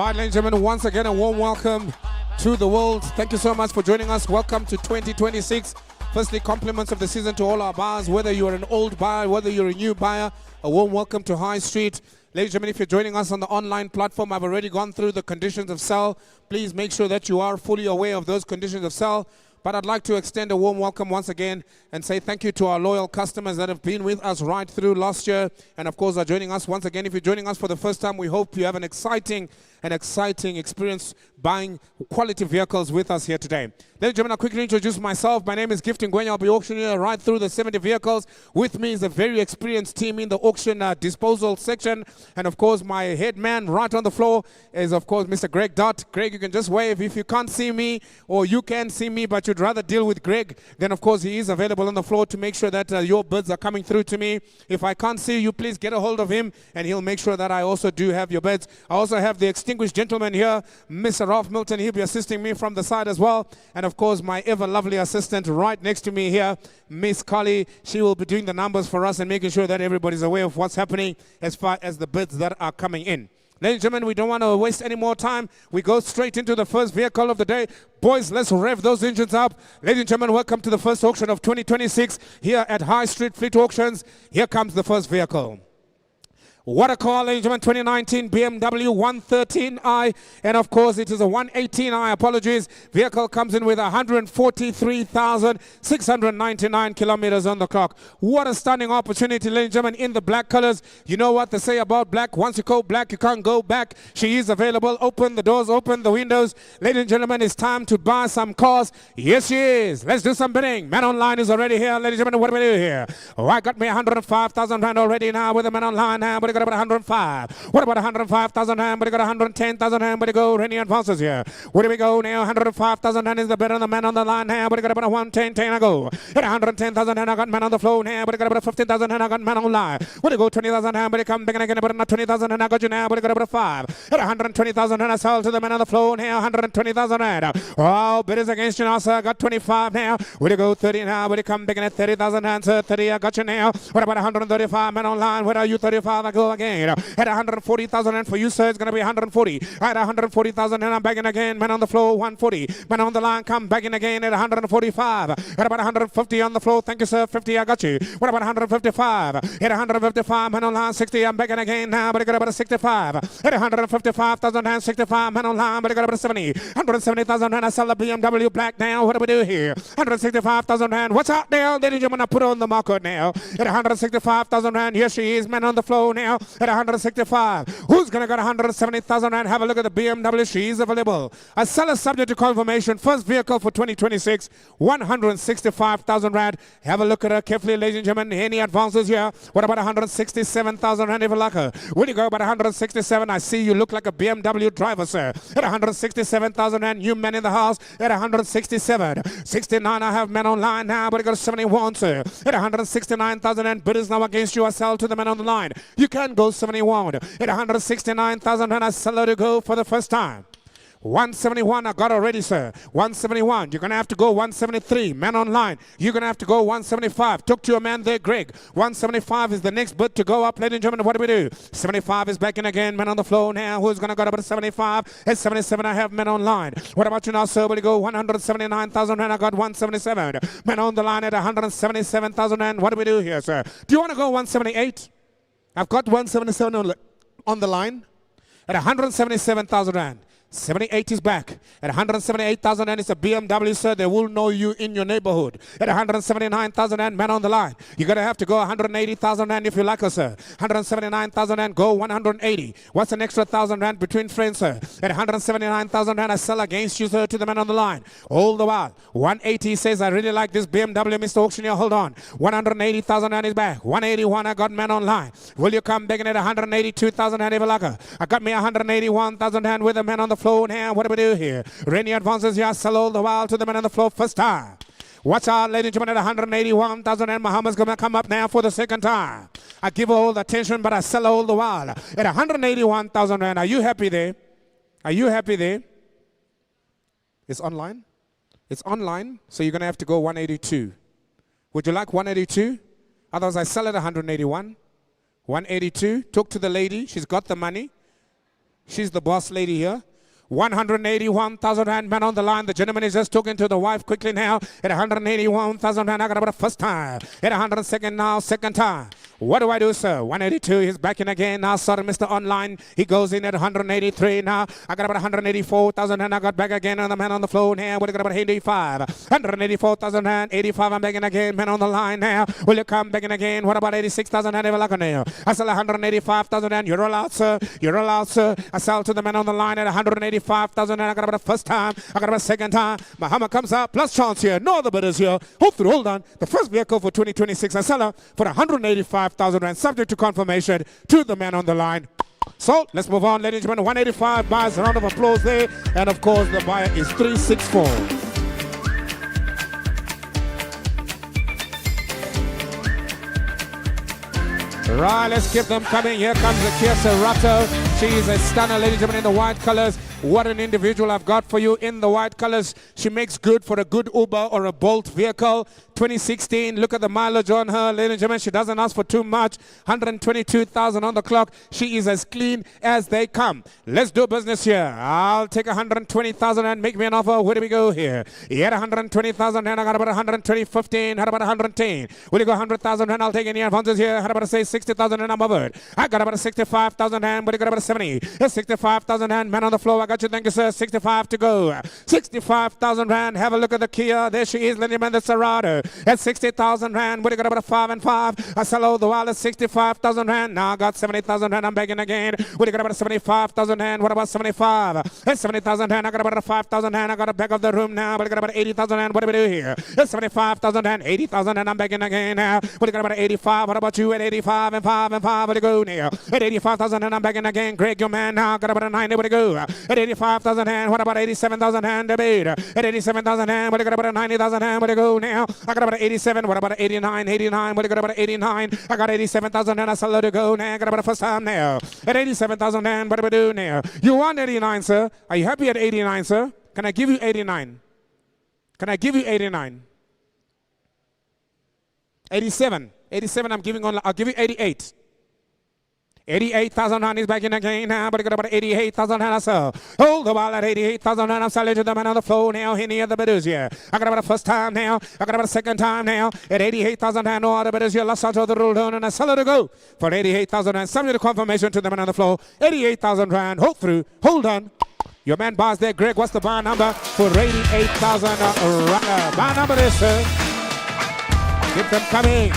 Right, ladies and gentlemen, once again, a warm welcome to the world. Thank you so much for joining us. Welcome to 2026. Firstly, compliments of the season to all our buyers, whether you're an old buyer, whether you're a new buyer, a warm welcome to High Street. Ladies and gentlemen, if you're joining us on the online platform, I've already gone through the conditions of sale. Please make sure that you are fully aware of those conditions of sale. But I'd like to extend a warm welcome once again and say thank you to our loyal customers that have been with us right through last year and, of course, are joining us once again. If you're joining us for the first time, we hope you have an exciting experience buying quality vehicles with us here today. Ladies and gentlemen, I'll quickly introduce myself. My name is Gifting Ngwenya. I'll be auctioneer right through the 70 vehicles. With me is a very experienced team in the auction disposal section. And, of course, my head man right on the floor is, of course, Mr. Greg Dot. Greg, you can just wave. If you can't see me or you can see me but you'd rather deal with Greg, then, of course, he is available on the floor to make sure that your bids are coming through to me. If I can't see you, please get a hold of him and he'll make sure that I also do have your bids. I also have the distinguished gentleman here, Mr. Ralph Milton. He'll be assisting me from the side as well. And, of course, my ever lovely assistant right next to me here, Miss Carly. She will be doing the numbers for us and making sure that everybody's aware of what's happening as far as the bids that are coming in. Ladies and gentlemen, we don't want to waste any more time. We go straight into the first vehicle of the day. Boys, let's rev those engines up. Ladies and gentlemen, welcome to the first auction of 2026 here at High Street Fleet Auctions. Here comes the first vehicle. What a car, ladies and gentlemen, 2019 BMW 113i, and of course it is a 118i, apologies. Vehicle comes in with 143,699 kilometers on the clock. What a stunning opportunity, ladies and gentlemen, in the black colors. You know what they say about black, once you go black, you can't go back. She is available. Open the doors, open the windows. Ladies and gentlemen, it's time to buy some cars. Yes, she is. Let's do some bidding. Man Online is already here, ladies and gentlemen. What do we do here? Oh, I got me 105,000 rand already now with the Man Online now, but about 105. What about 105,000 rand? But you got 110,000 rand. But you go any advances here. Where do we go now? 105,000 rand is the better on the Man on the line now. But you got about 110 I go. At 110,000 rand I got Man on the floor now. But you got about 15,000 rand I got Man on line. Where do you go? 20,000 rand. But you come back again. But not 20,000 rand I got you now. But you got about 5. At 120,000 rand I sold to the Man on the floor now. 120,000 rand. Oh, bidders against you now, sir. I got 25 now. Where do you go? 30 now. But you come back at 30,000 rand, sir. 30 I got you now. What about 135 Man online? Where are you? 35 I go again. At 140,000 and for you, sir, it's going to be 140. At 140,000 and I'm back in again. Man on the floor, 140. Man on the line, come back in again at 145. At about 150 on the floor. Thank you, sir. 50, I got you. What about 155? At 155, man on line, 60. I'm back in again now, but I got about 65. At 155,000 and 65, man on line, but I got about 70. 170,000 and I sell the BMW black now. What do we do here? 165,000 rand. What's out there? Ladies and gentlemen, I put on the market now. At 165,000 rand. Here she is, man on the floor now. At 165. Who's going to get 170,000 rand? Have a look at the BMW. She is available. A seller subject to confirmation. First vehicle for 2026. 165,000 rand. Have a look at her carefully, ladies and gentlemen. Any advances here? What about 167,000 rand if you like her? Will you go about 167? I see you look like a BMW driver, sir. At 167,000 rand. New man in the house. At 167. 69 I have men online now, but I got 71, sir. At 169,000 rand. Bidders now against you. I sell to the man on the line. You can go 71. At 169,000 and I sell her to go for the first time. 171 I got already, sir. 171. You're going to have to go 173. Man online. You're going to have to go 175. Talk to your man there, Greg. 175 is the next bid to go up, ladies and gentlemen. What do we do? 75 is back in again. Man on the floor now. Who's going to go up at 75? At 77 I have men online. What about you now, sir? Will you go 179,000 and I got 177. Man on the line at 177,000 and what do we do here, sir? Do you want to go 178? I've got 177 on the line at 177,000 rand. 78 is back. At 178,000 and it's a BMW, sir. They will know you in your neighborhood. At 179,000 and man on the line. You're going to have to go 180,000 rand if you like her, sir. 179,000 and go 180. What's an extra 1,000 rand between friends, sir? At 179,000 rand I sell against you, sir, to the man on the line. All the while. 180 says, I really like this BMW, Mr. Auctioneer. Hold on. 180,000 rand is back. 181 I got man online. Will you come back in at 182,000 rand if you like her? I got me 181,000 rand with a man on the floor now. What do we do here? Rainy advances here. Sell all the while to the man on the floor first time. Watch out, ladies and gentlemen, at 181,000 and Muhammad's going to come up now for the second time. I give her all the attention, but I sell her all the while. At 181,000 rand. Are you happy there? Are you happy there? It's online? It's online, so you're going to have to go 182. Would you like 182? Otherwise, I sell it 181. 182. Talk to the lady. She's got the money. She's the boss lady here. 181,000 rand, man on the line. The gentleman is just talking to the wife quickly now. At 181,000 rand, I got about the first time. At 102nd now, second time. What do I do, sir? 182, he's back in again now. Sorry, Mr. Online. He goes in at 183 now. I got about 184,000 and I got back again on the man on the floor now. What do you got about 85? 184,000 and 85, I'm back in again. Man on the line now. Will you come back in again? What about 86,000 and ever like a nail? I sell 185,000 and you're allowed, sir. You're allowed, sir. I sell to the man on the line at 185,000 and I got about the first time. I got about the second time. Muhammad comes out. Plus chance here. No other bidders here. Hold on. The first vehicle for 2026. I sell her for 185,000 rand, subject to confirmation to the man on the line. So let's move on, ladies and gentlemen. 185 buys, a round of applause there. And of course, the buyer is 364. Right, let's keep them coming. Here comes the Kia Cerato. She is a stunner, ladies and gentlemen, in the white colors. What an individual I've got for you in the white colors. She makes good for a good Uber or a Bolt vehicle. 2016, look at the mileage on her, ladies and gentlemen. She doesn't ask for too much. 122,000 on the clock. She is as clean as they come. Let's do business here. I'll take 120,000 and make me an offer. Where do we go here? Yeah, 120,000 and I got about 120, 15. How about 110? Will you go 100,000 and I'll take any advances here? How about say 60,000 and I'm over it? I got about 65,000 and what do you got about 70? 65,000 and man on the floor. I got you. Thank you, sir. 65 to go. 65,000 rand. Have a look at the Kia. There she is, ladies and gentlemen, the Cerato. At 60,000 rand. What do you got about a 5 and 5? I sell all the while at 65,000 rand. Now I got 70,000 rand. I'm begging again. What do you got about 75,000 rand? What about 75? At 70,000 rand. I got about a 5,000 rand. I got a back of the room now. What do you got about 80,000 rand? What do we do here? At 75,000 rand. 80,000 rand. I'm begging again now. What do you got about 85? What about you at 85 and 5 and 5? What do you go now? At 85,000 rand. I'm begging again. Greg, your man now. Got about a 90. What do you go? At 85,000 rand. What about 87,000 rand? Debate. At 87,000 rand. What do you got about a 90,000 rand? What do you go now? I got about 87. What about 89? 89. What do you got about 89? I got 87,000 and I sell to go now. I got about a first time now. At 87,000 and what do we do now? You want 89, sir? Are you happy at 89, sir? Can I give you 89? Can I give you 89? 87. 87 I'm giving on. I'll give you 88. 88,000 rand is back in again now, but I got about 88,000 rand or so. Hold the ball at 88,000 rand. I'm selling to the man on the floor now. Any other bidders here? I got about a first time now. I got about a second time now. At 88,000 rand, no other bidders here. Lost out of the rule down and I sell it to go for 88,000 rand. Subject to confirmation to the man on the floor. 88,000 rand. Hold through. Hold on. Your man buys there, Greg. What's the bar number for 88,000 rand? Bar number is, sir. Keep them coming.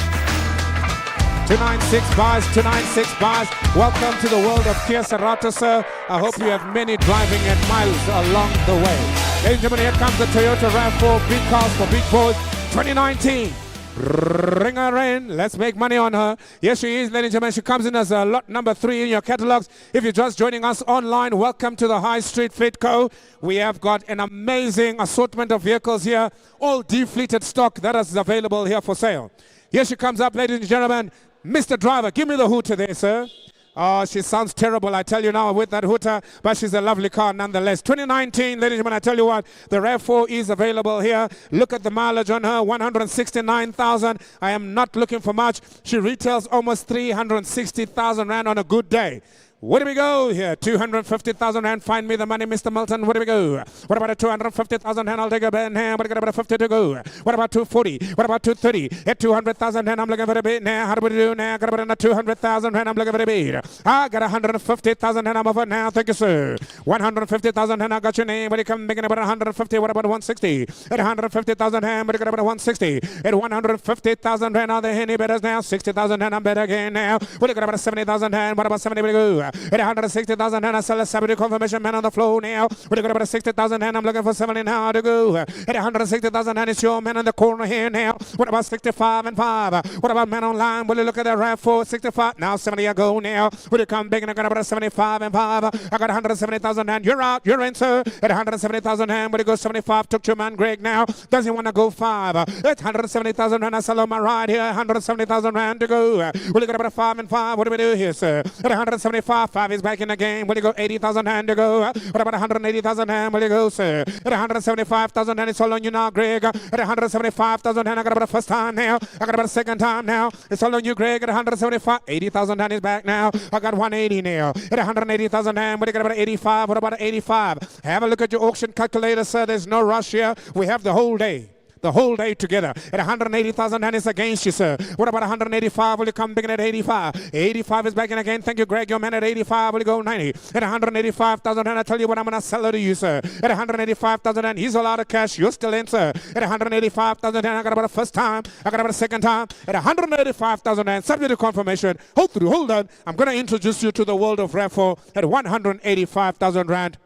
296 bars, 296 bars. Welcome to the world of Kia Cerato, sir. I hope you have many driving and miles along the way. Ladies and gentlemen, here comes the Toyota RAV4 Big Cars for Big Boys 2019. Ring her in. Let's make money on her. Yes, she is, ladies and gentlemen. She comes in as a lot number 3 in your catalogs. If you're just joining us online, welcome to the High Street Fleet Co. We have got an amazing assortment of vehicles here, all defleeted stock that is available here for sale. Here she comes up, ladies and gentlemen. Mr. Driver, give me the hooter there, sir. Oh, she sounds terrible, I tell you now, with that hooter, but she's a lovely car nonetheless. 2019, ladies and gentlemen, I tell you what, the RAV4 is available here. Look at the mileage on her, 169,000. I am not looking for much. She retails almost 360,000 rand on a good day. Where do we go here? 250,000 rand. Find me the money, Mr. Milton. Where do we go? What about a 250,000 rand? I'll take a bid now. What about a 50 to go? What about 240? What about 230? At 200,000 rand, I'm looking for a bid now. How do we do now? Got about another 200,000 rand. I'm looking for a bid. I got 150,000 rand. I'm over now. Thank you, sir. 150,000 rand. I got your name. What do you come making about 150? What about 160? At 150,000 rand. What do you got about 160? At 150,000 rand, are there any bidders now? 60,000 rand. I'm better again now. What do you got about 70,000 rand? What about 70? Where do we go? At 160,000 and I sell a subject confirmation man on the floor now. What do you got about 60,000 and I'm looking for 70 now to go. At 160,000 and it's your man in the corner here now. What about 65 and 5? What about man online? Will you look at the RAV4 65? Now 70 I go now. Will you come back and I got about 75 and 5? I got 170,000 and you're out. You're in, sir. At 170,000 and will you go 75? Took your man Greg now. Does he want to go 5? At 170,000 and I sell on my ride here. 170,000 rand to go. Will you got about 5 and 5? What do we do here, sir? At 175 75. 5 is back in the game. Will you go 80,000 hand to go? What about 180,000 hand? Will you go, sir? At 175,000 hand, it's all on you now, Greg. At 175,000 hand, I got about the first time now. I got about the second time now. It's all on you, Greg. At 175, 80,000 hand is back now. I got 180 now. At 180,000 hand, what do you got about 85? What about 85? Have a look at your auction calculator, sir. There's no rush here. We have the whole day. The whole day together. At 180,000 and it's against you, sir. What about 185? Will you come big at 85? 85 is back in again. Thank you, Greg. Your man at 85. Will you go 90? At 185,000 and I tell you what I'm going to sell it to you, sir. At 185,000 and he's a lot of cash. You're still in, sir. At 185,000 and I got about the first time. I got about the second time. At 185,000 and subject to confirmation. Hold on. I'm going to introduce you to the world of raffle at 185,000 rand.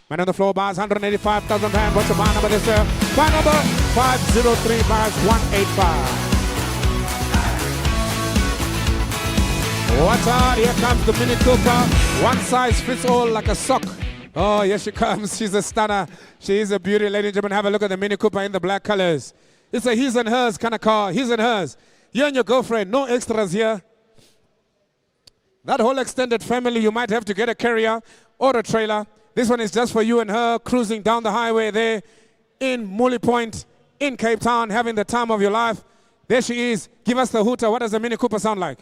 Man on the floor, bars, 185,000 rand. What's your bar number this year? Bar number 503 bars 185. What's up? Here comes the Mini Cooper. One size fits all like a sock. Oh, here she comes. She's a stunner. She is a beauty, ladies and gentlemen. Have a look at the Mini Cooper in the black colors. It's a his and hers kind of car. His and hers. You and your girlfriend. No extras here. That whole extended family, you might have to get a carrier or a trailer. This one is just for you and her cruising down the highway there in Muli Point in Cape Town, having the time of your life. There she is. Give us the hooter. What does the Mini Cooper sound like?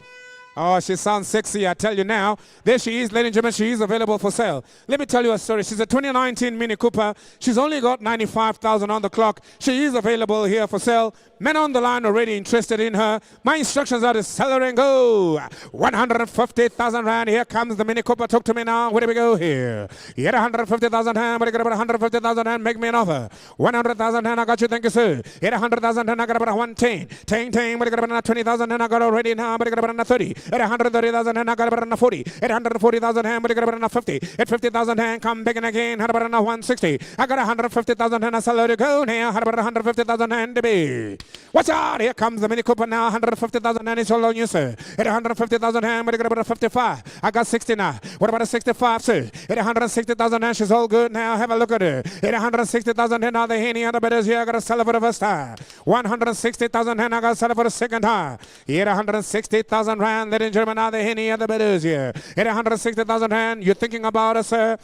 Oh, she sounds sexy, I tell you now. There she is, ladies and gentlemen. She is available for sale. Let me tell you a story. She's a 2019 Mini Cooper. She's only got 95,000 on the clock. She is available here for sale. Men on the line already interested in her. My instructions are to sell her and go. 150,000 rand. Here comes the Mini Cooper. Talk to me now. Where do we go here? You get 150,000 rand. What do you got about 150,000 rand? Make me an offer. 100,000 rand. I got you. Thank you, sir. You get 100,000 rand. I got about 110. 10. What do you got about 20,000 rand? I got already now. What do you got about 30? At 130,000 hand, I got about 40. At 140,000 hand, but I got about 50. At 50,000 hand, come back again. Had about 160. I got 150,000 hand. I sell it to go now. Had about 150,000 hand to be. Watch out! Here comes the Mini Cooper now. 150,000 hand is all on you, sir. At 150,000 hand, but I got about 55. I got 60 now. What about a 65, sir? At 160,000 hand, she's all good now. Have a look at her. At 160,000 hand, now the Henny and the bidders here. I got to sell it for the first time. 160,000 hand, I got to sell it for the second time. Here, 160,000 rand. Ladies and gentlemen, now the Henny and the bidders here. At 160,000 rand, you're thinking about us, sir.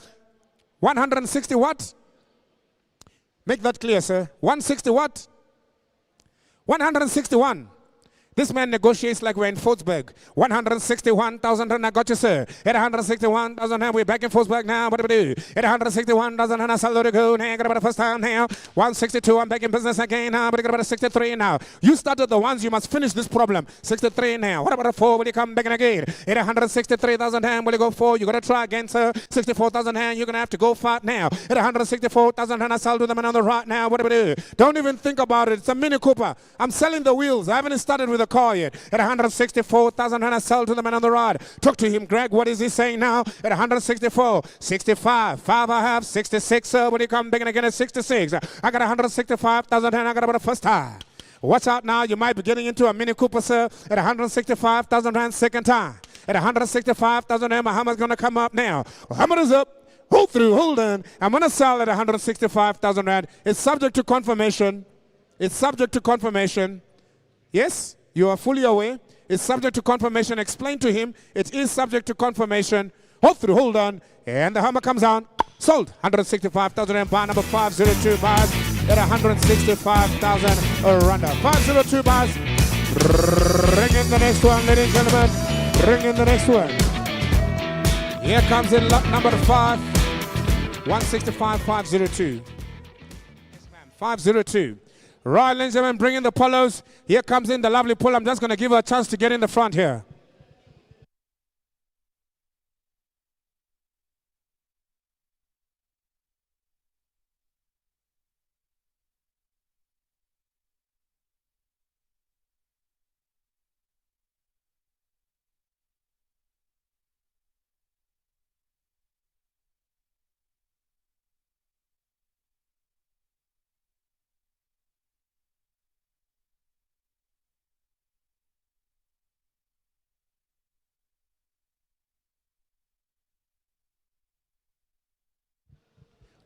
160 what? Make that clear, sir. 160 what? 161. This man negotiates like we're in Fortsburg. 161,000 and I got you, sir. At 161,000 and we're back in Fortsburg now. What do we do? At 161,000 and I sell to go now. Got about the first time now. 162, I'm back in business again now. But I got about a 63 now. You started the ones, you must finish this problem. 63 now. What about a 4? Will you come back in again? At 163,000 and will you go 4? You got to try again, sir. 64,000 and you're going to have to go fat now. At 164,000 and I sell to them on the right now. What do we do? Don't even think about it. It's a Mini Cooper. I'm selling the wheels. I haven't started with the car yet. At 164,000 and I sell to the man on the rod. Talk to him, Greg. What is he saying now? At 164, 65, 5 I have, 66, sir. When you come back again at 66, I got 165,000 and I got about a first time. Watch out now. You might be getting into a Mini Cooper, sir. At 165,000 rand second time. At 165,000 rand, Muhammad's going to come up now. Muhammad is up. Hold on. I'm going to sell at 165,000 rand. It's subject to confirmation. It's subject to confirmation. Yes, you are fully aware. It's subject to confirmation. Explain to him it is subject to confirmation. Hold on. And the hammer comes on. Sold. 165,000 and bar number 502 bars at 165,000 randa. 502 bars. Bring in the next one, ladies and gentlemen. Bring in the next one. Here comes in lot number 5. 165, 502. 502. Right, ladies and gentlemen, bring in the polos. Here comes in the lovely polo. I'm just going to give her a chance to get in the front here.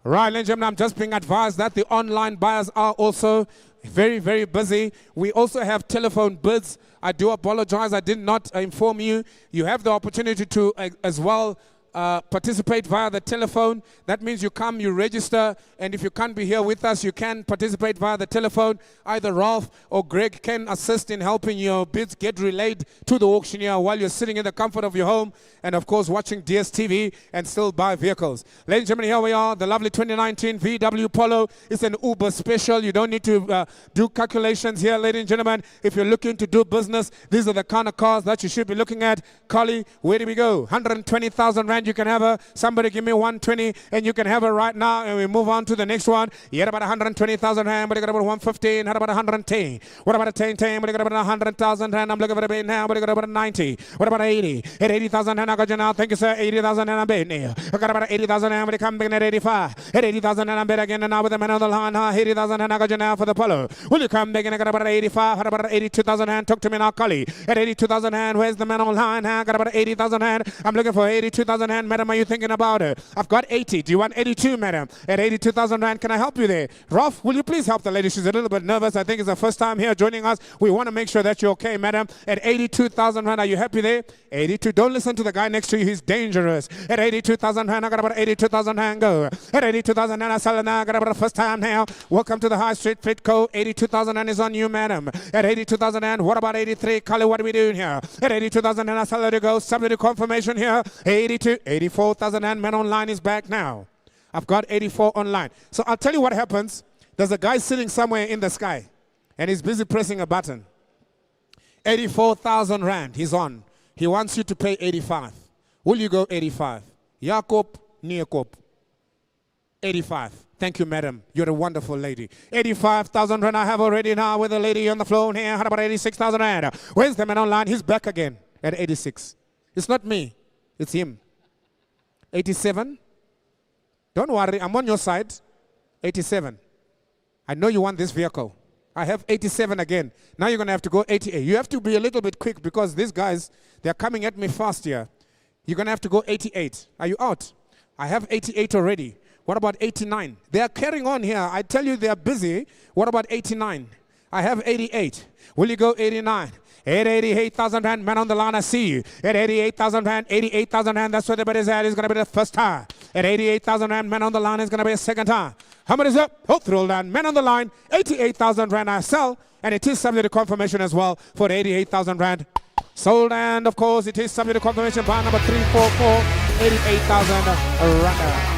Right, ladies and gentlemen, I'm just being advised that the online buyers are also very, very busy. We also have telephone bids. I do apologize, I did not inform you. You have the opportunity to as well participate via the telephone. That means you come, you register, and if you can't be here with us, you can participate via the telephone. Either Ralph or Greg can assist in helping your bids get relayed to the auctioneer while you're sitting in the comfort of your home and, of course, watching DSTV and still buy vehicles. Ladies and gentlemen, here we are, the lovely 2019 VW Polo. It's an Uber special. You don't need to do calculations here, ladies and gentlemen. If you're looking to do business, these are the kind of cars that you should be looking at. Collie, where do we go? 120,000 Rand. You can have her. Somebody give me 120 and you can have her right now, and we move on to the next one. You had about 120,000 Rand, but you got about 115, had about 110. What about a 10, but you got about 100,000 Rand? I'm looking for a bit now, but you got about 90. What about 80? At 80,000 Rand, I got you now. Thank you, sir. 80,000 Rand, I'm betting here. I got about 80,000 Rand, but you come back at 85. At 80,000 Rand, I'm betting again, and now with the man on the line, 80,000 Rand, I got you now for the Polo. Will you come back and I got about 85, had about 82,000 Rand. Talk to me now, Collie. At 82,000 Rand, where's the man on the line? I got about 80,000 Rand. I'm looking for 82,000 Rand. Madam, are you thinking about it? I've got 80. Do you want 82, madam? At 82,000 Rand, can I help you there? Ralph, will you please help the lady? She's a little bit nervous. I think it's her first time here joining us. We want to make sure that you're okay, madam. At 82,000 Rand, are you happy there? 82. Don't listen to the guy next to you. He's dangerous. At 82,000 Rand, I got about 82,000 Rand. Go. At 82,000 Rand, I sell it now. I got about the first time now. Welcome to the High Street Fitco. 82,000 Rand is on you, madam. At 82,000 Rand, what about 83? Collie, what are we doing here? At 82,000 Rand, I sell it to go. Subject to confirmation here. 82, 84,000 Rand. Man online is back now. I've got 84 online. So I'll tell you what happens. There's a guy sitting somewhere in the sky, and he's busy pressing a button. 84,000 Rand, he's on. He wants you to pay 85. Will you go 85? Jakob, Jakob. 85. Thank you, madam. You're a wonderful lady. 85,000 Rand I have already now with a lady on the phone here. How about 86,000 Rand? Where's the man online? He's back again at 86. It's not me. It's him. 87? Don't worry, I'm on your side. 87. I know you want this vehicle. I have 87 again. Now you're going to have to go 88. You have to be a little bit quick because these guys, they're coming at me fast here. You're going to have to go 88. Are you out? I have 88 already. What about 89? They are carrying on here. I tell you they are busy. What about 89? I have 88. Will you go 89? At 88,000 Rand, man on the line, I see you. At 88,000 Rand, 88,000 Rand, that's what everybody's at. It's going to be the first time. At 88,000 Rand, man on the line, is going to be a second time. How many is up? Oh, throw down. Man on the line, 88,000 Rand I sell, and it is subject to confirmation as well for 88,000 Rand. Sold, and of course, it is subject to confirmation by number 344, 88,000 Rand.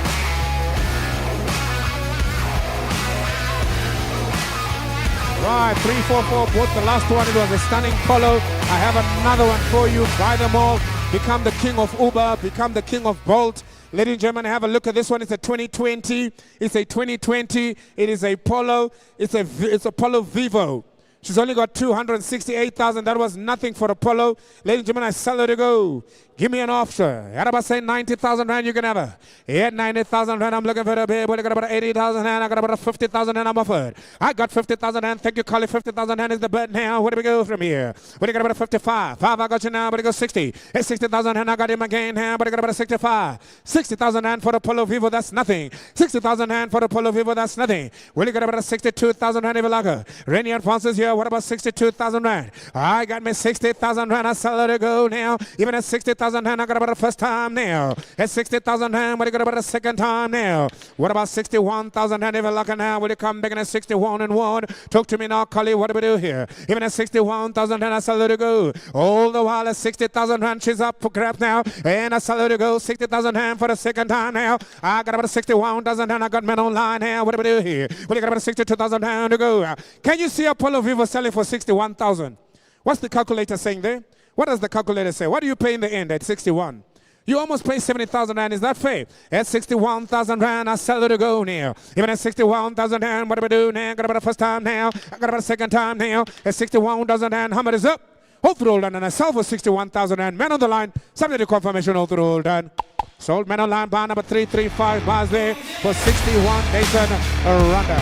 Right, 344, bought the last one. It was a stunning Polo. I have another one for you. Buy them all. Become the king of Uber. Become the king of Bolt. Ladies and gentlemen, have a look at this one. It's a 2020. It's a 2020. It is a Polo. It's a Polo Vivo. She's only got 268,000. That was nothing for a Polo. Ladies and gentlemen, I sell her to go. Give me an offer. How about say 90,000 Rand you can have her? At 90,000 Rand, I'm looking for a babe. I got about 80,000 Rand. I got about 50,000 Rand I'm offered. I got 50,000 Rand. Thank you, Carly. 50,000 Rand is the bet now. Where do we go from here? What do you got about 55? 5, I got you now, but it goes 60. At 60,000 Rand, I got him again here, but I got about 65. 60,000 Rand for the Polo Vivo, that's nothing. 60,000 Rand for the Polo Vivo, that's nothing. Well, you got about 62,000 Rand if you like her. Rainier Francis here, what about 62,000 Rand? I got me 60,000 Rand. I sell her to go now. Even at 60,000 Rand, I got about the first time now. At 60,000 Rand, what do you got about the second time now? What about 61,000 Rand if you like her now? Will you come back in at 61 and 1? Talk to me now, Collie. What do we do here? Even at 61,000 Rand, I sell her to go. All the while at 60,000 Rand, she's up for grab now. And I sell her to go. 60,000 Rand for the second time now. I got about 61,000 Rand. I got men online here. What do we do here? Well, you got about 62,000 Rand to go. Can you see a Polo Vivo selling for 61,000? What's the calculator saying there? What does the calculator say? What do you pay in the end at 61? You almost pay 70,000 Rand. Is that fair? At 61,000 Rand, I sell it to go now. Even at 61,000 Rand, what do we do now? Got about the first time now. I got about the second time now. At 61,000 Rand, how much is up? All through all done, and I sell for 61,000 Rand. Man on the line, subject to confirmation, all through all done. Sold man on line, bar number 335, bars there for 61 Nathan Randa.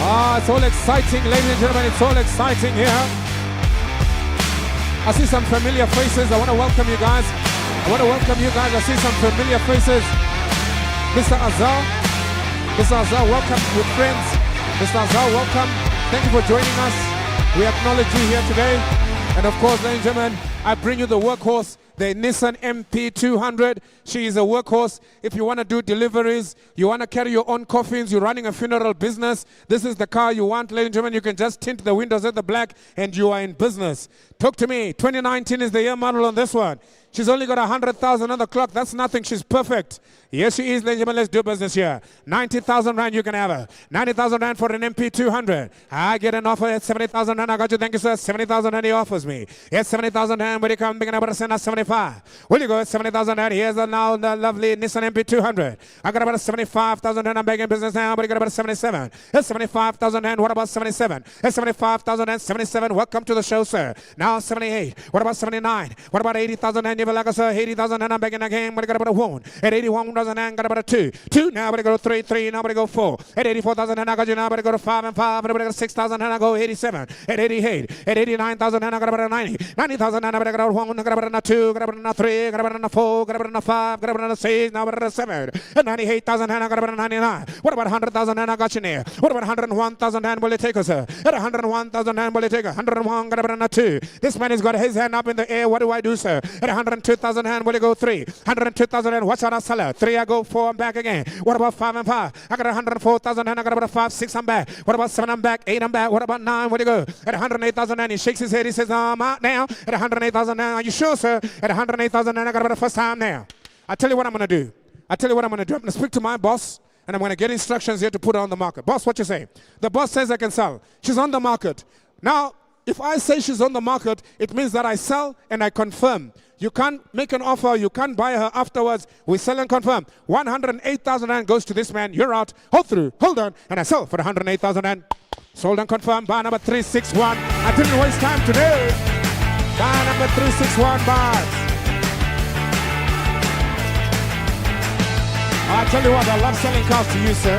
Ah, it's all exciting, ladies and gentlemen. It's all exciting here. I see some familiar faces. I want to welcome you guys. I see some familiar faces. Mr. Azal. Mr. Azal, welcome with friends. Mr. Azal, welcome. Thank you for joining us. We acknowledge you here today. And of course, ladies and gentlemen, I bring you the workhorse, the Nissan MP200. She is a workhorse. If you want to do deliveries, you want to carry your own coffins, you're running a funeral business, this is the car you want, ladies and gentlemen. You can just tint the windows at the black and you are in business. Talk to me. 2019 is the year model on this one. She's only got 100,000 on the clock. That's nothing. She's perfect. Yes, she is, ladies and gentlemen. Let's do business here. 90,000 rand you can have her. 90,000 rand for an MP200. I get an offer at 70,000 rand. I got you. Thank you, sir. 70,000 rand he offers me. Yes, 70,000 rand. Will you come? Big enough to send us 75. Will you go at 70,000 rand? Here's now the lovely Nissan MP200. I got about 75,000 rand. I'm begging business now, but you got about 77. That's 75,000 rand. What about 77? That's 75,000 rand. 77. Welcome to the show, sir. Now 78. What about 79? What about 80,000 rand? Like I said, 80,000 and I'm begging again, but I got about a 1. At 81,000 and got about a 2. 2 now, but I go to 3. Now, but I go 4. At 84,000 and I got you now, but I go to 5 and 5. But I got 6,000 and I go 87. At 88. At 89,000 and I got about a 90. 90,000 and I got a 1. I got about a 2. Got about a 3. Got about a 4. Got about a 5. Got about a 6. Now, but a 7. At 98,000 and I got about a 99. What about 100,000 and I got you there? What about 101,000 and will it take us, sir? At 101,000 and will it take us? 101. Got about a 2. This man has got his hand up in the air. What do I do, sir? At 102,000 and will it go 3? 102,000 and watch out, I sell her. 3, I go 4, I'm back again. What about 5 and 5? I got 104,000 and I got about a 5, 6, I'm back. What about 7, I'm back. 8, I'm back. What about 9? Where do you go? At 108,000 and he shakes his head. He says, I'm out now. At 108,000 now. Are you sure, sir? At 108,000 and I got about a first time now. I tell you what I'm going to do. I'm going to speak to my boss and I'm going to get instructions here to put her on the market. Boss, what you say? The boss says I can sell. She's on the market. Now, if I say she's on the market, it means that I sell and I confirm. You can't make an offer. You can't buy her afterwards. We sell and confirm. 108,000 rand goes to this man. You're out. Hold through. Hold on. And I sell for 108,000 rand. Sold and confirmed. Bar number 361. I didn't waste time today. Bar number 361 bars. I tell you what, I love selling cars to you, sir.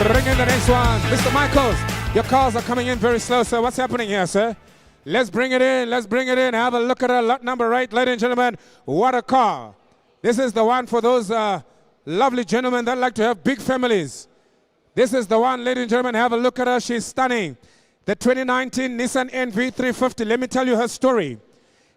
Bring in the next one. Mr. Michaels, your cars are coming in very slow, sir. What's happening here, sir? Let's bring it in. Let's bring it in. Have a look at her lot number right, ladies and gentlemen. What a car. This is the one for those lovely gentlemen that like to have big families. This is the one, ladies and gentlemen. Have a look at her. She's stunning. The 2019 Nissan NV350. Let me tell you her story.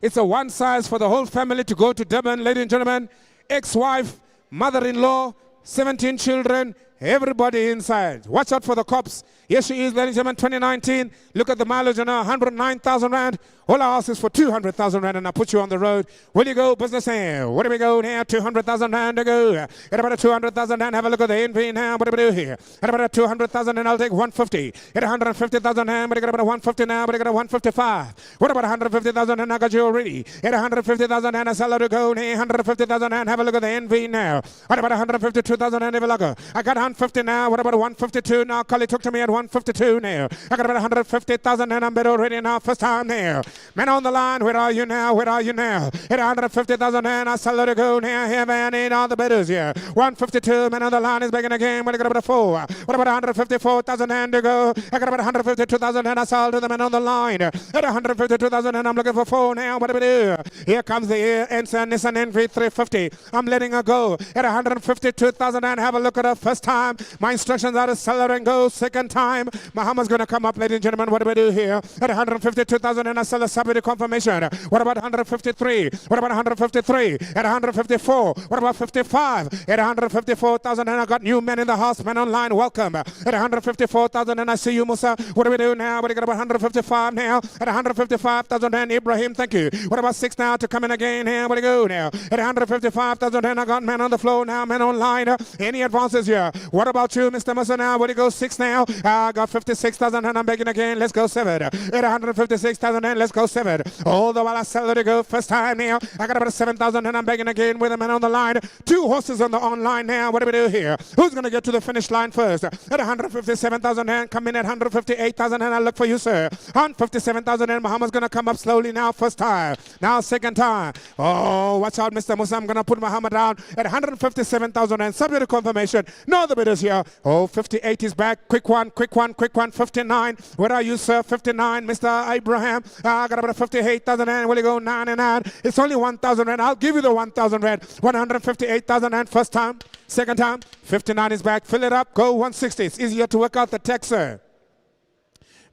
It's a one size for the whole family to go to Durban, ladies and gentlemen. Ex-wife, mother-in-law, 17 children, everybody inside. Watch out for the cops. Yes, she is, ladies and gentlemen, 2019. Look at the mileage on her, 109,000 rand. All I ask is for 200,000 rand and I put you on the road. Where do you go, business here? Where do we go now? 200,000 rand to go. At about a 200,000 rand, have a look at the NV now. What do we do here? At about a 200,000 and I'll take 150. At 150,000 rand, but I got about a 150 now, but I got a 155. What about 150,000 and I got you already? At 150,000 and I sell her to go now. 150,000 and have a look at the NV now. What about 152,000 and have a look? I got 150 now. What about 152 now? Collie took to me at 152 now. I got about 150,000 and I'm bid already now. First time now. Man on the line, where are you now? Where are you now? At 150,000 and I sell her to go now. Here, man, ain't all the bidders here. 152, man on the line is begging again. What I got about a 4? What about 154,000 and to go? I got about 152,000 and I sold to the man on the line. At 152,000 and I'm looking for 4 now. What do we do? Here comes the answer, Nissan NV350. I'm letting her go. At 152,000 and have a look at her first time. My instructions are to sell her and go second time. Muhammad's going to come up, ladies and gentlemen. What do we do here? At 152,000 and I sell a subsidy confirmation. What about 153? What about 153? At 154. What about 55? At 154,000 and I got new men in the house, men online. Welcome. At 154,000 and I see you, Musa. What do we do now? What do you got about 155 now? At 155,000 and Ibrahim, thank you. What about 6 now to come in again here? What do you go now? At 155,000 and I got men on the floor now, men online. Any advances here? What about you, Mr. Musa now? What do you go 6 now? I got 56,000 and I'm begging again. Let's go 7. At 156,000 and let's go 7. Although while I sell it to go first time now, I got about 7,000 and I'm begging again with a man on the line. 2 horses on the online now. What do we do here? Who's going to get to the finish line first? At 157,000 and come in at 158,000 and I look for you, sir. 157,000 and Muhammad's going to come up slowly now first time. Now second time. Oh, watch out, Mr. Musa. I'm going to put Muhammad down at 157,000 and subject to confirmation. No other the bidders here. Oh, 58 is back. Quick one, quick one, quick one. 59. Where are you, sir? 59, Mr. Abraham. I got about 58,000 rand. Will you go 99? It's only 1,000 rand. I'll give you the 1,000 rand. 158,000 rand first time. Second time. 59 is back. Fill it up. Go 160. It's easier to work out the text, sir.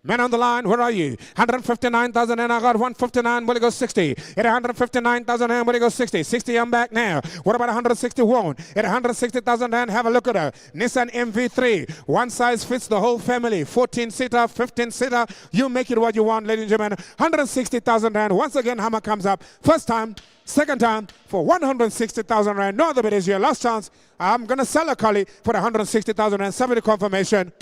Man on the line, where are you? 159,000 and I got 159, will it go 60? At 159,000 and will it go 60? 60, I'm back now. What about 161? At 160,000 and have a look at her. Nissan MV3, one size fits the whole family. 14-seater, 15-seater, you make it what you want, ladies and gentlemen. 160,000 rand. Once again, hammer comes up. First time, second time for 160,000 rand. No other bid is your last chance. I'm going to sell a collie for 160,000 rand. Somebody confirmation.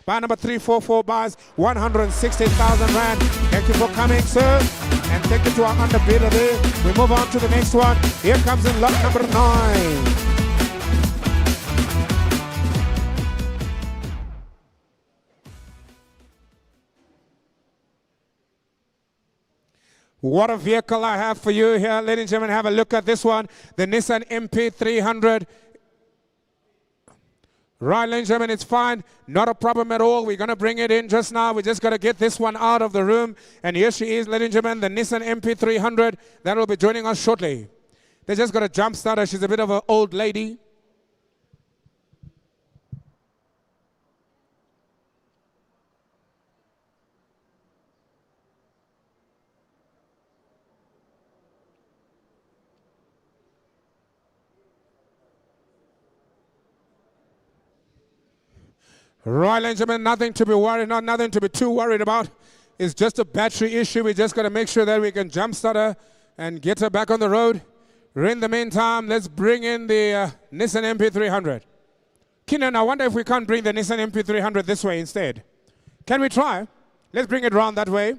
Buy number 344 buys 160,000 rand. Thank you for coming, sir. And take it to our underbidder there. We move on to the next one. Here comes in lot number 9. What a vehicle I have for you here, ladies and gentlemen. Have a look at this one. The Nissan MP300. Right, ladies and gentlemen, it's fine. Not a problem at all. We're going to bring it in just now. We just got to get this one out of the room. And here she is, ladies and gentlemen, the Nissan MP300. That will be joining us shortly. They just got a jump starter. She's a bit of an old lady. Right, ladies and gentlemen, nothing to be worried, nothing to be too worried about. It's just a battery issue. We just got to make sure that we can jumpstart her and get her back on the road. In the meantime, let's bring in the Nissan MP300. Keenan, I wonder if we can't bring the Nissan MP300 this way instead. Can we try? Let's bring it around that way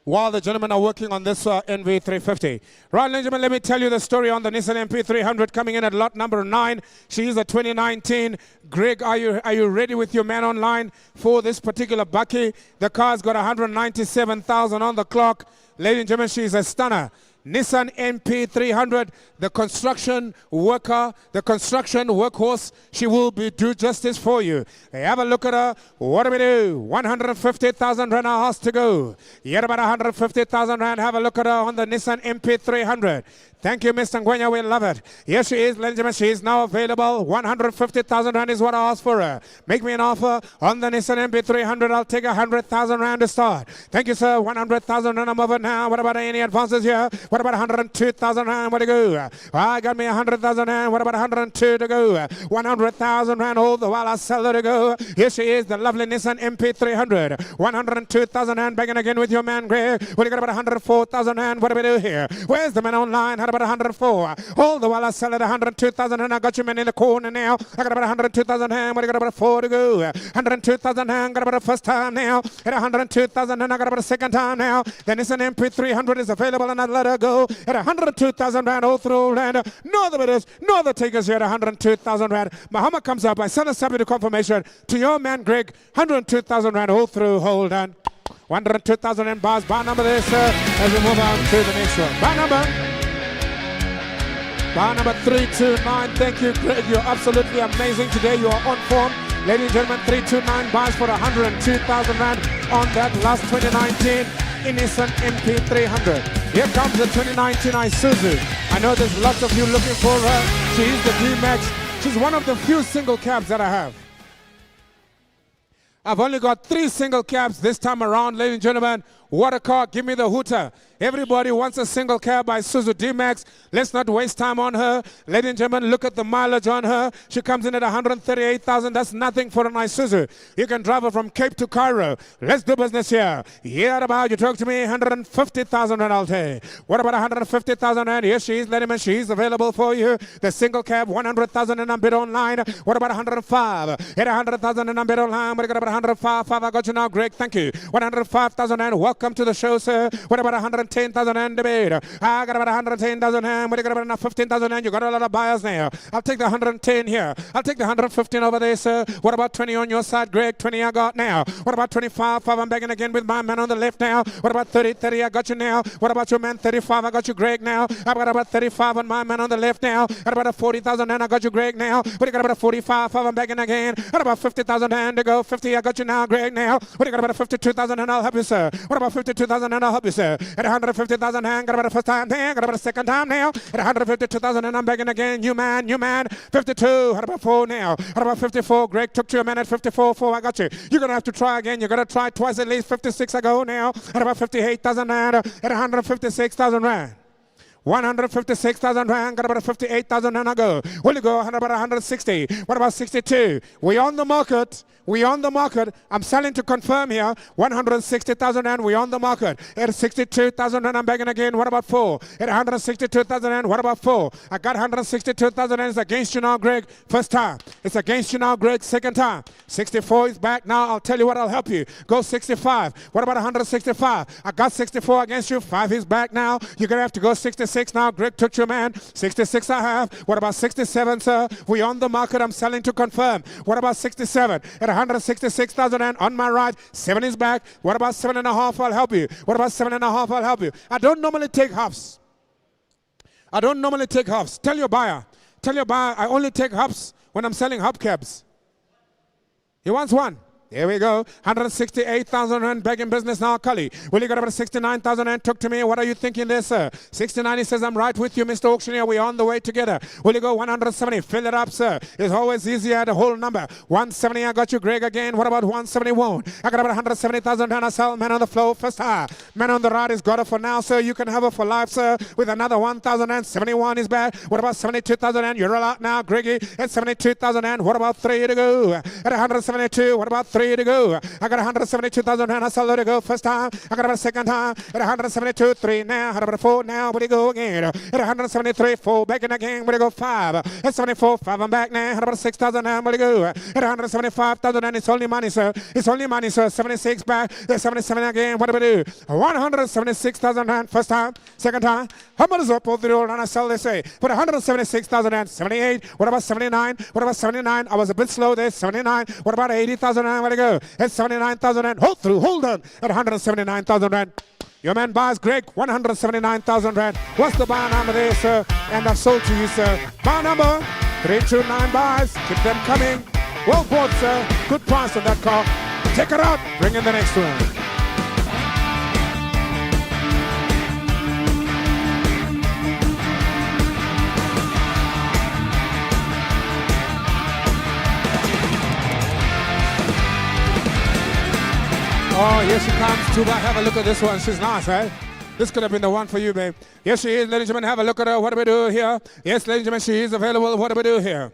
while the gentlemen are working on this NV350. Right, ladies and gentlemen, let me tell you the story on the Nissan MP300 coming in at lot number 9. She is a 2019. Greg, are you ready with your man online for this particular bucky? The car's got 197,000 on the clock. Ladies and gentlemen, she's a stunner. Nissan MP300, the construction worker, the construction workhorse. She will do justice for you. Have a look at her. What do we do? 150,000 rand has to go. Yet about 150,000 rand. Have a look at her on the Nissan MP300. Thank you, Mr. Ngwenya. We love it. Here she is, ladies and gentlemen. She is now available. 150,000 rand is what I asked for her. Make me an offer on the Nissan MP300. I'll take 100,000 rand to start. Thank you, sir. 100,000 rand. I'm over now. What about any advances here? What about 102,000 rand? What to go? I got me 100,000 rand. What about 102 to go? 100,000 rand. Hold the while I sell her to go. Here she is, the lovely Nissan MP300. 102,000 rand. Back in again with your man, Greg. What do you got about 104,000 rand? What do we do here? Where's the man online? How about 104? Hold the while I sell it 102,000 and I got you man in the corner now. I got about 102,000 hand. What do you got about 4 to go? 102,000 hand. Got about a first time now. At 102,000 and I got about a second time now. Then it's an MP300 is available and I let her go at 102,000 rand all through land. No other bidders, no other takers here at 102,000 rand. Muhammad comes up. I send a subject to confirmation to your man Greg. 102,000 rand all through. Hold on. 102,000 and bars. Bar number there, sir. As we move on to the next one. Bar number 329. Thank you, Greg. You're absolutely amazing today. You are on form. Ladies and gentlemen, 329 buys for 102,000 rand on that last 2019 Nissan MP300. Here comes the 2019 Isuzu. I know there's lots of you looking for her. She's the D-Max. She's one of the few single cabs that I have. I've only got 3 single cabs this time around, ladies and gentlemen. What a car. Give me the hooter. Everybody wants a single cab by Isuzu D-Max. Let's not waste time on her. Ladies and gentlemen, look at the mileage on her. She comes in at 138,000. That's nothing for an Isuzu. You can drive her from Cape to Cairo. Let's do business here. Here about, you talk to me, 150,000 rand I'll take. What about 150,000 rand? Here she is, ladies and gentlemen. She's available for you. The single cab, 100,000 and I'm bid online. What about 105? Hit 100,000 and I'm bid online. What got about 105? I got you now, Greg. Thank you. 105,000 and welcome Welcome to the show, sir. What about 110,000 and debate? I got about 110,000 and what do you got about 15,000 and you got a lot of buyers now. I'll take the 110 here. I'll take the 115 over there, sir. What about 20 on your side, Greg? 20 I got now. What about 25? 5 I'm begging again with my man on the left now. What about 30? 30 I got you now. What about your man 35? I got you, Greg, now. I've got about 35 on my man on the left now. At about a 40,000 and I got you, Greg, now. What do you got about a 45? 5 I'm begging again. At about 50,000 and to go. 50 I got you now, Greg, now. What do you got about a 52,000 and I'll help you, sir. What about 52,000 and I'll help you, sir. At 150,000 and got about a first time there. Got about a second time now. At 152,000 and I'm begging again. You man. 52. What about 4 now? What about 54? Greg took you a minute. 54. 4 I got you. You're going to have to try again. You're going to try twice at least. 56 I go now. At about 58,000 and at 156,000 rand. 156,000 rand, got about 58,000 and I go. Will you go about 160? What about 62? We on the market. We on the market. I'm selling to confirm here. 160,000 and we on the market. At 62,000 and I'm begging again. What about 4? At 162,000 and what about 4? I got 162,000 and it's against you now, Greg. First time. It's against you now, Greg. Second time. 64 is back now. I'll tell you what, I'll help you. Go 65. What about 165? I got 64 against you. 5 is back now. You're going to have to go 66 now. Greg took your man. 66 I have. What about 67, sir? We on the market. I'm selling to confirm. What about 67? At 166,000 and on my right. 7 is back. What about 7.5? I'll help you. What about 7.5? I'll help you. I don't normally take halves. I don't normally take halves. Tell your buyer. Tell your buyer I only take halves when I'm selling hubcaps. He wants one. There we go. 168,000 rand begging business now, Cully. Will you got about 69,000 and talk to me? What are you thinking there, sir? 69, he says, I'm right with you, Mr. Auctioneer. We're on the way together. Will you go 170? Fill it up, sir. It's always easier at a whole number. 170, I got you, Greg, again. What about 171? I got about 170,000 and I sell. Man on the floor, first high. Man on the right is got it for now, sir. You can have it for life, sir. With another 1,071 is back. What about 72,000 and you're all out now, Greggy. At 72,000 and what about 3 to go? At 172, what about 3 to go? I got 172,000 and I saw it to go first time. I got about a second time at 172, 3 now. Had about a 4 now. Where do you go again? At 173, 4 back in again. Where do you go? 5 at 74, 5 I'm back now. Had about 6,000 now. Where do you go? At 175,000 and it's only money, sir. It's only money, sir. 76 back. There's 77 again. What do we do? 176,000 and first time, second time. How much is up over the road and I sell? They say. But 176,000 and 78. What about 79? What about 79? I was a bit slow there. 79. What about 80,000 and where do you go? At 79,000 rand. Hold on. At 179,000 rand. Your man buys, Greg, 179,000 rand. What's the buy number there, sir? And I've sold to you, sir. Buy number 329 buys. Keep them coming. Well bought, sir. Good price on that car. Take it out. Bring in the next one. Oh, here she comes. Tuba, have a look at this one. She's nice, right? This could have been the one for you, babe. Yes, she is, ladies and gentlemen. Have a look at her. What do we do here? Yes, ladies and gentlemen, she is available. What do we do here?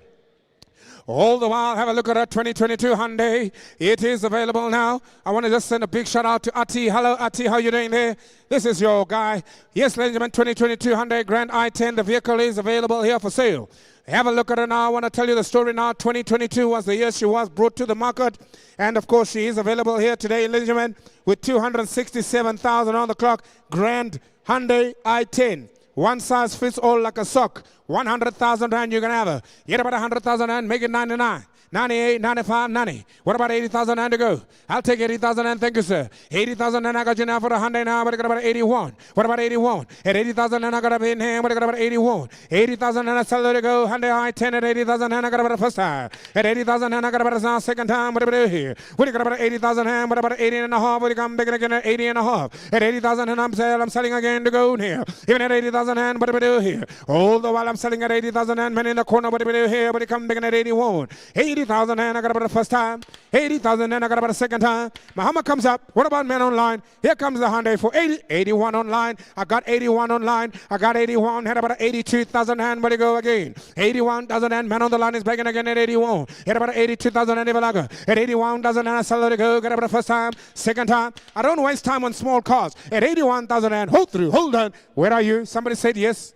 All the while, have a look at her 2022 Hyundai. It is available now. I want to just send a big shout out to Ati. Hello, Ati. How you doing there? This is your guy. Yes, ladies and gentlemen, 2022 Hyundai Grand i10. The vehicle is available here for sale. Have a look at her now. I want to tell you the story now. 2022 was the year she was brought to the market. And, of course, she is available here today, ladies and gentlemen, with 267,000 on the clock. Grand Hyundai i10. One size fits all like a sock. 100,000 rand you can have her. Get about 100,000 rand, make it 99. 98, 95, 90. What about 80,000 rand to go? I'll take 80,000 rand, thank you, sir. 80,000 rand I got you now for the Hyundai now, but I got about 81. What about 81? At 80,000 rand I got up in hand, but I got about 81. 80,000 rand I sell it to go. Hyundai i10 at 80,000 rand I got about the first time. At 80,000 rand I got about the second time. What do we do here? What do you got about 80,000 rand? What about 80 and a half? What do you come bigger again at 80 and a half? At 80,000 rand I'm selling again to go here. Even at 80,000 rand, what do we do here? All the while I'm selling at 80,000 rand, man in the corner, what do we do here? What do you come bigger at 81? 80,000 rand I got about the first time. 80,000 rand I got about the second time. Mahama comes up. What about men online? Here comes the Hyundai for 80, 81 online. I got 81 online. I got 81. Had about 82,000 rand. Where do you go again? 81,000 rand. Man on the line is begging again at 81. Had about 82,000 rand. At 81,000 rand I sell it to go. Got about the first time. Second time. I don't waste time on small cars. At 81,000 rand. Hold on. Where are you? Somebody said yes.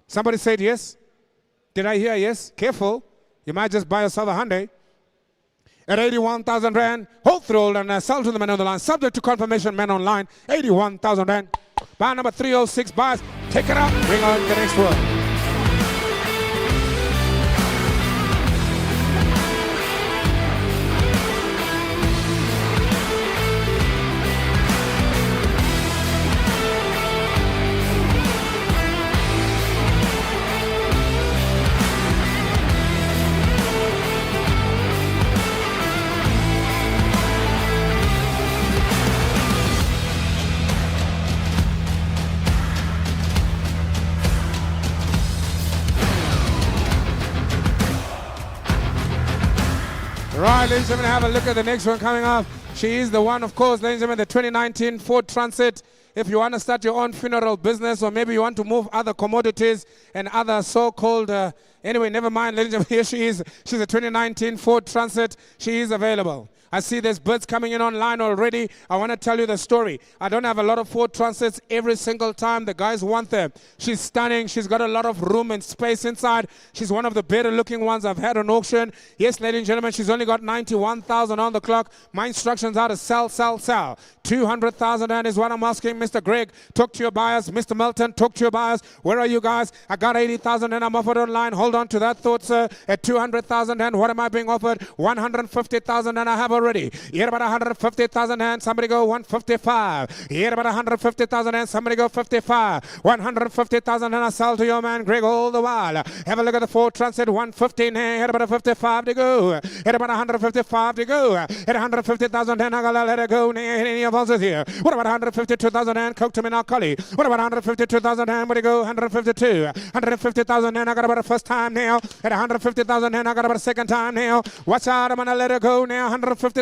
Somebody said yes. Did I hear yes? Careful. You might just buy yourself a Hyundai. At 81,000 rand. Hold through and sell to the men on the line. Subject to confirmation, men online. 81,000 rand. Bar number 306 bars. Take it out. Bring on the next one. Right, ladies and gentlemen, have a look at the next one coming up. She is the one, of course, ladies and gentlemen, the 2019 Ford Transit. If you want to start your own funeral business, or maybe you want to move other commodities and other so-called, anyway, never mind, ladies and gentlemen, here she is. She's a 2019 Ford Transit. She is available. I see there's bids coming in online already. I want to tell you the story. I don't have a lot of Ford Transits every single time. The guys want them. She's stunning. She's got a lot of room and space inside. She's one of the better looking ones I've had on auction. Yes, ladies and gentlemen, she's only got 91,000 on the clock. My instructions are to sell, sell, sell. 200,000 and is what I'm asking. Mr. Greg, talk to your buyers. Mr. Milton, talk to your buyers. Where are you guys? I got 80,000 and I'm offered online. Hold on to that thought, sir. At 200,000 and what am I being offered? 150,000 and I have already. Here about 150,000 and somebody go 155. Here about 150,000 and somebody go 55. 150,000 and I sell to your man Greg all the while. Have a look at the Ford Transit 115. Here about 55 to go. Here about 155 to go. At 150,000 and I gotta let it go. Any of us is here. What about 152,000 and Coke to me now, Collie? What about 152,000 and where to go? 152. 150,000 and I got about a first time now. At 150,000 and I got about a second time now. Watch out, I'm gonna let it go now. 150,000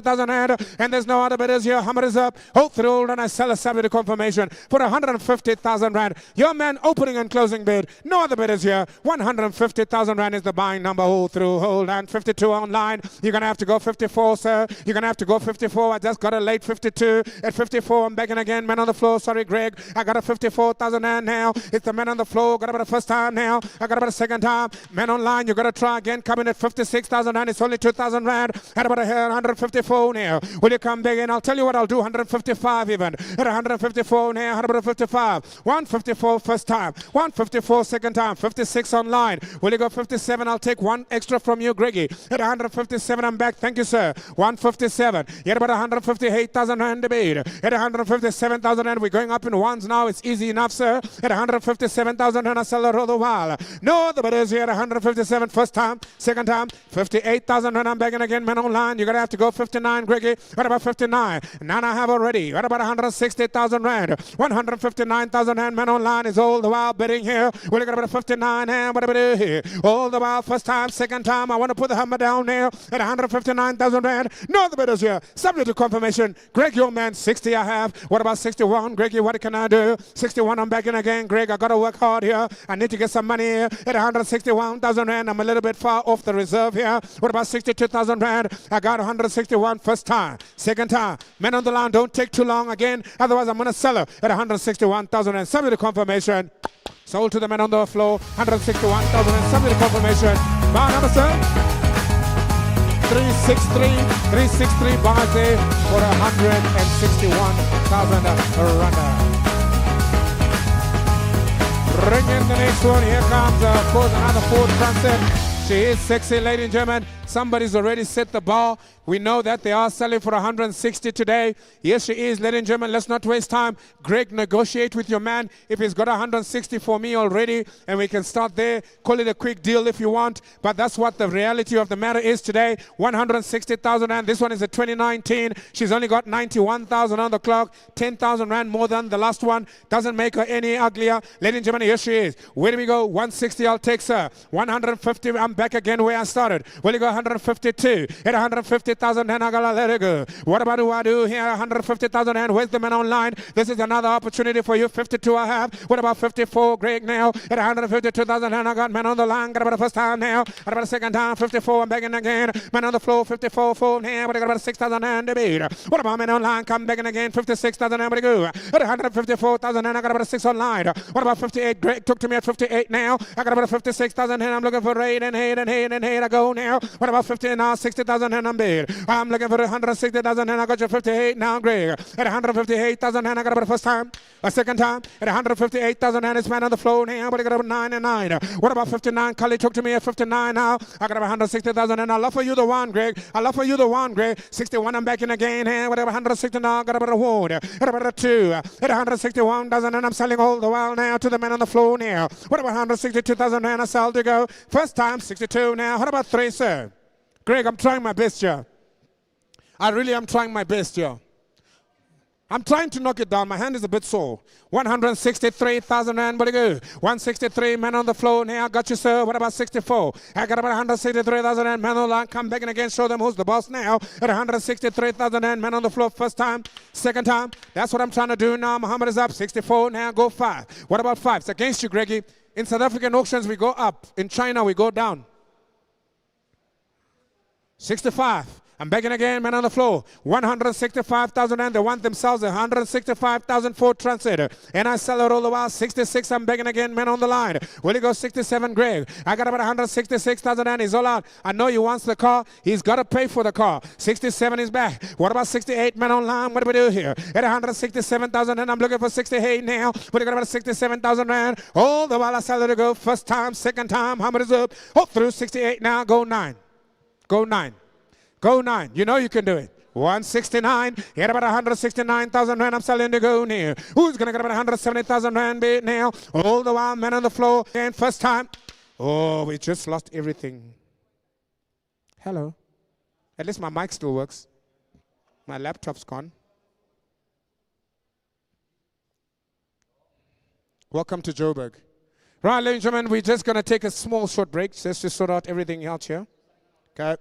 and there's no other bidders here. Hammer is up. Hold through and I sell a subject to confirmation for 150,000 rand. Your man opening and closing bid. No other bidders here. 150,000 rand is the buying number. Hold through, hold and 52 online. You're gonna have to go 54, sir. You're gonna have to go 54. I just got a late 52. At 54, I'm begging again. Man on the floor. Sorry, Greg. I got a 54,000 rand now. It's the man on the floor. Got about a first time now. I got about a second time. Man online. You gotta try again. Coming at 56,000 rand. It's only 2,000 rand. At about a 154 now. Will you come big in? I'll tell you what I'll do. 155 even. At 154 now. 155. 154 first time. 154 second time. 56 online. Will you go 57? I'll take one extra from you, Greggy. At 157, I'm back. Thank you, sir. 157. Yet about 158,000 rand debate. At 157,000 rand. We're going up in ones now. It's easy enough, sir. At 157,000 rand, I sell it all the while. No, the bidders here at 157 first time. Second time. 58,000 rand. I'm begging again. Men online. You're going to have to go 59, Greggy. What about 59? None I have already. What about 160,000 rand? 159,000 rand. Men online is all the while bidding here. We're looking about 59 and what about it here? All the while, first time, second time. I want to put the hammer down there at 159,000 rand. No other bidders here. Subject to confirmation. Greg, your man, 60 I have. What about 61? Greggy, what can I do? 61, I'm back in again. Greg, I got to work hard here. I need to get some money here at 161,000 rand. I'm a little bit far off the reserve here. What about 62,000 rand? I got 161 first time. Second time. Men on the line, don't take too long again. Otherwise, I'm going to sell her at 161,000 and subject to confirmation. Sold to the men on the floor. 161,000 and subject to confirmation. Bar number, sir. 363 bars there for 161,000 randa. Bring in the next one. Here comes, of course, another Ford Transit. She is sexy, ladies and gentlemen. Somebody's already set the bar. We know that they are selling for 160 today. Yes, she is, ladies and gentlemen. Let's not waste time. Greg, negotiate with your man. If he's got 160 for me already, and we can start there, call it a quick deal if you want. But that's what the reality of the matter is today. 160,000 rand. This one is a 2019. She's only got 91,000 on the clock. 10,000 rand more than the last one. Doesn't make her any uglier. Ladies and gentlemen, here she is. Where do we go? 160, I'll take her. 150, I'm back again where I started. Will you go 152? At 150,000 and I gotta let it go. What about do I do here? 150,000 and where's the man online? This is another opportunity for you. 52 I have. What about 54? Greg now. At 152,000 and I got man on the line. Got about the first time now. Got about the second time. 54. I'm begging again. Man on the floor. 54 full now. But I got about 6,000 and the beat. What about man online? Come begging again. 56,000 and go. At 154,000 and I got about a 6 online. What about 58? Greg took to me at 58 now. I got about 56,000 and I'm looking for 8 and 8 and 8 and 8. I go now. What about 50 now? 60,000 and I'm bid. I'm looking for 160,000 and I got you 58 now, Greg. At 158,000 and I got it for the first time. A second time. At 158,000 and it's man on the floor now. But I got about 9 and 9. What about 59? Cully took to me at 59 now. I got about 160,000 and I love for you the one, Greg. I love for you the one, Greg. 61, I'm back in again. And whatever 160 now, got about a one. What about a 2? At 161,000 and I'm selling all the while now to the man on the floor now. What about 162,000 and I sell to go. First time, 62 now. What about 3, sir? Greg, I'm trying my best here. I really am trying my best here. I'm trying to knock it down. My hand is a bit sore. 163,000 rand, but go. 163, man on the floor. Now I got you, sir. What about 64? I got about 163,000 rand, man on the line. Come back and again, show them who's the boss now. At 163,000 rand, man on the floor. First time, second time. That's what I'm trying to do now. Muhammad is up. 64, now go 5. What about 5? It's against you, Greggy. In South African auctions, we go up. In China, we go down. 65. I'm begging again, man on the floor. 165,000 and they want themselves 165,000 for transit. And I sell it all the while. 66, I'm begging again, man on the line. Will you go 67, Greg? I got about 166,000 and he's all out. I know he wants the car. He's got to pay for the car. 67 is back. What about 68, man online? What do we do here? At 167,000 and I'm looking for 68 now. But you got about 67,000 rand. All the while I sell it to go. First time, second time. How much is up? Oh, through 68 now. Go 9. Go 9. Go 9. You know you can do it. 169. Get about 169,000 rand. I'm selling to go near. Who's going to get about 170,000 rand bid now? All the while, man on the floor. And first time. Oh, we just lost everything. Hello. At least my mic still works. My laptop's gone. Welcome to Joburg. Right, ladies and gentlemen, we're just going to take a small short break just to sort out everything out here. Okay.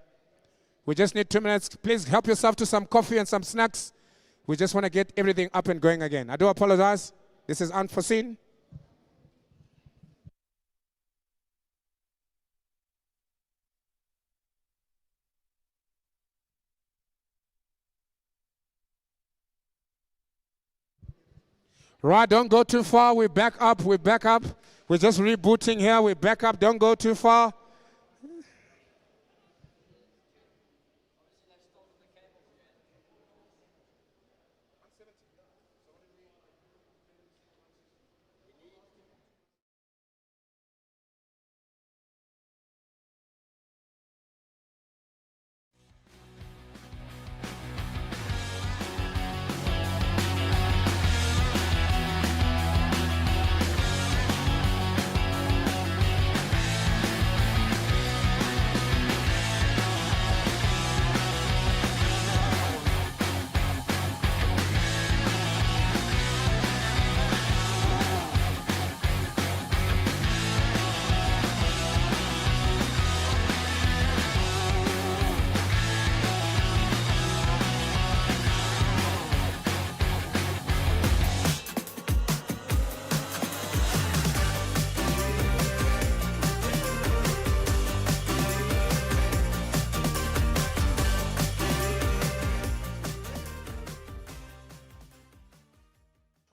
We just need 2 minutes. Please help yourself to some coffee and some snacks. We just want to get everything up and going again. I do apologize. This is unforeseen. Right, don't go too far. We're back up. We're back up. We're just rebooting here. We're back up. Don't go too far.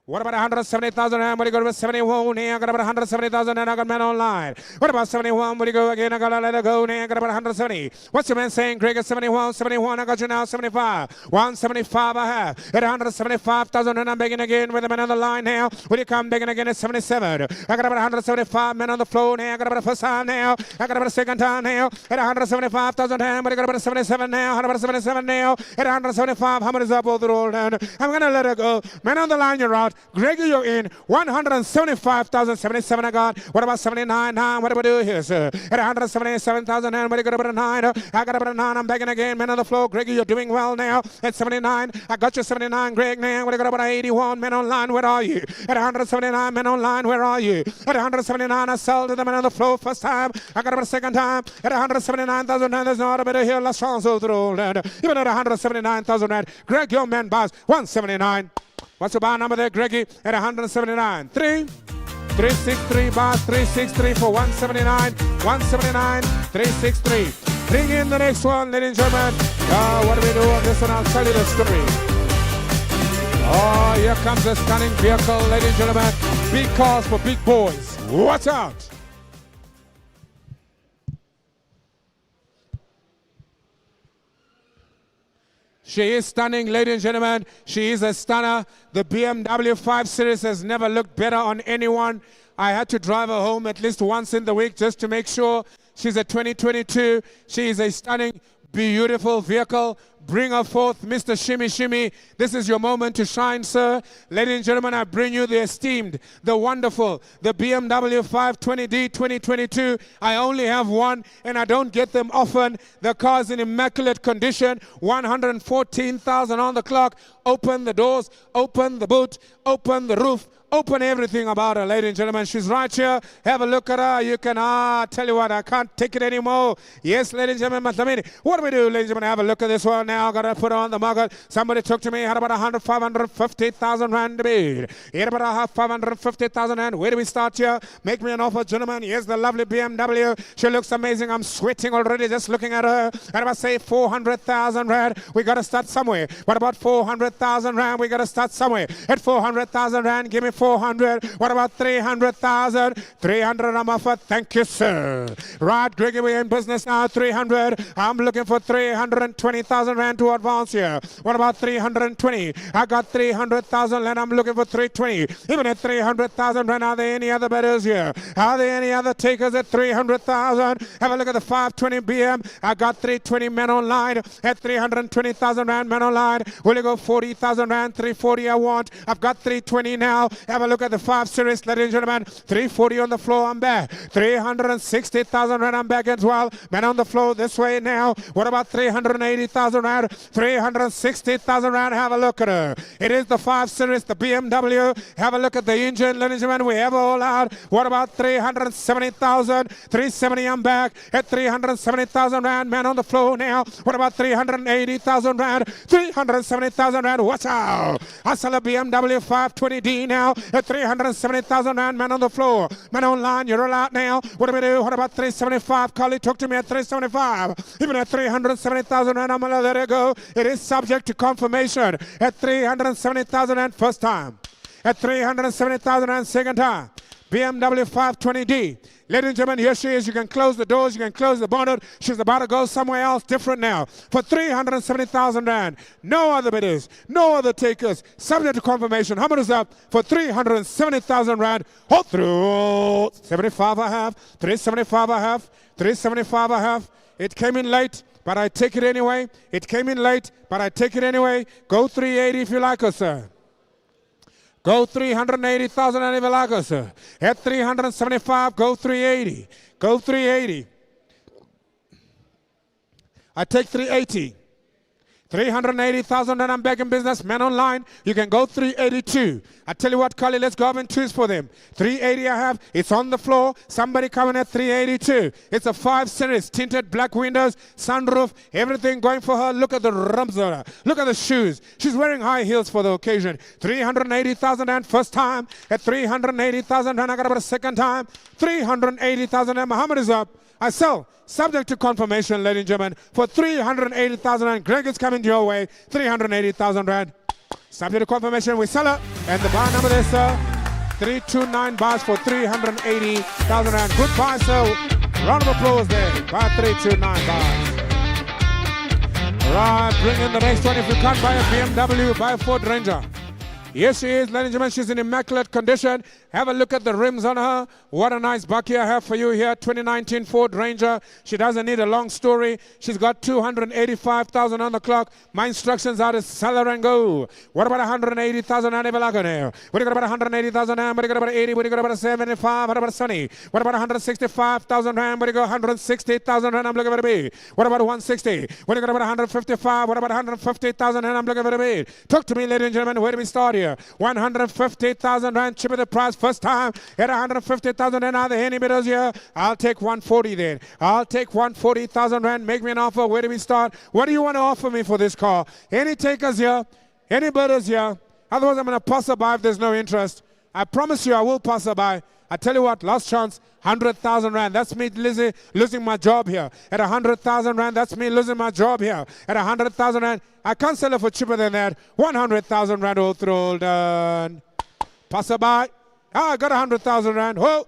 What about 170,000 rand? What do you go with 71 here? I got about 170,000 and I got man online. What about 71? What do you go again? I got to let it go here. I got about 170. What's your man saying? Greg at 71, 71. I got you now 75. 175 I have. At 175,000 and I'm begging again with the man on the line now. Will you come begging again at 77? I got about 175 men on the floor now. I got about a first time now. I got about a second time now. At 175,000 rand. But I got about a 77 now. I got about a 77 now. At 175, how much is up all the roll down? I'm going to let it go. Man on the line, you're out. Greggy, you're in. 175,077 I got. What about 79 now? What do we do here, sir? At 177,000 and what do you got about a 9? I got about a 9. I'm begging again. Men on the floor. Greggy, you're doing well now. At 79, I got you 79, Greg now. What do you got about 81? Men online, where are you? At 179, men online, where are you? At 179, I sold to the men on the floor first time. I got about a second time. At 179,000 and there's no other bit here. La chance of the roll. Even at 179,000 rand. Greg, your man buys 179. What's the bar number there, Greggy? At 179. 363 bars, 363 for 179. 179, 363. Bring in the next one, ladies and gentlemen. What do we do on this one? I'll tell you the story. Oh, here comes a stunning vehicle, ladies and gentlemen. Big cars for big boys. Watch out. She is stunning, ladies and gentlemen. She is a stunner. The BMW 5 Series has never looked better on anyone. I had to drive her home at least once in the week just to make sure. She's a 2022. She is a stunning, beautiful vehicle. Bring her forth, Mr. Shimmy Shimmy. This is your moment to shine, sir. Ladies and gentlemen, I bring you the esteemed, the wonderful, the BMW 520D 2022. I only have one, and I don't get them often. The car's in immaculate condition. 114,000 on the clock. Open the doors, open the boot, open the roof, open everything about her, ladies and gentlemen. She's right here. Have a look at her. You can, tell you what, I can't take it anymore. Yes, ladies and gentlemen, what do we do, ladies and gentlemen? Have a look at this one now. Got to put her on the market. Somebody talk to me. Had about 550,000 rand to bid. Had about 550,000 rand. Where do we start here? Make me an offer, gentlemen. Yes, the lovely BMW. She looks amazing. I'm sweating already just looking at her. And about say 400,000 rand. We got to start somewhere. What about 400,000 rand? We got to start somewhere. At 400,000 rand, give me 400. What about 300,000? 300 I'm offered. Thank you, sir. Right, Greggy, we're in business now. 300. I'm looking for 320,000 rand to advance here. What about 320? I got 300,000 and I'm looking for 320. Even at 300,000 rand, are there any other bidders here? Are there any other takers at 300,000? Have a look at the 520 BM. I got 320 men online at 320,000 rand men online. Will you go 40,000 rand? 340 I want. I've got 320 now. Have a look at the 5 Series, ladies and gentlemen. 340 on the floor, I'm back. 360,000 rand, I'm back as well. Men on the floor this way now. What about 380,000 rand? 360,000 rand, have a look at her. It is the 5 Series, the BMW. Have a look at the engine, ladies and gentlemen. We have it all out. What about 370,000? 370, I'm back at 370,000 rand. Men on the floor now. What about 380,000 rand? 370,000 rand, watch out. I sell a BMW 520D now at 370,000 rand. Man on the floor, man online, you're all out now. What do we do? What about 375? Carly, talk to me at 375. Even at 370,000 rand, I'm gonna let it go. It is subject to confirmation at 370,000 rand first time. At 370,000 rand second time. BMW 520D. Ladies and gentlemen, here she is. You can close the doors. You can close the bonnet. She's about to go somewhere else different now. For 370,000 rand. No other bidders. No other takers. Subject to confirmation. How much is up for 370,000 rand? Hold through. 75 I have. 375 I have. 375 I have. It came in late, but I take it anyway. It came in late, but I take it anyway. Go 380 if you like us, sir. Go 380,000 and if you like us, sir. At 375, go 380. Go 380. I take 380. 380,000 and I'm back in business. Men online, you can go 382. I tell you what, Carly, let's go up and choose for them. 380 I have. It's on the floor. Somebody coming at 382. It's a 5 Series, tinted black windows, sunroof, everything going for her. Look at the rims on her. Look at the shoes. She's wearing high heels for the occasion. 380,000 and first time. At 380,000 and I got about a second time. 380,000 and Muhammad is up. I sell, subject to confirmation, ladies and gentlemen, for 380,000 rand. Greg is coming your way, 380,000 rand. Subject to confirmation, we sell it. And the buy number there, sir, 329 buys for 380,000 rand. Good buy, sir. Round of applause there. Buy 329 buys. Right, bring in the next one. If you can't buy a BMW, buy a Ford Ranger. Yes, she is, ladies and gentlemen. She's in immaculate condition. Have a look at the rims on her. What a nice bucky I have for you here. 2019 Ford Ranger. She doesn't need a long story. She's got 285,000 on the clock. My instructions are to sell her and go. What about 180,000 and What do you got about 180,000 and What do you got about 80? What do you got about 75? What about 70? What about 165,000 rand? What do you got 160,000 rand? I'm looking for a B. What about 160? What do you got about 155? What about 150,000 rand? I'm looking for a B. Talk to me, ladies and gentlemen. Where do we start here? 150,000 rand, cheaper the price first time at 150,000 rand. Are there any bidders here? I'll take 140 then. I'll take 140,000 rand. Make me an offer. Where do we start? What do you want to offer me for this car? Any takers here? Any bidders here? Otherwise, I'm going to pass her by if there's no interest. I promise you I will pass her by. I tell you what, last chance, 100,000 rand. That's me losing my job here. At 100,000 rand, that's me losing my job here. At 100,000 rand, I can't sell it for cheaper than that. 100,000 rand all through, all done. Pass her by. Ah, I got 100,000 rand. Whoa.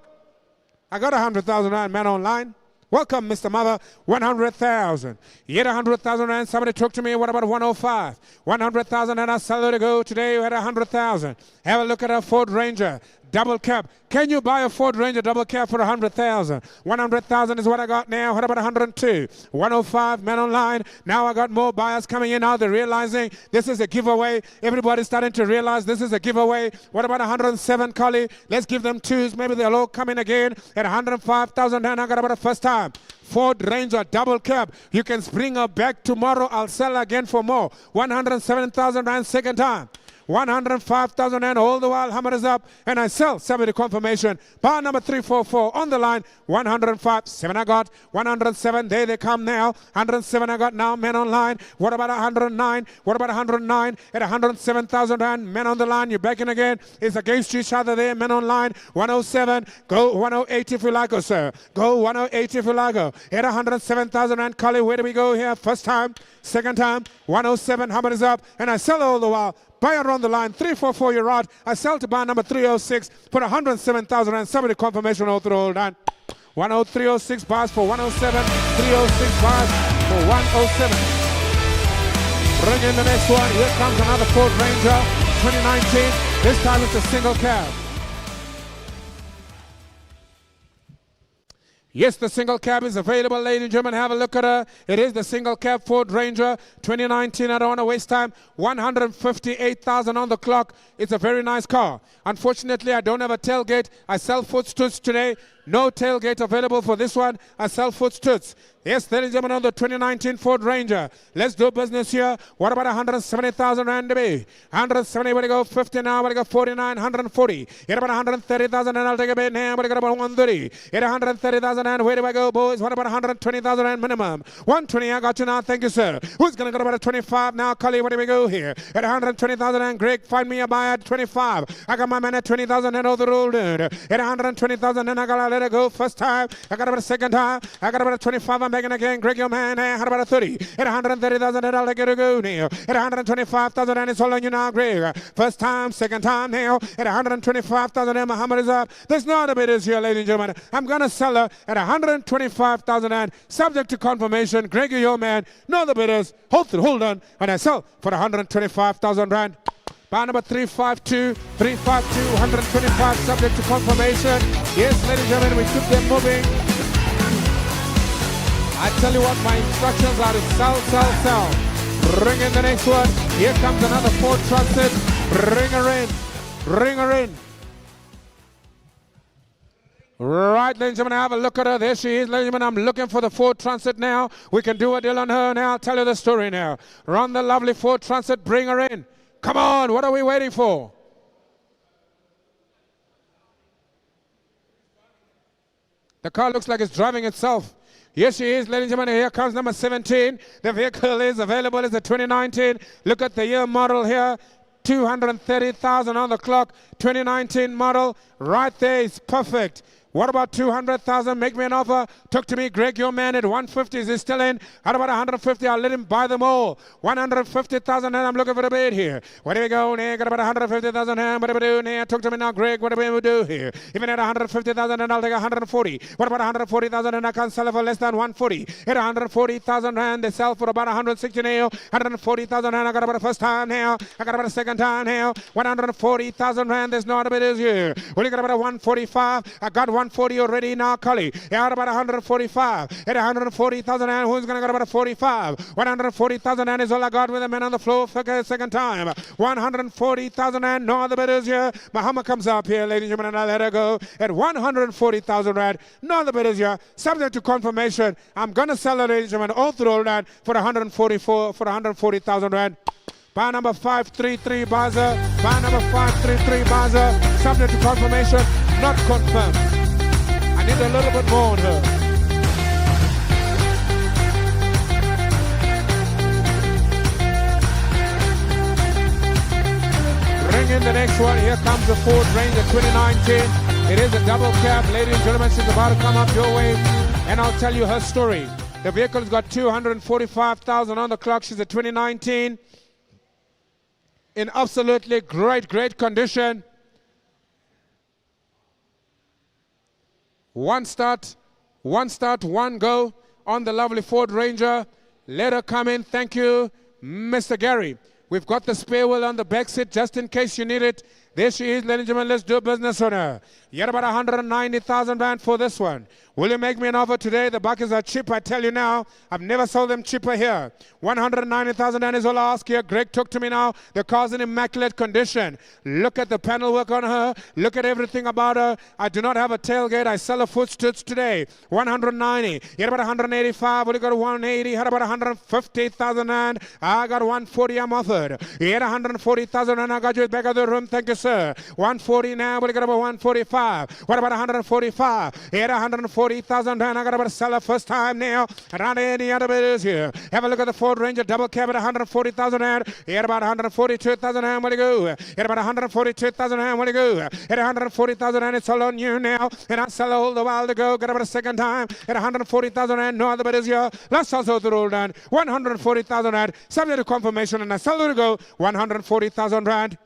I got 100,000 rand, man online. Welcome, Mr. Mother. 100,000. Yet 100,000 rand. Somebody talk to me. What about 105? 100,000 and I sell it to go. Today you had 100,000. Have a look at our Ford Ranger. Double cab. Can you buy a Ford Ranger double cab for 100,000? 100,000 is what I got now. What about 102? 105, man online. Now I got more buyers coming in now. They're realizing this is a giveaway. Everybody's starting to realize this is a giveaway. What about 107, Collie? Let's give them twos. Maybe they'll all come in again at 105,000. And I got about the first time. Ford Ranger double cab. You can bring her back tomorrow. I'll sell again for more. 107,000 rand second time. 105,000 and all the while hammer is up and I sell. Somebody confirmation. Bar number 344 on the line. 105. 7 I got. 107. There they come now. 107 I got now. Men online. What about 109? What about 109? At 107,000 rand. Men on the line. You're back in again. It's against each other there. Men online. 107. Go 108 if you like, sir. Go 108 if you like. At 107,000 rand. Collie, where do we go here? First time. Second time. 107. Hammer is up and I sell all the while. Buyer on the line, 344, you're out. I sell to buy number 306 for 107,000 and somebody confirmation all through all done. 10306 bars for 107, 306 bars for 107. Bring in the next one. Here comes another Ford Ranger 2019. This time it's a single cab. Yes, the single cab is available, ladies and gentlemen. Have a look at her. It is the single cab Ford Ranger 2019. I don't want to waste time. 158,000 on the clock. It's a very nice car. Unfortunately, I don't have a tailgate. I sell footstools today. No tailgate available for this one. I sell footstools. Yes, ladies and gentlemen, on the 2019 Ford Ranger. Let's do business here. What about 170,000 rand to be? 170, where to go? 50 now, where to go? 49, 140. Get about 130,000 and I'll take a bit now, where to go? About 130. Get 130,000 and where do I go, boys? What about 120,000 rand minimum? 120, I got you now. Thank you, sir. Who's going to go about a 25 now? Cully, where do we go here? At 120,000 and Greg, find me a buyer at 25. I got my man at 20,000 and all the rule, dude. At 120,000 and I got to let it go first time. I got about a second time. I got about a 25. I'm making again. Greg, your man, how about a 30? At 130,000 and I'll let it go now. At 125,000 and it's all on you now, Greg. First time, second time now. At 125,000 and Muhammad is up. There's no other bidders here, ladies and gentlemen. I'm going to sell her at 125,000 and subject to confirmation. Greg, your man. No other bidders. Hold on. And I sell for 125,000 rand. Bar number 352, 125, subject to confirmation. Yes, ladies and gentlemen, we keep them moving. I tell you what, my instructions are to sell. Bring in the next one. Here comes another Ford Transit. Bring her in. Right, ladies and gentlemen, have a look at her. There she is, ladies and gentlemen. I'm looking for the Ford Transit now. We can do a deal on her now. I'll tell you the story now. Run the lovely Ford Transit. Bring her in. Come on, what are we waiting for? The car looks like it's driving itself. Yes, she is, ladies and gentlemen. Here comes number 17. The vehicle is available. It's a 2019. Look at the year model here. 230,000 on the clock. 2019 model. Right there is perfect. What about 200,000? Make me an offer. Talk to me, Greg, your man at 150. Is he still in? How about 150? I'll let him buy them all. 150,000 and I'm looking for a bid here. Where do we go now? Got about 150,000 and what do we do now? Talk to me now, Greg. What do we do here? Even at 150,000 and I'll take 140. What about 140,000 and I can't sell it for less than 140? At 140,000 rand, they sell for about 160 now. 140,000 rand, I got about the first time now. I got about the second time now. 140,000 rand, there's no other bidders here. Well, you got about a 145. I got 140 already now, Cully. Out about 145. At 140,000 and who's going to get about a 45? 140,000 and is all I got with the men on the floor for the second time. 140,000 and no other bidders here. Muhammad comes up here, ladies and gentlemen, and I let her go at 140,000 rand. No other bidders here. Subject to confirmation. I'm going to sell it, ladies and gentlemen, all through all that for 140,000 rand. Bar number 533 Baza. Bar number 533 Baza. Subject to confirmation. Not confirmed. I need a little bit more on her. Bring in the next one. Here comes the Ford Ranger 2019. It is a double cab. Ladies and gentlemen, she's about to come up your way. And I'll tell you her story. The vehicle's got 245,000 on the clock. She's a 2019. In absolutely great condition. One start, One start, one go on the lovely Ford Ranger. Let her come in. Thank you, Mr. Gary. We've got the spare wheel on the back seat just in case you need it. There she is, ladies and gentlemen. Let's do business on her. You're about 190,000 rand for this one. Will you make me an offer today? The buckets are cheap, I tell you now. I've never sold them cheaper here. 190,000 rand is all I ask here. Greg, talk to me now. The car's in immaculate condition. Look at the panel work on her. Look at everything about her. I do not have a tailgate. I sell a footstoots today. 190. You're about 185. Will you got 180? Had about 150,000 rand. I got 140. I'm offered. You had 140,000 rand. I got you back of the room. Thank you, sir. 140 now. Will you got about 145? What about 145? You had 140,000 rand. I got about to sell it first time now. Around any other bidders here. Have a look at the Ford Ranger double cab at 140,000 rand. You had about 142,000 rand. Where to go? You had about 142,000 rand. Where to go? At 140,000 rand. It's all on you now. And I sell all the while to go. Got about a second time at 140,000 rand. No other bidders here. Last also the roll done. 140,000 rand. Subject to confirmation. And I sell it to go. 140,000 rand.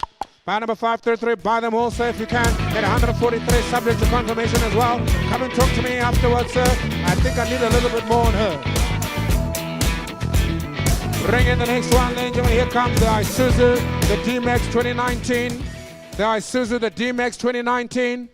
Buy number 533, buy them also if you can. At 143, subject to confirmation as well. Come and talk to me afterwards, sir. I think I need a little bit more on her. Bring in the next one, ladies and gentlemen. Here comes the Isuzu, the D-Max 2019. The Isuzu, the D-Max 2019.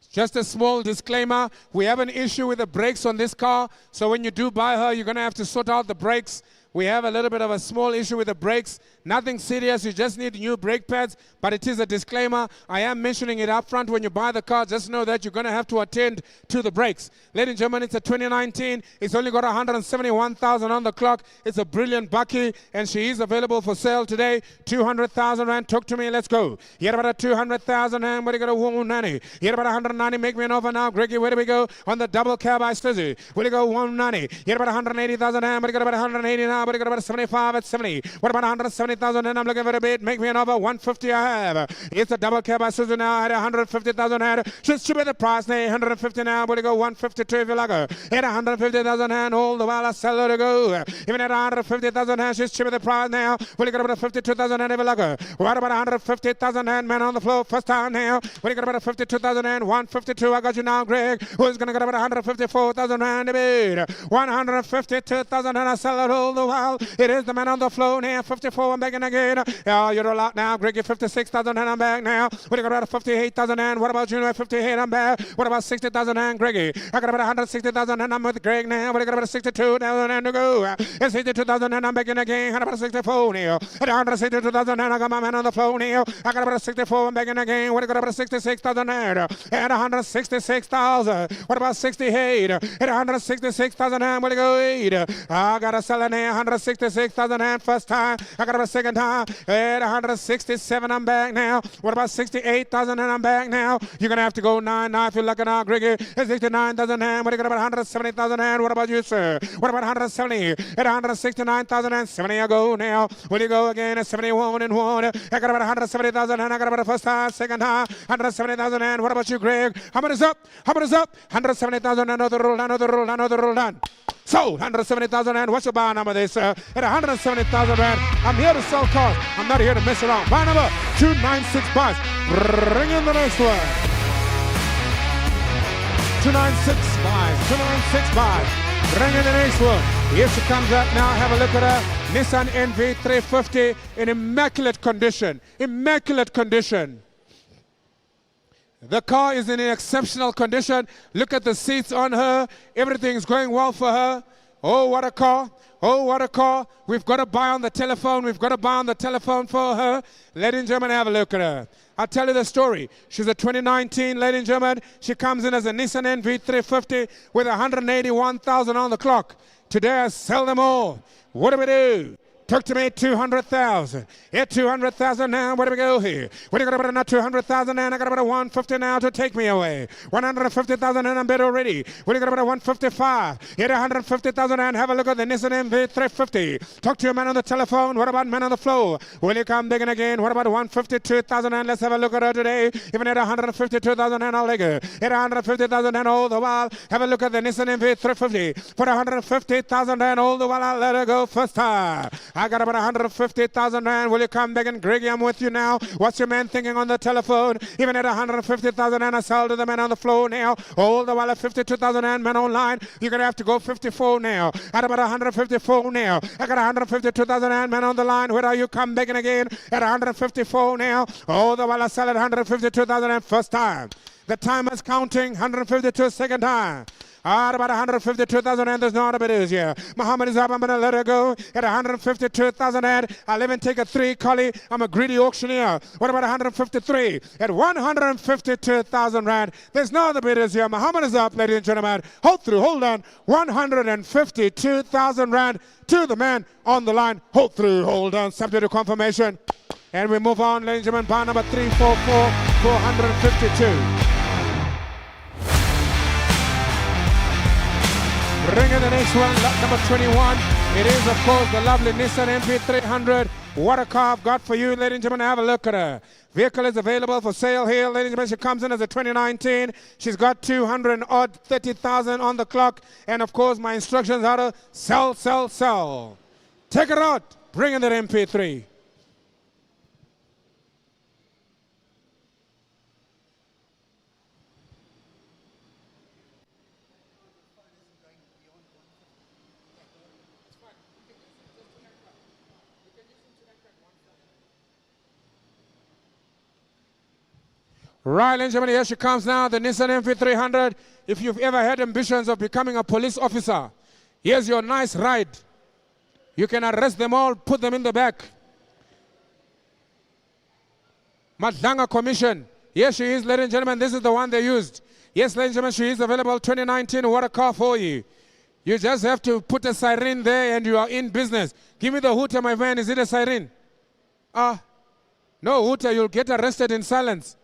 Just a small disclaimer, we have an issue with the brakes on this car, so when you do buy her, you're going to have to sort out the brakes. We have a little bit of a small issue with the brakes. Nothing serious, you just need new brake pads, but it is a disclaimer. I am mentioning it up front when you buy the car. Just know that you're going to have to attend to the brakes. Ladies and gentlemen, it's a 2019. It's only got 171,000 on the clock. It's a brilliant bucky, and she is available for sale today. 200,000 rand. Talk to me, let's go. You had about a 200,000 rand. Where do you got a 190? You had about 190. Make me an offer now. Greggy, where do we go? On the double cab by Stizzy. Where do you go? 190. You had about 180,000 rand. But you got about 180 now. But you got about 75 at 70. What about 170,000? And I'm looking for a bit. Make me an offer. 150 I have. It's a double cab by Susan now at 150,000 rand. Just to be the price now. 150 now. But you go 152 if you like her. At 150,000 rand. All the while I sell her to go. Even at 150,000 rand, she's cheaper the price now. Well, you got about 52,000 rand if you like her. What about 150,000 rand? Man on the floor. First time now. Well, you got about 52,000 rand. 152. I got you now, Greg. Who's going to get about 154,000 rand a bid? 152,000 rand. I sell it all the while. It is the man on the floor now. 54. I'm begging again. Yeah, you're all out now. Greg, 56,000 and I'm back now. What you got about 58,000 and what about you? 58, I'm back. What about 60,000 and Greggy? I got about 160,000 and I'm with Greg now. What you got about 62,000 and to go? It's 62,000 and I'm begging again. I got about 64 now. At 162,000 and I got my man on the floor now. I got about 64. I'm begging again. What you got about 66,000 and at 166,000. What about 68? At 166,000 and what you go 8? I got to sell it now. 166,000 and first time. I got about second time. At 167, I'm back now. What about 68,000 and I'm back now? You're going to have to go 9 now if you're looking out, Griggy. At 69,000 and what do you got about 170,000 and what about you, sir? What about 170? At 169,000 and 70 I go now. Will you go again at 71 and 1? I got about 170,000 and I got about the first time, second time, 170,000 and what about you, Greg? How much is up? How much is up? 170,000 another roll, another roll, another roll done. So, 170,000 rand. What's your buy number there, sir? At 170,000 rand. I'm here to sell cars. I'm not here to mess around. Buy number 296 buys. Bring in the next one. 296 buys. 296 buys. Bring in the next one. Here she comes out now. Have a look at her. Nissan NV350 in immaculate condition. Immaculate condition. The car is in an exceptional condition. Look at the seats on her. Everything's going well for her. Oh, what a car. Oh, what a car. We've got to buy on the telephone. We've got to buy on the telephone for her. Ladies and gentlemen, have a look at her. I'll tell you the story. She's a 2019, ladies and gentlemen. She comes in as a Nissan NV350 with 181,000 on the clock. Today I sell them all. What do we do? Talk to me, 200,000. Yeah, 200,000 now. Where do we go here? What do you got about another 200,000 now? I got about a 150 now to take me away. 150,000 and I'm bid already. What do you got about a 155? Yeah, 150,000 and have a look at the Nissan NV350. Talk to your man on the telephone. What about man on the floor? Will you come digging again? What about 152,000 and let's have a look at her today. Even at 152,000 and I'll take her. At 150,000 and all the while, have a look at the Nissan NV350. For 150,000 and all the while, I'll let her go first time. I got about 150,000 rand. Will you come back? And Greggy, I'm with you now. What's your man thinking on the telephone? Even at 150,000 rand, I sell to the man on the floor now. All the while at 52,000 rand, man online. You're going to have to go 54 now. At about 154 now. I got 152,000 rand, man on the line. Where are you? Come back again at 154 now. All the while I sell at 152,000 rand first time. The timer's counting. 152 second time. At about 152,000 rand, there's no other bidders here. Muhammad is up, I'm going to let her go at 152,000 rand. I'll even take a 3 collie. I'm a greedy auctioneer. What about 153? At 152,000 rand, there's no other bidders here. Muhammad is up, ladies and gentlemen. Hold through, hold on. 152,000 rand to the man on the line. Hold through, hold on, subject to confirmation. And we move on, ladies and gentlemen. Bar number 344, 452. Bringing the next one, lot number 21. It is, of course, the lovely Nissan MP300. What a car I've got for you, ladies and gentlemen. Have a look at her. Vehicle is available for sale here, ladies and gentlemen. She comes in as a 2019. She's got 230,000 on the clock. And, of course, my instructions are to sell, sell, sell. Take her out. Bring in that MP3. Right, ladies and gentlemen, here she comes now, the Nissan MP300. If you've ever had ambitions of becoming a police officer, here's your nice ride. You can arrest them all, put them in the back. Madlanga Commission. Here she is, ladies and gentlemen. This is the one they used. Yes, ladies and gentlemen, she is available 2019. What a car for you. You just have to put a siren there and you are in business. Give me the hooter, my man. Is it a siren? No hooter. You'll get arrested in silence.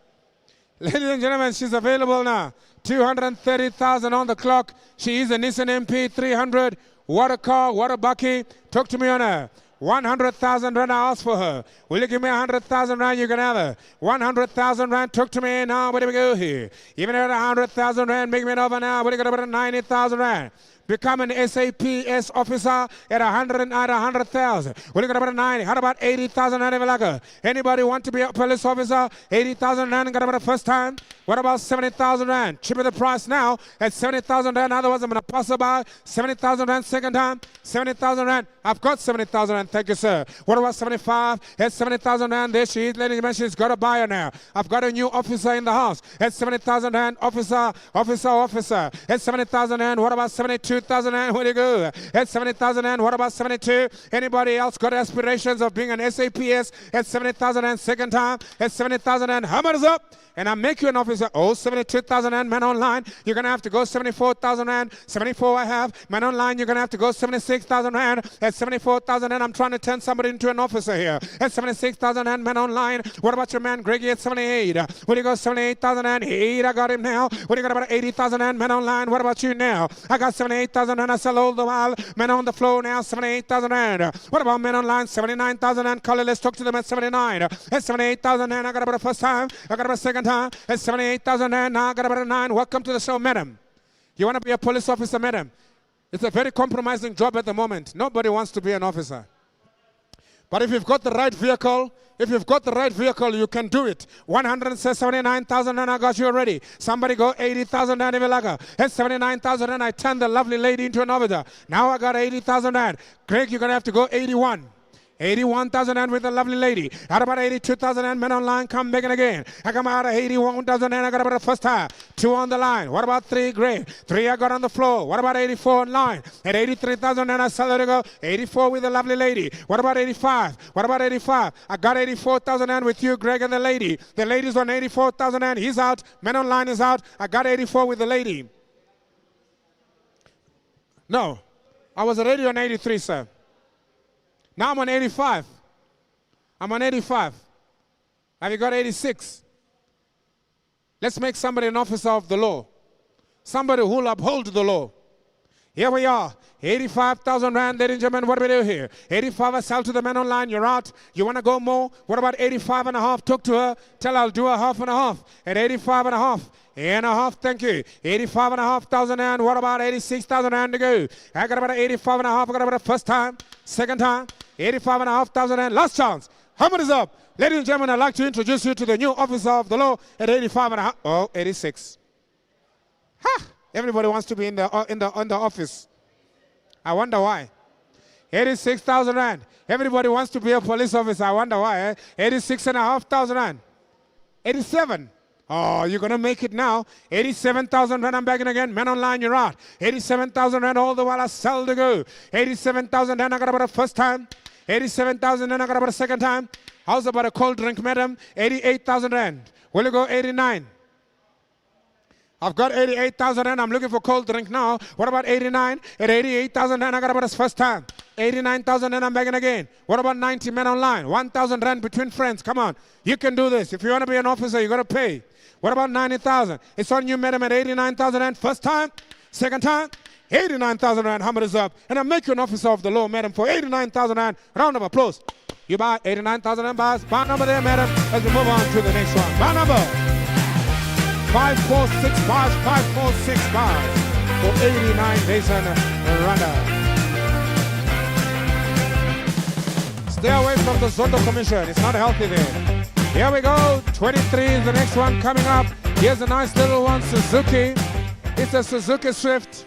Ladies and gentlemen, she's available now. 230,000 on the clock. She is a Nissan MP300. What a car, what a bucky. Talk to me on her. 100,000 rand I asked for her. Will you give me 100,000 rand? You can have her. 100,000 rand. Talk to me now. Where do we go here? Even at 100,000 rand, make me an offer now. What do you got about 90,000 rand? Become an SAPS officer at 100,000. What do you got about 90? How about 80,000 rand? Anybody want to be a police officer? 80,000 rand. Got about the first time? What about 70,000 rand? Cheaper the price now at 70,000 rand. Otherwise, I'm going to pass by 70,000 rand second time. 70,000 rand. I've got 70,000 rand. Thank you, sir. What about 75? At 70,000 rand. There she is, ladies and gentlemen. She's got a buyer now. I've got a new officer in the house. At 70,000 rand. Officer. At 70,000 rand. What about 72,000 rand? Where do you go? At 70,000 rand. What about 72? Anybody else got aspirations of being an SAPS? At 70,000 rand second time. At 70,000 rand. Hammers up. And I make you an officer. Oh, 72,000 rand, man online. You're going to have to go 74,000 rand. 74 I have. Man online, you're going to have to go 76,000 rand. At 74,000 rand, I'm trying to turn somebody into an officer here. At 76,000 rand, man online. What about your man, Greggy, at 78? What do you got, 78,000 rand? 8, I got him now. What do you got about 80,000 rand, man online? What about you now? I got 78,000 rand. I sell all the while. Man on the floor now, 78,000 rand. What about man online? 79,000 rand. Color, let's talk to them at 79. At 78,000 rand, I got about the first time. I got about second time. At 78,000 rand. Now I got about a 9. Welcome to the show, madam. You want to be a police officer, madam? It's a very compromising job at the moment. Nobody wants to be an officer. But if you've got the right vehicle, you can do it. 179,000 and I got you already. Somebody go 80,000 rand Ivelaga. At 79,000 and I turned the lovely lady into an officer. Now I got 80,000 rand. Greg, you're going to have to go 81. 81,000 rand with a lovely lady. At about 82,000 rand, men online, come back again. I come out of 81,000 rand, I got about the first time. 2 on the line. What about 3, Greg? 3 I got on the floor. What about 84 on line? At 83,000 rand, I sell it to go. 84 with a lovely lady. What about 85? What about 85? I got 84,000 rand with you, Greg, and the lady. The lady's on 84,000 rand. He's out. Men online is out. I got 84 with the lady. No, I was already on 83, sir. Now I'm on 85. I'm on 85. Have you got 86? Let's make somebody an officer of the law. Somebody who will uphold the law. Here we are. 85,000 rand, ladies and gentlemen. What do we do here? 85, I sell to the man online. You're out. You want to go more? What about 85 and a half? Talk to her. Tell her I'll do a half and a half. At 85 and a half. And a half, thank you. 85,500 rand. What about 86,000 rand to go? I got about 85 and a half. I got about the first time, second time. 85,500 rand. Last chance. How much is up? Ladies and gentlemen, I'd like to introduce you to the new officer of the law at 85 and a half. Oh, 86. Ha! Everybody wants to be in the office. I wonder why. 86,000 rand. Everybody wants to be a police officer. I wonder why. 86,500 rand. 87. Oh, you're going to make it now. 87,000 rand. I'm back in again. Men online, you're out. 87,000 rand all the while I sell to go. 87,000 rand. I got about a first time. 87,000 rand. I got about a second time. How's about a cold drink, madam? 88,000 rand. Will you go 89? I've got 88,000 rand. I'm looking for cold drink now. What about 89? At 88,000 rand, I got about his first time. 89,000 rand, I'm back in again. What about 90 men online? 1,000 rand between friends. Come on. You can do this. If you want to be an officer, you got to pay. What about 90,000? It's on you, madam, at 89,000 rand. First time. Second time. 89,000 rand. Hammer is up. And I make you an officer of the law, madam, for 89,000 rand. Round of applause. You buy 89,000 rand bars. Bar number there, madam. Let's move on to the next one. Bar number 546 bars, 546 bars for 89 days and runner. Stay away from the Zondo Commission. It's not healthy there. Here we go. 23 is the next one coming up. Here's a nice little one, Suzuki. It's a Suzuki Swift.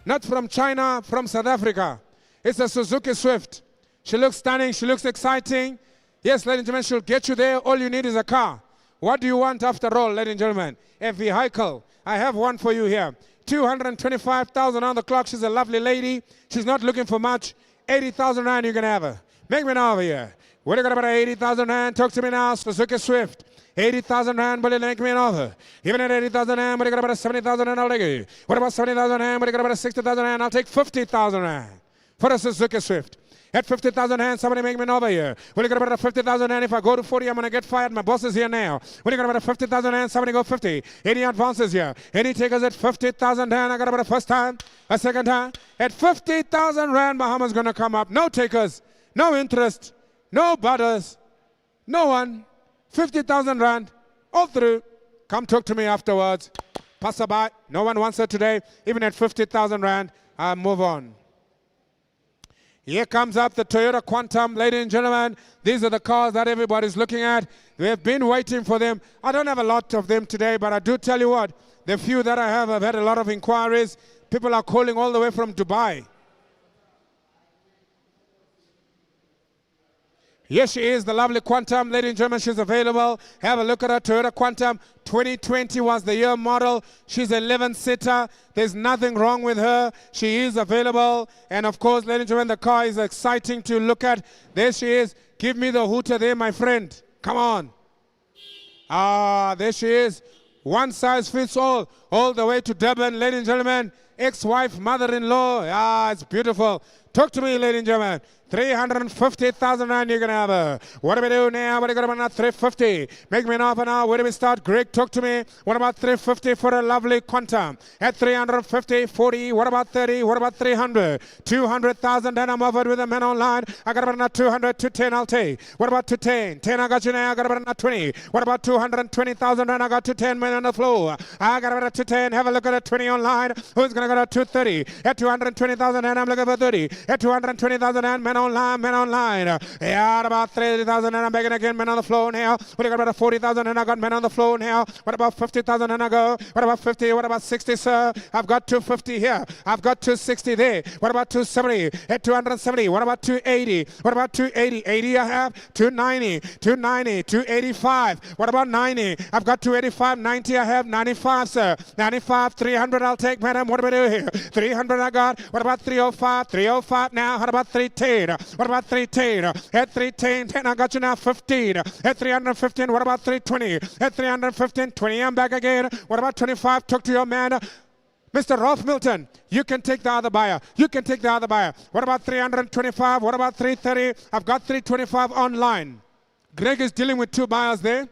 Not from China, from South Africa. It's a Suzuki Swift. She looks stunning. She looks exciting. Yes, ladies and gentlemen, she'll get you there. All you need is a car. What do you want after all, ladies and gentlemen? A vehicle. I have one for you here. 225,000 on the clock. She's a lovely lady. She's not looking for much. 80,000 rand you can have her. Make me an over here. What do you got about 80,000 rand? Talk to me now. Suzuki Swift. 80,000 rand, will you make me an offer? Even at 80,000 rand, what do you got about 70,000 rand? I'll take it. What about 70,000 rand? What do you got about 60,000 rand? I'll take 50,000 rand for a Suzuki Swift. At 50,000 rand, somebody make me an over here. When you got about 50,000 rand, if I go to 40, I'm going to get fired. My boss is here now. When you got about 50,000 rand, somebody go 50. Any advances here? Any takers at 50,000 rand? I got about a first time, a second time. At 50,000 rand, Bahama's going to come up. No takers, no interest, no butters, no one. 50,000 rand, all through. Come talk to me afterwards. Passerby, no one wants it today. Even at 50,000 rand, I'll move on. Here comes up the Toyota Quantum. Ladies and gentlemen, these are the cars that everybody's looking at. We have been waiting for them. I don't have a lot of them today, but I do tell you what, the few that I have, I've had a lot of inquiries. People are calling all the way from Dubai. Yes, she is, the lovely Quantum. Ladies and gentlemen, she's available. Have a look at her Toyota Quantum. 2020 was the year model. She's an 11-seater. There's nothing wrong with her. She is available. And of course, ladies and gentlemen, the car is exciting to look at. There she is. Give me the hooter there, my friend. Come on. Ah, there she is. One size fits all the way to Durban, ladies and gentlemen. Ex-wife, mother-in-law. Ah, it's beautiful. Talk to me, ladies and gentlemen. 350,000 rand you're going to have her. What do we do now? What do you got about 350? Make me an offer now. Where do we start? Greg, talk to me. What about 350 for a lovely Quantum? At 350, 40. What about 30? What about 300? 200,000 and I'm offered with a man online. I got about 200, 210 I'll take. What about 210? 10 I got you now. I got about 20. What about 220,000 and I got 210 men on the floor. I got about 210. Have a look at a 20 online. Who's going to go to 230? At 220,000 and I'm looking for 30. At 220,000 and men online. Yeah, about 30,000 and I'm begging again, men on the floor now. What do you got about 40,000 and I got men on the floor now? What about 50,000 and I go? What about 50? What about 60, sir? I've got 250 here. I've got 260 there. What about 270? At 270. What about 280? What about 280? 80 I have. 290. 290. 285. What about 90? I've got 285. 90 I have. 95, sir. 95. 300 I'll take, madam. What do we do here? 300 I got. What about 305? 305 now. How about 310? What about 310? At 310, 10, I got you now 15. At 315, what about 320? At 315, 20, I'm back again. What about 25? Talk to your man. Mr. Rolf Milton, you can take the other buyer. You can take the other buyer. What about 325? What about 330? I've got 325 online. Greg is dealing with two buyers there.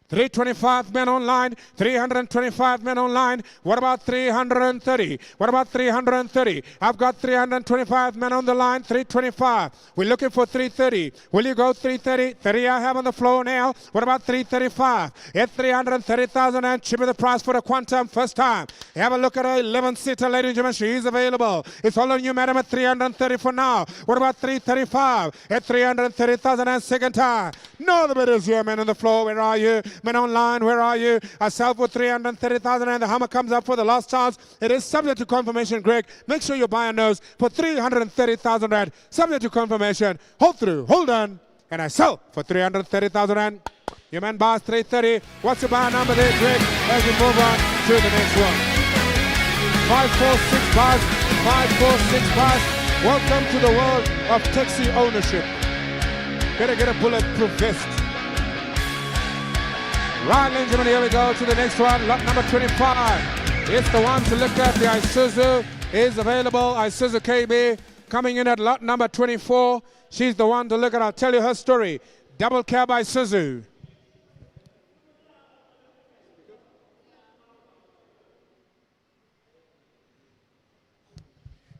325 men online, 325 men online. What about 330? What about 330? I've got 325 men on the line, 325. We're looking for 330. Will you go 330? 30 I have on the floor now. What about 335? At 330,000 and cheaper the price for the Quantum first time. Have a look at her 11-seater, ladies and gentlemen. She is available. It's all on you, madam, at 330 for now. What about 335? At 330,000 and second time. No, the bid is here, men on the floor. Where are you? Men online, where are you? I sell for 330,000 and the Hummer comes up for the last chance. It is subject to confirmation, Greg. Make sure your buyer knows for 330,000 rand. Subject to confirmation. Hold through, hold on. And I sell for 330,000 rand. Your man buys 330. What's your buyer number there, Greg? As we move on to the next one. 546 bars, 546 bars. Welcome to the world of taxi ownership. Better get a bulletproof vest. Right, ladies and gentlemen, here we go to the next one. Lot number 25. It's the one to look at. The Isuzu is available. Isuzu KB coming in at lot number 24. She's the one to look at. I'll tell you her story. Double cab Isuzu.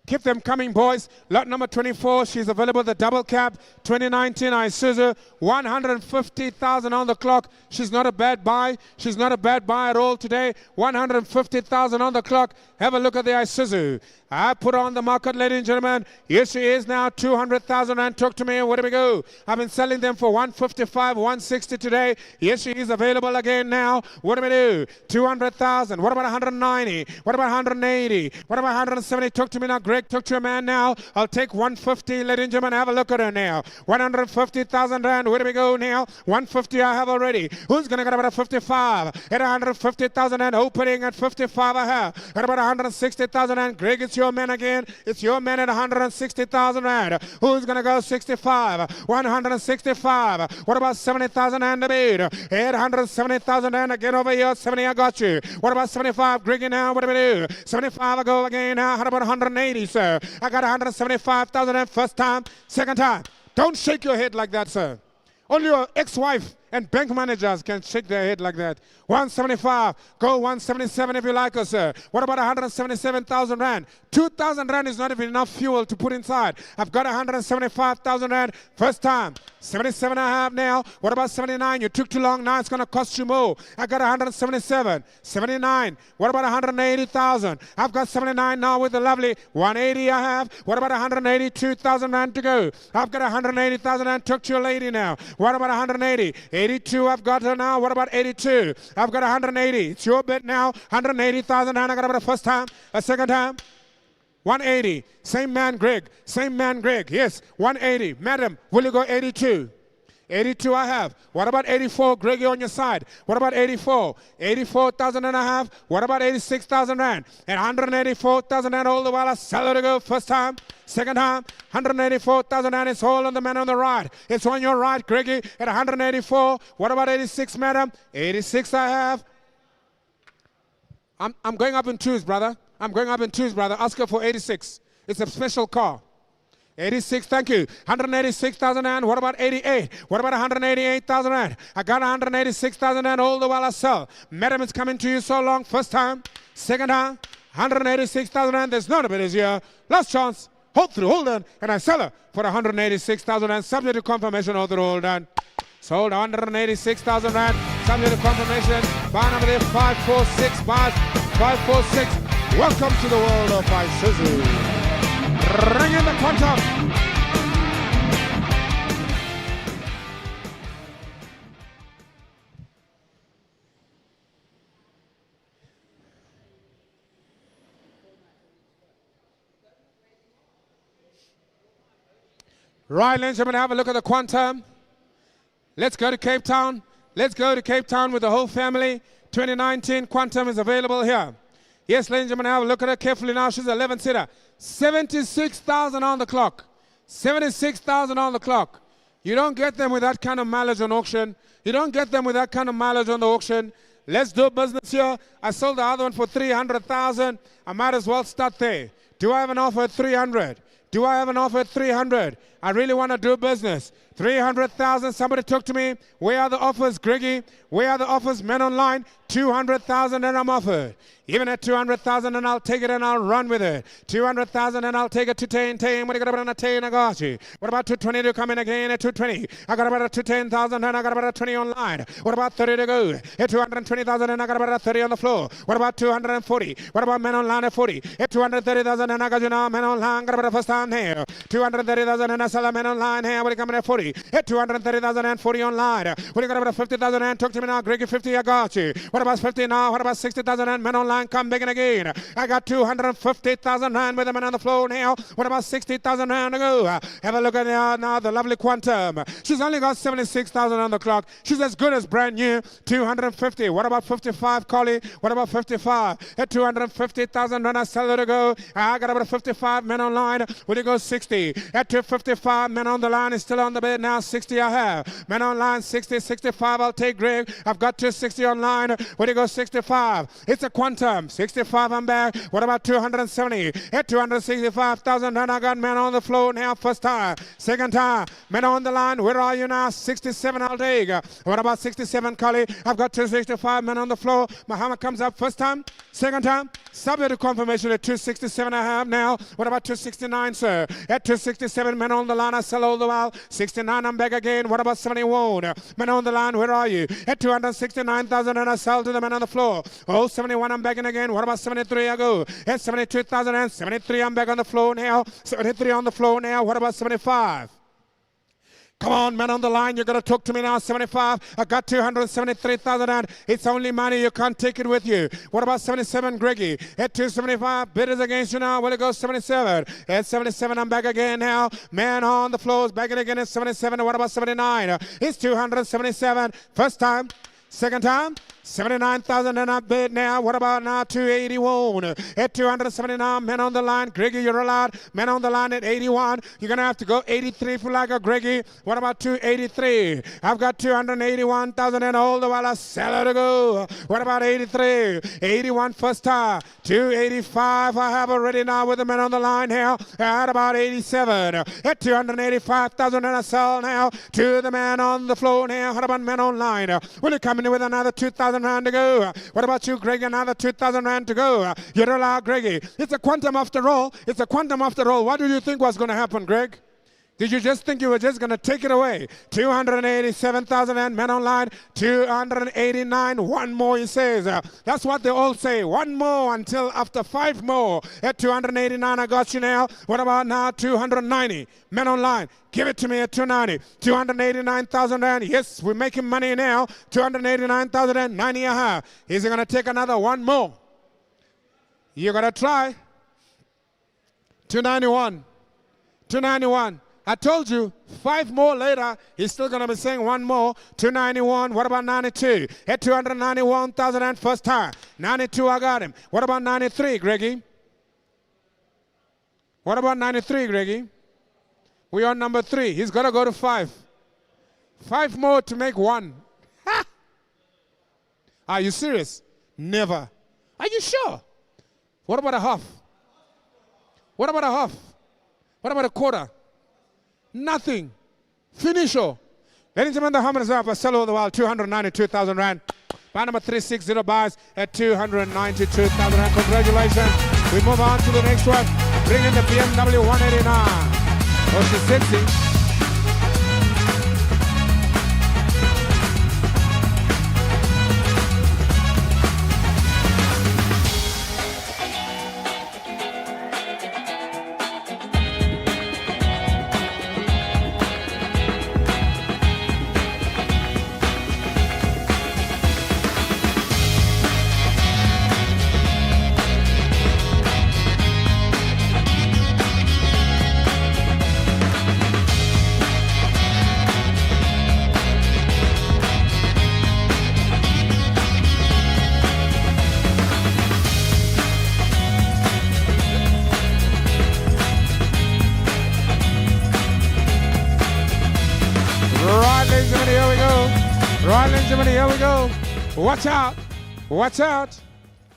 Keep them coming, boys. Lot number 24, she's available, the double cab, 2019 Isuzu, 150,000 on the clock. She's not a bad buy. She's not a bad buy at all today. 150,000 on the clock. Have a look at the Isuzu. I put her on the market, ladies and gentlemen. Here she is now, 200,000 and talk to me. Where do we go? I've been selling them for 155, 160 today. Here she is available again now. What do we do? 200,000. What about 190? What about 180? What about 170? Talk to me now, Greg. Talk to a man now. I'll take 150, ladies and gentlemen. Have a look at her now. 150,000 rand. Where do we go now? 150 I have already. Who's going to get about a 55? At 150,000 and opening at 55 I have. At about 160,000 and Greg, it's your man again. It's your man at 160,000 rand. Who's going to go 65? 165. What about 70,000 and a bid? At 170,000 and again over here. 70 I got you. What about 75? Greg now. What do we do? 75 I go again now. How about 180, sir? I got 175,000 and first time. Second time. Don't shake your head like that, sir. Only your ex-wife and bank managers can shake their head like that. 175, go 177 if you like us, sir. What about 177,000 rand? 2,000 rand is not even enough fuel to put inside. I've got 175,000 rand first time. 77 I have now. What about 79? You took too long. Now it's going to cost you more. I got 177. 79. What about 180,000? I've got 79 now with the lovely 180 I have. What about 182,000 rand to go? I've got 180,000 rand. Talk to your lady now. What about 180? 82 I've got her now. What about 82? I've got 180. It's your bid now. 180,000 rand. I got about a first time. A second time. 180. Same man, Greg. Same man, Greg. Yes, 180. Madam, will you go 82? 82 I have. What about 84? Greggy on your side. What about 84? 84,000 and a half. What about 86,000 rand? And 184,000 rand all the while I sell it to go. First time. Second time. 184,000 rand. It's all on the man on the right. It's on your right, Greggy, at 184. What about 86, madam? 86 I have. I'm going up in twos, brother. I'm going up in twos, brother. Ask her for 86. It's a special car. 86, thank you. 186,000 rand. What about 88? What about 188,000 rand? I got 186,000 rand all the while I sell. Madam, it's coming to you so long. First time. Second time. 186,000 rand. There's none of it is here. Last chance. Hold through, hold on. And I sell her for 186,000 rand. Subject to confirmation. Hold through, hold on. Sold 186,000 rand. Subject to confirmation. Buy number there 546. Buy 546. Welcome to the world of Isuzu. Ring in the Quantum. Right, ladies and gentlemen, have a look at the Quantum. Let's go to Cape Town. Let's go to Cape Town with the whole family. 2019 Quantum is available here. Yes, ladies and gentlemen, have a look at her carefully now. She's 11-seater. 76,000 on the clock. 76,000 on the clock. You don't get them with that kind of mileage on auction. You don't get them with that kind of mileage on the auction. Let's do business here. I sold the other one for 300,000. I might as well start there. Do I have an offer at 300? Do I have an offer at 300? I really want to do business. 300,000. Somebody talk to me. Where are the offers, Greggy? Where are the offers, men online? 200,000 and I'm offered. Even at 200,000 and I'll take it and I'll run with it. 200,000 and I'll take it to 10. What do you got about a 10? I got you. What about 220 to come in again at 220? I got about a 210,000 and I got about a 20 online. What about 30 to go? At 220,000 and I got about a 30 on the floor. What about 240? What about men online at 40? At 230,000 and I got you now, men online. Got about a first time here. 230,000 and I sell a men online here. What are you coming at 40? At 230,000 and 40 online. What do you got about a 50,000 and talk to me now, Greggy? 50, I got you. What about 50 now? What about 60,000 and men online? Come back again. I got 250,000 rand with the man on the floor now. What about 60,000 rand to go? Have a look at now the lovely Quantum. She's only got 76,000 on the clock. She's as good as brand new. 250. What about 55, Collie? What about 55? At 250,000 rand, I sell her to go. I got about 55 men online. Will you go 60? At 255 men on the line is still on the bed now. 60 I have. Men online 60, 65. I'll take Greg. I've got 260 online. Will you go 65? It's a Quantum. 65 I'm back. What about 270? At 265,000 and I got men on the floor now. First time. Second time. Men on the line. Where are you now? 67 I'll take. What about 67, Collie? I've got 265 men on the floor. Muhammad comes up first time. Second time. Subject to confirmation at 267 I have now. What about 269, sir? At 267 men on the line. I sell all the while. 69 I'm back again. What about 71? Men on the line. Where are you? At 269,000 and I sell to the men on the floor. Oh, 71 I'm back in again. What about 73 I go? At 72,000 and 73 I'm back on the floor now. 73 on the floor now. What about 75? Come on, man on the line, you got to talk to me now. 75, I got 273,000 and it's only money, you can't take it with you. What about 77, Greggy? At 275, bidders against you now. Will it go 77? At 77, I'm back again now. Man on the floor is back in again at 77. What about 79? It's 277. First time. Second time, 79,000 and I bid now. What about now? 281. At 279, men on the line. Greggy, you're allowed. Men on the line at 81. You're going to have to go 83 for like a Greggy. What about 283? I've got 281,000 and all the while I sell her to go. What about 83? 81 first time. 285 I have already now with the men on the line here. At about 87. At 285,000 and I sell now to the man on the floor now. What about men online? Will you come in with another 2,000 rand to go? What about you, Greg? Another 2,000 rand to go. You're allowed, Greggy. It's a Quantum after all. It's a Quantum after all. What do you think was going to happen, Greg? Did you just think you were just going to take it away? 287,000 and men online. 289. One more, he says. That's what they all say. One more until after 5 more. At 289, I got you now. What about now? 290. Men online. Give it to me at 290. 289,000 rand. Yes, we're making money now. 289,000 and 90 I have. Is he going to take another one more? You got to try. 291. 291. I told you, 5 more later, he's still going to be saying one more. 291. What about 92? At 291,000 and first time. 92, I got him. What about 93, Greggy? What about 93, Greggy? We're on number 3. He's got to go to 5. 5 more to make 1. Ha! Are you serious? Never. Are you sure? What about a half? What about a half? What about a quarter? Nothing. Finish all. Ladies and gentlemen, the Hammers up. I sell all the while 292,000 rand. Buy number 360 buys at 292,000 rand. Congratulations. We move on to the next one. Bring in the BMW 189. Oh, she's sexy. Here we go. Watch out. Watch out.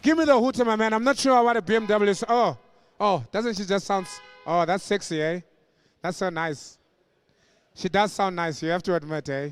Give me the hooter, my man. I'm not sure what a BMW is. Oh, doesn't she just sound... Oh, that's sexy, eh? That's so nice. She does sound nice, you have to admit, eh?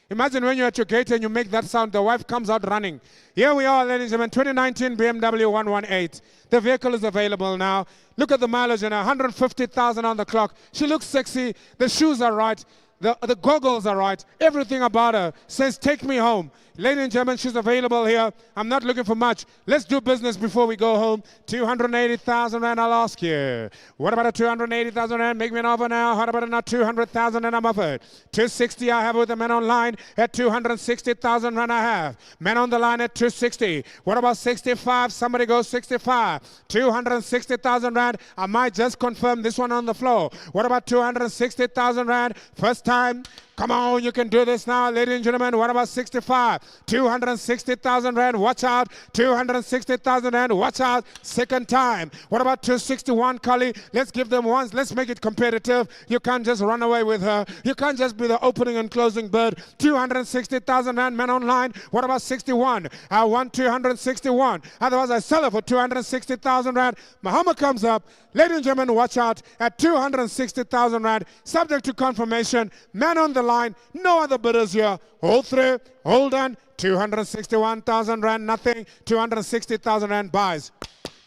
Imagine when you're at your gate and you make that sound, the wife comes out running. Here we are, ladies and gentlemen, 2019 BMW 118. The vehicle is available now. Look at the mileage in her, 150,000 on the clock. She looks sexy. The shoes are right. The goggles are right. Everything about her says, take me home. Ladies and gentlemen, she's available here. I'm not looking for much. Let's do business before we go home. 280,000 Rand, I'll ask you. What about a 280,000 Rand? Make me an offer now. How about a 200,000 and I'm offered? 260 I have with the man online. At 260,000 Rand I have. Man on the line at 260. What about 65? Somebody goes 65. 260,000 Rand. I might just confirm this one on the floor. What about 260,000 Rand? First time. Come on, you can do this now, ladies and gentlemen. What about 65? 260,000 Rand, watch out. 260,000 Rand, watch out. Second time. What about 261, Kali? Let's give them once. Let's make it competitive. You can't just run away with her. You can't just be the opening and closing bird. 260,000 Rand, men online. What about 61? I want 261. Otherwise, I sell it for 260,000 Rand. Muhammad comes up. Ladies and gentlemen, watch out. At 260,000 Rand, subject to confirmation. Man on the line, no other bidders here. Hold through, hold on. 261,000 Rand, nothing. 260,000 Rand buys.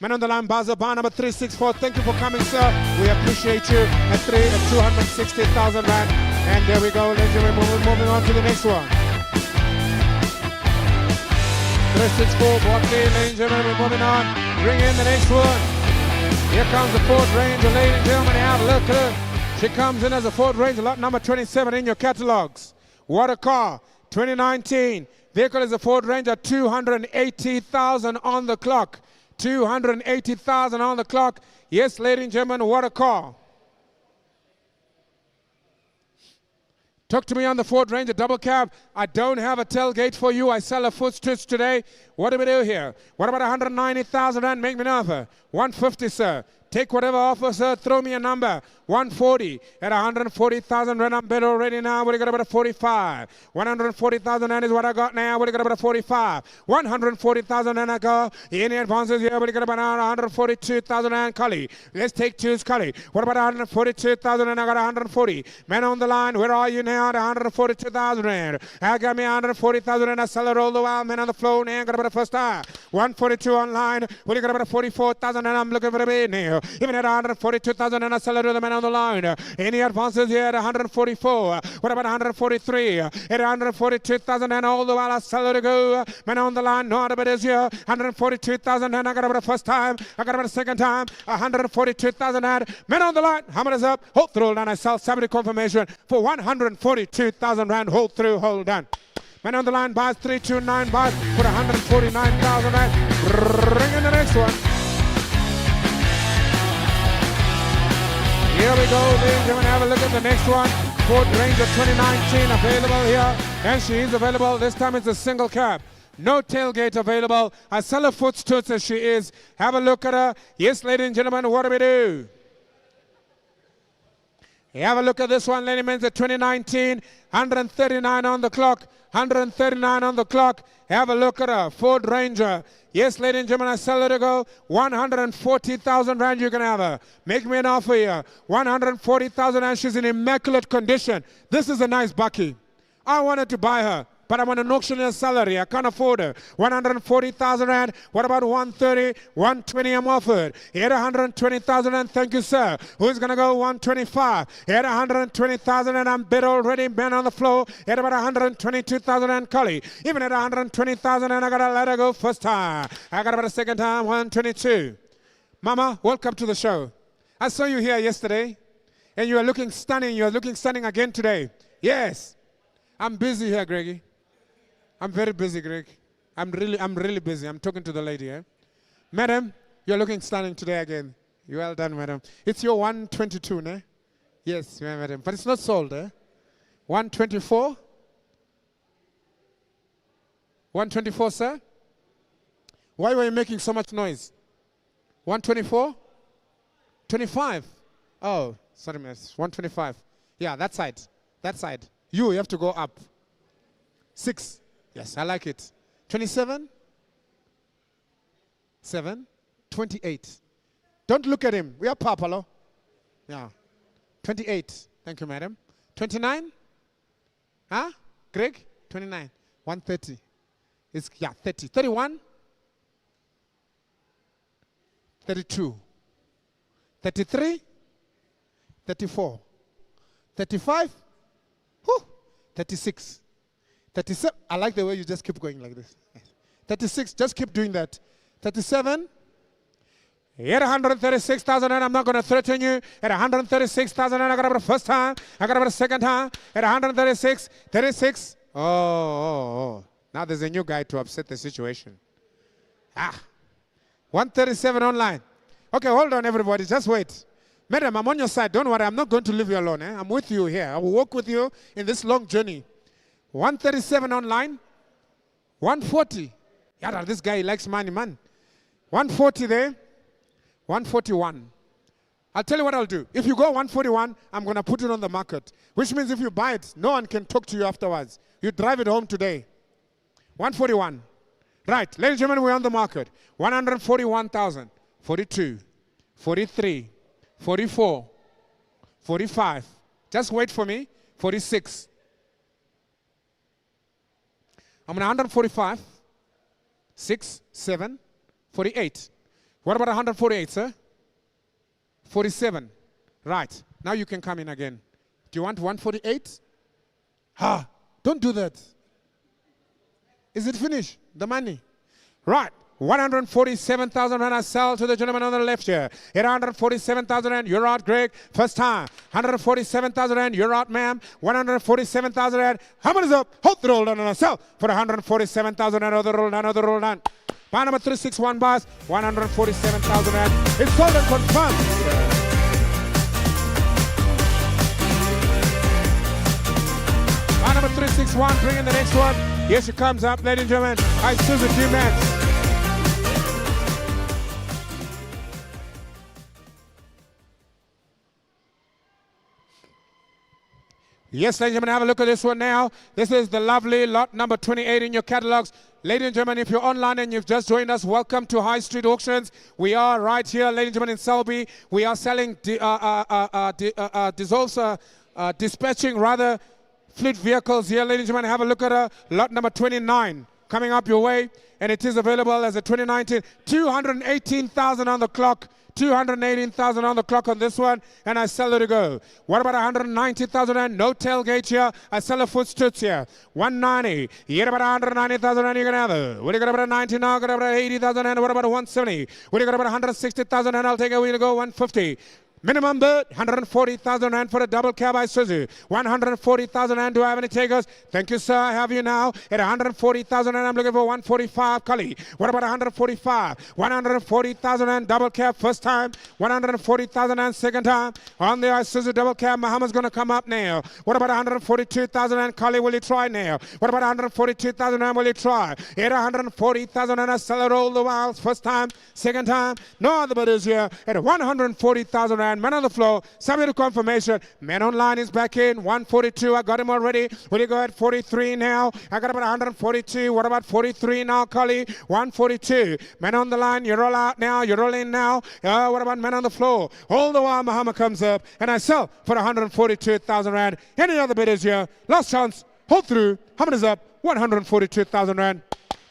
Man on the line, buzzer, bar number 364. Thank you for coming, sir. We appreciate you at 260,000 Rand. And there we go, ladies and gentlemen, moving on to the next one. 364, Barclay, ladies and gentlemen, we're moving on. Bring in the next one. Here comes the Ford Ranger, ladies and gentlemen. Have a look at her. She comes in as a Ford Ranger, lot number 27 in your catalogs. What a car. 2019. Vehicle is a Ford Ranger, 280,000 on the clock. 280,000 on the clock. Yes, ladies and gentlemen, what a car. Talk to me on the Ford Ranger double cab. I don't have a tailgate for you. I sell a footstooth today. What do we do here? What about 190,000 Rand? Make me an offer. 150, sir. Take whatever offer, sir. Throw me a number. 140. At 140,000 Rand, I'm bid already now. What do you got about a 45? 140,000 Rand is what I got now. What do you got about a 45? 140,000 Rand I go. Any advances here? What do you got about 142,000 Rand, Cully? Let's take twos, Cully. What about 142,000 Rand? I got 140. Man on the line, where are you now? At 142,000 Rand. I got me 140,000 Rand. I sell it all the while. Man on the floor now. Got about a first time. 142 online. What do you got about a 44,000 Rand? I'm looking for a bid now. Even at 142,000 and I sell it to the man on the line. Any advances here at 144? What about 143? At 142,000 and all the while I sell it to go. Man on the line, no other bidders here. 142,000 and I got about the first time. I got about the second time. 142,000 and man on the line. How much is up? Hold through and I sell 70 confirmation for 142,000 Rand. Hold through, hold on. Man on the line buys 329 buys for 149,000 Rand. Bring in the next one. Here we go, ladies and gentlemen, have a look at the next one. Ford Ranger 2019 available here. And she is available. This time it's a single cab. No tailgate available. I sell her footstooth as she is. Have a look at her. Yes, ladies and gentlemen, what do we do? Have a look at this one, ladies and gentlemen, 2019. 139 on the clock. 139 on the clock. Have a look at her. Ford Ranger. Yes, ladies and gentlemen, I sell her to go. 140,000 Rand you can have her. Make me an offer here. 140,000 Rand. She's in immaculate condition. This is a nice bucky. I wanted to buy her, but I'm on an auctioneer salary. I can't afford her. 140,000 Rand. What about 130? 120 I'm offered. At 120,000 Rand. Thank you, sir. Who's going to go 125? At 120,000 and I'm bid already. Man on the floor. At about 122,000 and Cully. Even at 120,000 and I got to let her go first time. I got about a second time. 122. Mama, welcome to the show. I saw you here yesterday and you are looking stunning. You are looking stunning again today. Yes. I'm busy here, Greggy. I'm very busy, Greg. I'm really busy. I'm talking to the lady, eh? Madam, you're looking stunning today again. You well done, madam. It's your 122, ne? Yes, yeah, madam. But it's not sold, eh? 124? 124, sir? Why were you making so much noise? 124? 25? Oh, sorry, miss. 125. Yeah, that side. That side. You have to go up. 6. Yes, I like it. 27? 7? 28. Don't look at him. We are Papalo. Yeah. 28. Thank you, madam. 29? Huh? Greg? 29. 130. It's, yeah, 30. 31? 32. 33? 34. 35? Whew. 36. 37. I like the way you just keep going like this. 36. Just keep doing that. 37. At 136,000, and I'm not going to threaten you. At 136,000, and I got about the first time. I got about the second time. At 136, 36. Oh. Now there's a new guy to upset the situation. 137 online. Okay, hold on, everybody. Just wait. Madam, I'm on your side. Don't worry. I'm not going to leave you alone. I'm with you here. I will walk with you in this long journey. 137 online. 140. Yada, this guy likes money, man. 140 there. 141. I'll tell you what I'll do. If you go 141, I'm going to put it on the market. Which means if you buy it, no one can talk to you afterwards. You drive it home today. 141. Right. Ladies and gentlemen, we're on the market. 141,000. 42. 43. 44. 45. Just wait for me. 46. I'm on 145. 6. 7. 48. What about 148, sir? 47. Right. Now you can come in again. Do you want 148? Don't do that. Is it finished? The money. Right. 147,000 Rand I sell to the gentleman on the left here. 147,000 Rand. You're out, Greg. First time. 147,000 Rand. You're out, ma'am. 147,000 Rand. How much is up? Hold the roll down and I sell for 147,000 Rand. Another roll down. Another roll down. Bar number 361 bars, 147,000 Rand. It's sold and confirmed. Bar number 361, bring in the next one. Here she comes up, ladies and gentlemen. Isuzu D-Max. Yes, ladies and gentlemen, have a look at this one now. This is the lovely lot number 28 in your catalogs. Ladies and gentlemen, if you're online and you've just joined us, welcome to High Street Auctions. We are right here, ladies and gentlemen, in Selby. We are selling, dispatching fleet vehicles here. Ladies and gentlemen, have a look at lot number 29 coming up your way. And it is available as a 2019, 218,000 on the clock. 218,000 on the clock on this one, and I sell it to go. What about 190,000 and no tailgate here? I sell a foot stoots here. 190. You get about 190,000 and you can have it. What do you got about 90 now? Got about 80,000 and what about 170? What do you got about 160,000 and I'll take it. We'll go 150. Minimum bid, 140,000 Rand for a double cab Isuzu. 140,000 Rand. Do I have any takers? Thank you, sir. I have you now at 140,000 Rand. I'm looking for 145, Kali. What about 145? 140,000 Rand double cab first time. 140,000 Rand second time. On the Isuzu double cab, Muhammad's going to come up now. What about 142,000 Rand, Kali? Will you try now? What about 142,000 Rand? Will you try? At 140,000 Rand, I sell it all the while. First time, second time. No other bidders here at 140,000 Rand. Man on the floor, subject to confirmation. Man online is back in. 142. I got him already. Will you go at 43 now? I got about 142. What about 43 now, Kali? 142. Man on the line. You roll out now. You roll in now. What about man on the floor? All the while, Muhammad comes up and I sell for 142,000 Rand. Any other bidders here? Last chance. Hold through. How many is up? 142,000 Rand.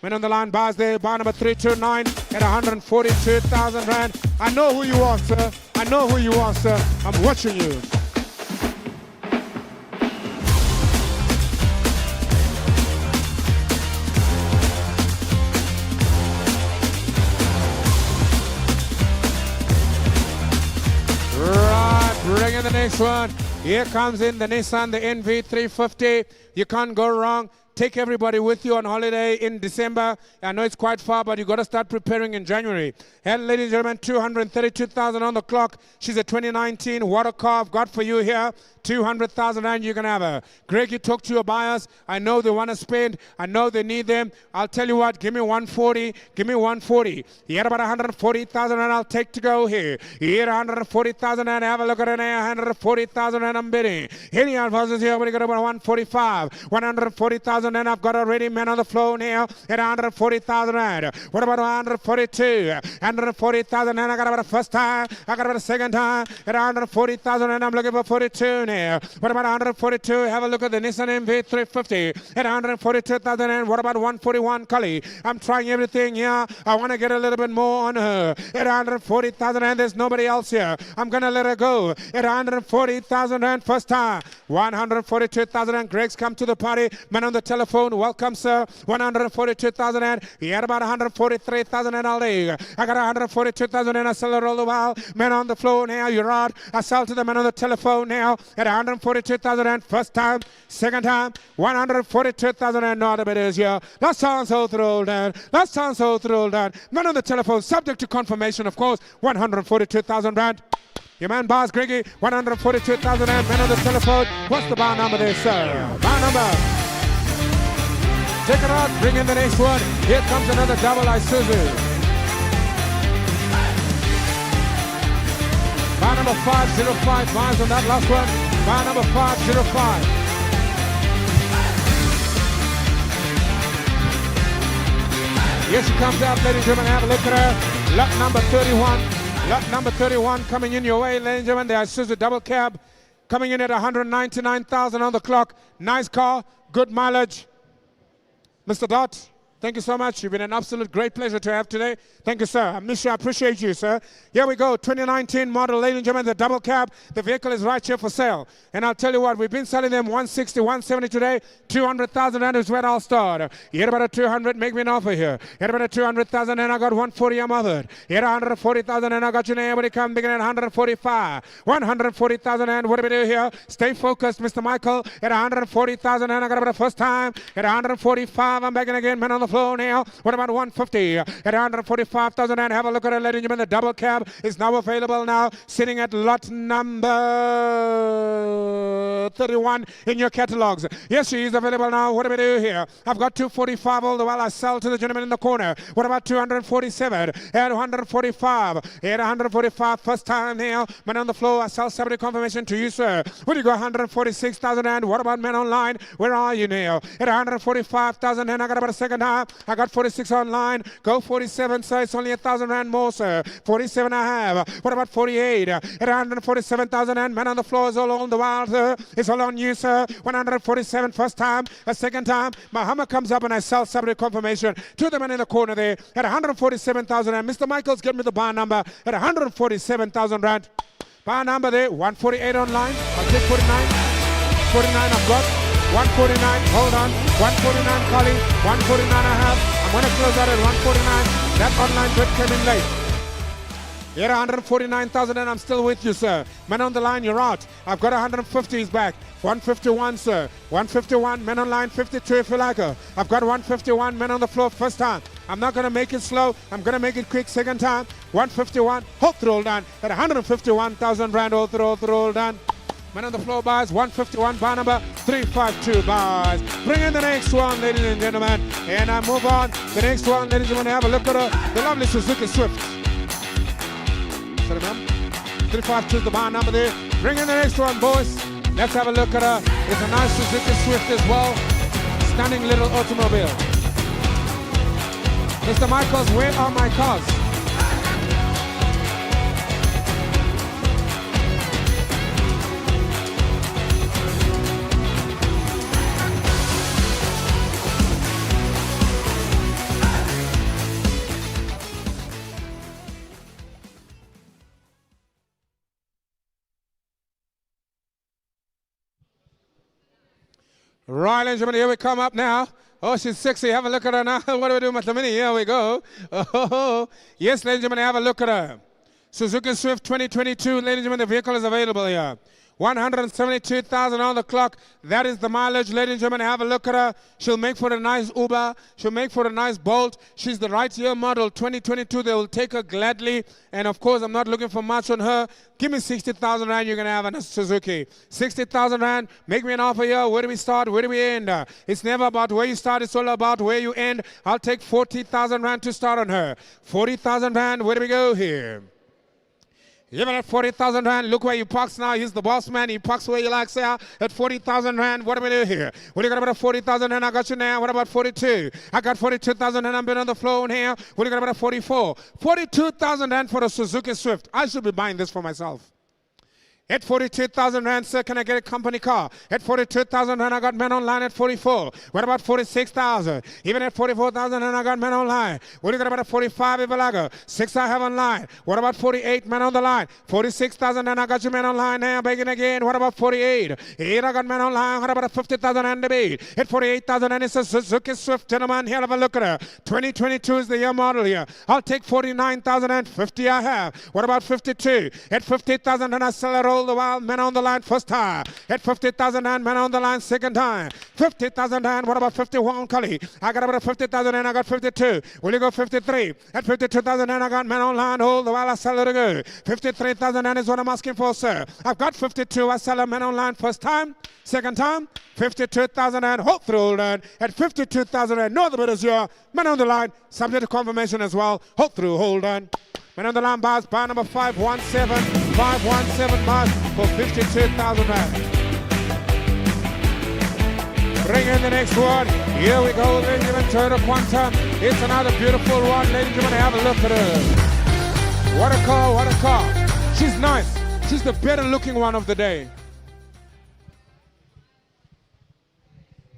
Man on the line, bars there, bar number 329 at 142,000 Rand. I know who you are, sir. I know who you are, sir. I'm watching you. Right, bring in the next one. Here comes in the Nissan, the NV350. You can't go wrong. Take everybody with you on holiday in December. I know it's quite far, but you got to start preparing in January. And ladies and gentlemen, 232,000 on the clock. She's a 2019 water car I've got for you here. 200,000 Rand you can have her. Greg, you talk to your buyers. I know they want to spend. I know they need them. I'll tell you what, give me 140. Give me 140. You had about 140,000 Rand I'll take to go here. You had 140,000 Rand. Have a look at it there. 140,000 Rand I'm bidding. Any advances here, we got about 145. 140,000 140,000 and I've got already men on the floor now at 140,000 rand. What about 142? 140,000 and I got about a first time. I got about a second time at 140,000 and I'm looking for 42 now. What about 142? Have a look at the Nissan MV350 at 142,000 and what about 141 Cully? I'm trying everything here. I want to get a little bit more on her at 140,000 and there's nobody else here. I'm going to let her go at 140,000 and first time. 142,000 and Greg's come to the party. Man on the telephone, welcome sir. 142,000 and he had about 143,000 and all day. I got 142,000 and I sell it all the while. Man on the floor now, you're out. I sell to the man on the telephone now at 142,000 and first time, second time, 142,000 and not a bit is here. Last chance all through that. Last chance all through that. Man on the telephone, subject to confirmation of course, 142,000 rand. Your man Bars Greggy, 142,000 and men on the telephone. What's the bar number there, sir? Bar number. Take it out, bring in the next one. Here comes another double Isuzu. Bar number 505, miles on that last one. Bar number 505. Here she comes out, ladies and gentlemen, have a look at her. Lot number 31. Lot number 31 coming in your way, ladies and gentlemen. The Isuzu double cab coming in at 199,000 on the clock. Nice car, good mileage. Mr. Dot, thank you so much. You've been an absolute great pleasure to have today. Thank you, sir. I miss you. I appreciate you, sir. Here we go. 2019 model, ladies and gentlemen, the double cab. The vehicle is right here for sale. And I'll tell you what, we've been selling them 160, 170 today. 200,000 and is where I'll start. You had about a 200, make me an offer here. You had about a 200,000 and I got 140, I'm offered. You had 140,000 and I got you name. Everybody come beginning at 145. 140,000 and what do we do here? Stay focused, Mr. Michael. At 140,000 and I got about a first time. At 145, I'm back in again. Man on the floor now. What about 150? At 145,000 and have a look at it, ladies and gentlemen. The double cab is now available now, sitting at lot number 31 in your catalogs. Yes, she is available now. What do we do here? I've got 245 all the while I sell to the gentleman in the corner. What about 247? At 145. At 145, first time now. Man on the floor, I sell 70 confirmation to you, sir. What do you go? 146,000 and what about men online? Where are you now? At 145,000 and I got about a second half. I got 46 online. Go 47, sir. It's only 1,000 rand more, sir. 47 I have. What about 48? At 147,000 and man on the floor is all on the while, sir. It's all on you, sir. 147 first time. A second time. My Hummer comes up and I sell subject confirmation to the man in the corner there at 147,000 and Mr. Michaels, get me the bar number at 147,000 rand. Bar number there, 148 online. I'll take 49. 49 I've got. 149, hold on. 149 calling. 149 I have. I'm going to close out at 149. That online bid came in late. You're 149,000 and I'm still with you, sir. Man on the line, you're out. I've got 150s back. 151, sir. 151, men on line, 52 if you like her. I've got 151, men on the floor, first time. I'm not going to make it slow. I'm going to make it quick, second time. 151, hold through all done. At 151,000 rand, hold through all done. Man on the floor buys, 151, bar number 352 buys. Bring in the next one, ladies and gentlemen. And I move on. The next one, ladies and gentlemen, have a look at her. The lovely Suzuki Swift. Sorry, ma'am. 352 is the bar number there. Bring in the next one, boys. Let's have a look at her. It's a nice Suzuki Swift as well. Stunning little automobile. Mr. Michaels, where are my cars? Right, ladies and gentlemen, here we come up now. Oh, she's sexy. Have a look at her now. What do we do, Mr. Mini? Here we go. Oh, yes, ladies and gentlemen, have a look at her. Suzuki Swift 2022, ladies and gentlemen, the vehicle is available here. 172,000 on the clock. That is the mileage. Ladies and gentlemen, have a look at her. She'll make for a nice Uber. She'll make for a nice Bolt. She's the right year model, 2022. They will take her gladly. And of course, I'm not looking for much on her. Give me 60,000 rand, you're going to have a Suzuki. 60,000 rand, make me an offer here. Where do we start? Where do we end? It's never about where you start. It's all about where you end. I'll take 40,000 rand to start on her. 40,000 rand, where do we go here? Even at 40,000 rand, look where he parks now. He's the boss man. He parks where he likes here. At 40,000 rand, what do we do here? What do you got about 40,000 rand? I got you now. What about 42? I got 42,000 rand. I'm been on the floor here. What do you got about 44? 42,000 rand for a Suzuki Swift. I should be buying this for myself. At 42,000 rand, sir, can I get a company car? At 42,000 rand, I got men online at 44. What about 46,000? Even at 44,000 rand, I got men online. What do you got about 45 Ivalago? 6 I have online. What about 48 men on the line? 46,000 rand, I got you men online now, begging again. What about 48? 8 I got men online. What about 50,000 rand debate? At 48,000 rand, it's a Suzuki Swift, gentlemen. Here, have a look at her. 2022 is the year model here. I'll take 49,000 and 50 I have. What about 52? At 50,000 rand, I sell it all the while, men on the line first time. At 50,000 and men on the line second time. 50,000 and what about 51, Kali? I got about 50,000 and I got 52. Will you go 53? At 52,000 and I got men on line all the while, I sell it to go. 53,000 and is what I'm asking for, sir. I've got 52, I sell a men on line first time, second time. 52,000 and hold through, hold on. At 52,000 and no other bid is your men on the line, subject to confirmation as well. Hold through, hold on. Men on the line bars, bar number 517 bars for 52,000 rand. Bring in the next one. Here we go, ladies and gentlemen, Toyota Quantum. It's another beautiful one, ladies and gentlemen. Have a look at her. What a car, what a car. She's nice. She's the better looking one of the day.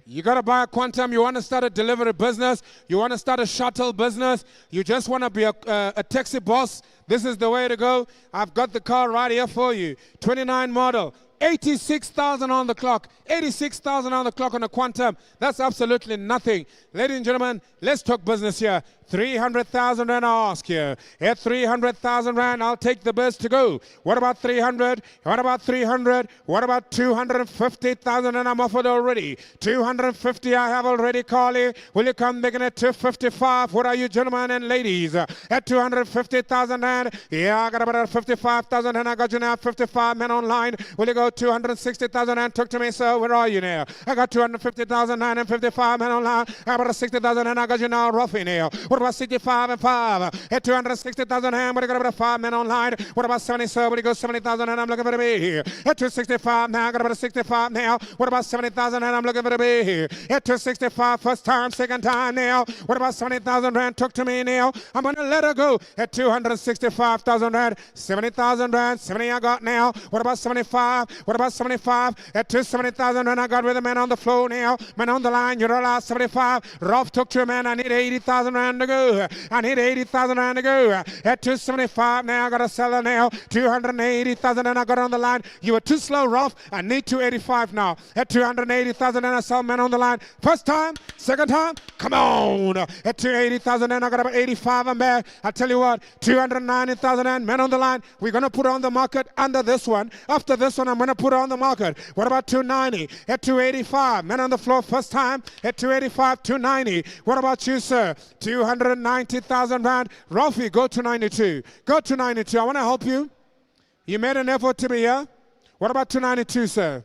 You got to buy a Quantum, you want to start a delivery business, you want to start a shuttle business, you just want to be a taxi boss, this is the way to go. I've got the car right here for you. 29 model, 86,000 on the clock, 86,000 on the clock on a Quantum. That's absolutely nothing. Ladies and gentlemen, let's talk business here. 300,000 rand I ask you. At 300,000 rand, I'll take the best to go. What about 300? What about 300? What about 250,000 and I'm offered already? 250 I have already, Carly. Will you come making it 255? What are you, gentlemen and ladies? At 250,000 rand, yeah, I got about 55,000 and I got you now 55 men online. Will you go 260,000 and talk to me, sir? Where are you now? I got 250,000 and 55 men online. I got about 60,000 and I got you now roughly now. What about 65 and 5? At 260,000 hand, what do you got about 5 men online? What about 70, sir? What do you go 70,000 and I'm looking for to be here? At 265 now, I got about 65 now. What about 70,000 and I'm looking for to be here? At 265, first time, second time now. What about 70,000 rand? Talk to me now. I'm going to let her go. At 265,000 rand, 70,000 rand, 70 I got now. What about 75? What about 75? At 270,000 rand, I got with a man on the floor now. Man on the line, you're allowed 75. Rolf took to a man, I need 80,000 rand to go. I need 80,000 rand to go. At 275 now, I got to sell it now. 280,000 and I got on the line. You were too slow, Rolf. I need 285 now. At 280,000 and I saw men on the line. First time, second time, come on. At 280,000 and I got about 85 I'm back. I tell you what, 290,000 and men on the line. We're going to put on the market under this one. After this one, I'm going to put on the market. What about 290? At 285, men on the floor first time. At 285, 290. What about you, sir? 290,000 rand. Rolfie, go to 92. Go to 92. I want to help you. You made an effort to be here. What about 292, sir?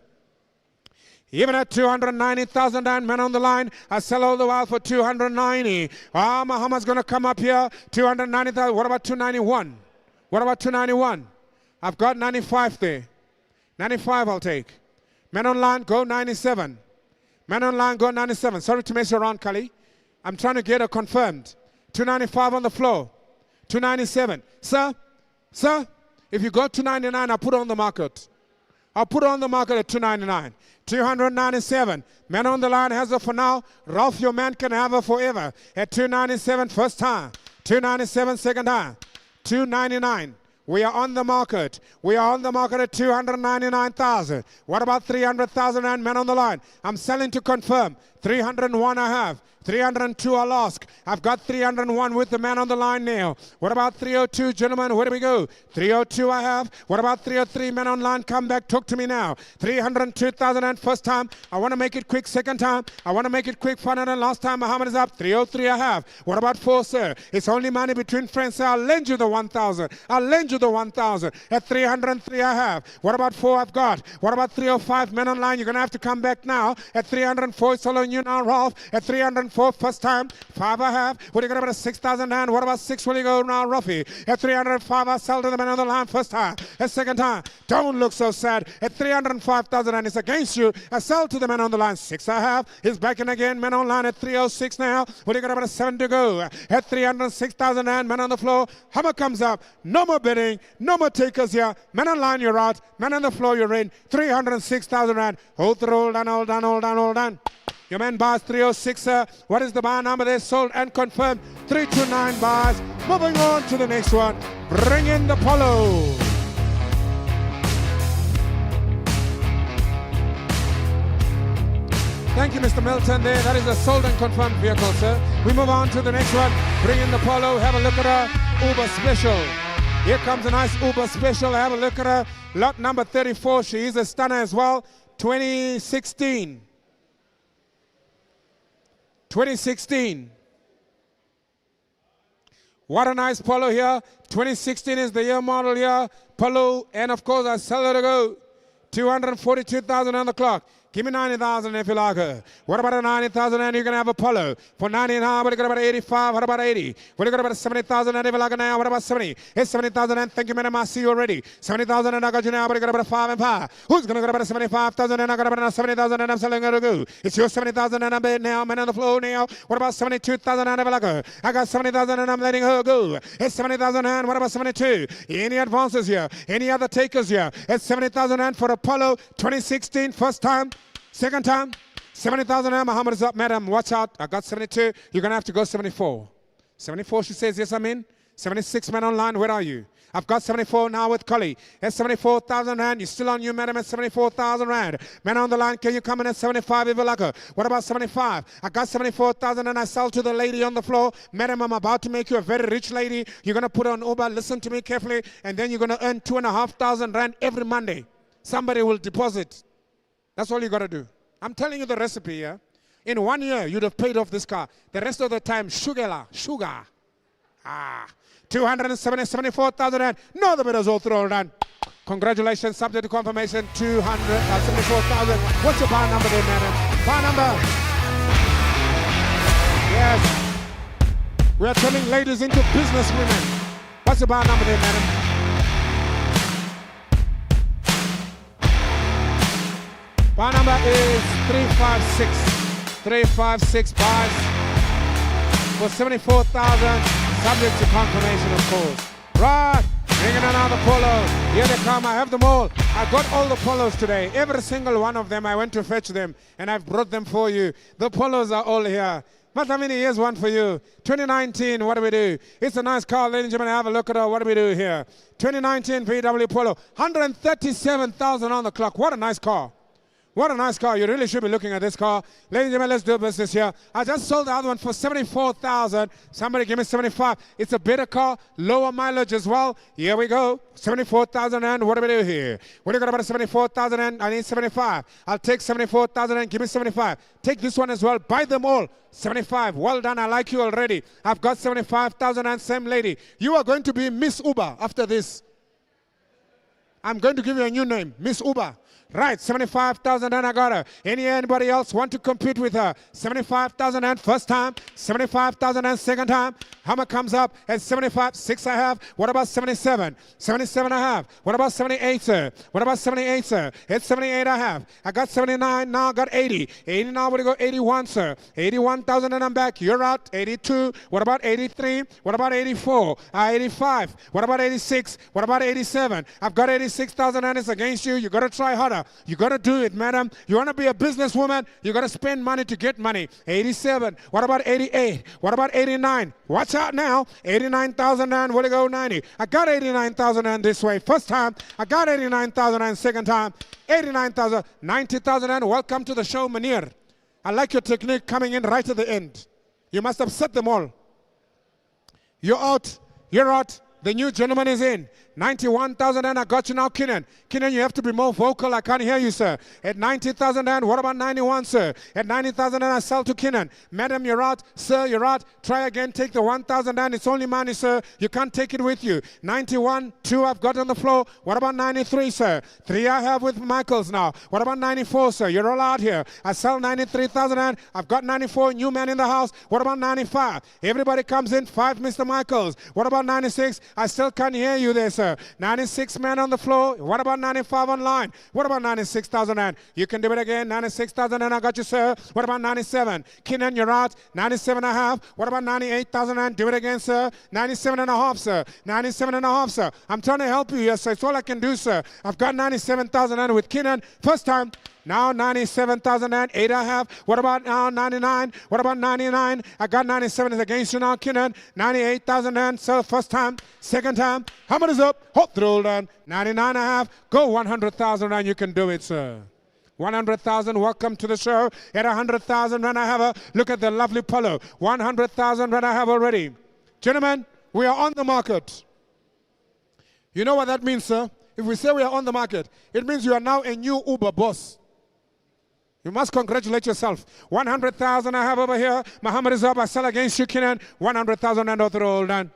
Even at 290,000 rand, men on the line, I sell all the while for 290. Ah, Muhammad's going to come up here. 290,000. What about 291? What about 291? I've got 95 there. 95 I'll take. Men on line, go 97. Men on line, go 97. Sorry to mess you around, Kali. I'm trying to get it confirmed. 295 on the floor. 297. Sir, if you go 299, I'll put it on the market. I'll put it on the market at 299. 297. Man on the line has it for now. Ralph, your man can have it forever. At 297, first time. 297, second time. 299. We are on the market. We are on the market at 299,000. What about 300,000 and men on the line? I'm selling to confirm. 301 I have. 302 I'll ask. I've got 301 with the man on the line now. What about 302, gentlemen? Where do we go? 302 I have. What about 303? Men on line, come back. Talk to me now. 302,000 and first time. I want to make it quick second time. I want to make it quick final and last time. Muhammad is up. 303 I have. What about 4, sir? It's only money between friends, so I'll lend you the 1,000. I'll lend you the 1,000. At 303 I have. What about 4 I've got? What about 305? Men on line, you're going to have to come back now. At 304, it's all on you now, Ralph. At 304, 304 first time. 5.5. What do you got about 6,000 and what about 6? Will you go now, Ruffy? At 305, I sell to the man on the line first time. At second time, don't look so sad. At 305,000 and it's against you. I sell to the man on the line 6.5. He's back in again. Man on line at 306 now. What do you got about 7 to go? At 306,000 and man on the floor. Hammer comes up. No more bidding. No more takers here. Man on line, you're out. Man on the floor, you're in. 306,000 rand. Hold the roll down, hold down, hold down, hold down. Your man buys 306. What is the bar number there? Sold and confirmed. 329 bars. Moving on to the next one. Bring in the polo. Thank you, Mr. Milton there. That is a sold and confirmed vehicle, sir. We move on to the next one. Bring in the polo. Have a look at her. Uber Special. Here comes a nice Uber Special. Have a look at her. Lot number 34. She is a stunner as well. 2016. 2016. What a nice polo here. 2016 is the year model here. Polo, and of course I sell her to go. 242,000 on the clock. Give me 90,000 if you like her. What about a 90,000 and you can have a polo? For 99, what do you got about 85? What about 80? What do you got about 70,000 and if you like her now? What about 70? It's 70,000 and thank you, madam. I see you already. 70,000 and I got you now. What do you got about 5 and 5? Who's going to get about 75,000 and I got about 70,000 and I'm selling her to go? It's your 70,000 and I'm bid now. Man on the floor now. What about 72,000 and if you like her? I got 70,000 and I'm letting her go. It's 70,000 and what about 72? Any advances here? Any other takers here? It's 70,000 and for a polo 2016 first time. Second time, 70,000 and Muhammad is up, madam. Watch out. I got 72. You're going to have to go 74. 74, she says, yes, I'm in. 76 men online. Where are you? I've got 74 now with Collie. At 74,000 rand. You're still on you, madam, at 74,000 rand. Man on the line, can you come in at 75 if you like her? What about 75? I got 74,000 and I sell to the lady on the floor. Madam, I'm about to make you a very rich lady. You're going to put on Uber. Listen to me carefully. And then you're going to earn 2,500 rand every Monday. Somebody will deposit. That's all you got to do. I'm telling you the recipe here. Yeah? In 1 year, you'd have paid off this car. The rest of the time, sugar. 274,000 rand. No, the bidders all throw rand. Congratulations, subject to confirmation, 274,000. What's your bar number there, madam? Bar number. Yes. We are turning ladies into business women. What's your bar number there, madam? Bar number is 356. 356 buys for 74,000, subject to confirmation, of course. Right, bringing another polo. Here they come. I have them all. I got all the polos today. Every single one of them. I went to fetch them, and I've brought them for you. The polos are all here. Matamini, here's one for you. 2019, what do we do? It's a nice car, ladies and gentlemen. Have a look at it. What do we do here? 2019 VW Polo. 137,000 on the clock. What a nice car. What a nice car. You really should be looking at this car. Ladies and gentlemen, let's do business here. I just sold the other one for 74,000. Somebody give me 75. It's a better car, lower mileage as well. Here we go. 74,000 and what do we do here? What do you got about 74,000 and I need 75. I'll take 74,000 and give me 75. Take this one as well. Buy them all. 75. Well done. I like you already. I've got 75,000 and same lady. You are going to be Miss Uber after this. I'm going to give you a new name. Miss Uber. Right, 75,000 and I got her. Anybody else want to compete with her? 75,000 and first time, 75,000 and second time. Hammer comes up at 75, 6 I have. What about 77? 77 I have. What about 78, sir? What about 78, sir? It's 78 I have. I got 79, now I got 80. 80 now, we go 81, sir. 81,000 and I'm back. You're out. 82. What about 83? What about 84? 85. What about 86? What about 87? I've got 86,000 and it's against you. You got to try harder. You got to do it, madam. You want to be a businesswoman? You got to spend money to get money. 87. What about 88? What about 89? Watch out now. 89,000 and what do you go 90? I got 89,000 and this way. First time, I got 89,000 and second time, 89,000, 90,000 and welcome to the show, Manir. I like your technique coming in right at the end. You must upset them all. You're out. You're out. The new gentleman is in. 91,000 and I got you now, Kinnan. Kinnan, you have to be more vocal. I can't hear you, sir. At 90,000 and what about 91, sir? At 90,000 and I sell to Kinnan. Madam, you're out. Sir, you're out. Try again. Take the 1,000 and it's only money, sir. You can't take it with you. 91, 2 I've got on the floor. What about 93, sir? 3 I have with Michaels now. What about 94, sir? You're all out here. I sell 93,000 and I've got 94. New man in the house. What about 95? Everybody comes in. 5, Mr. Michaels. What about 96? I still can't hear you there, sir. 96 man on the floor. What about 95 online? What about 96,000 and you can do it again. 96,000 and I got you, sir. What about 97? Kinnan, you're out. 97 and a half. What about 98,000 and do it again, sir. 97 and a half, sir. 97 and a half, sir. I'm trying to help you, yes, sir. It's all I can do, sir. I've got 97,000 and with Kinnan. First time. Now 97,000 and 8 I have. What about now 99? What about 99? I got 97 is against you now, Kinnan. 98,000 and so first time, second time. How much is up? Hot roll down. 99 I have. Go 100,000 and you can do it, sir. 100,000, welcome to the show. At 100,000 when I have a look at the lovely polo. 100,000 when I have already. Gentlemen, we are on the market. You know what that means, sir? If we say we are on the market, it means you are now a new Uber boss. You must congratulate yourself. 100,000 I have over here. Muhammad is up. I sell against you, Kinnan. 100,000 and other roll done.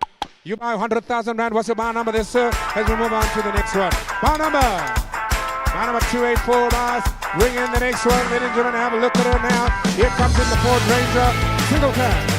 You buy 100,000 rand. What's your bar number there, sir? As we move on to the next one. Bar number 284 bars. Bring in the next one. Ladies and gentlemen, have a look at it now. Here comes in the Ford Ranger. Single cab.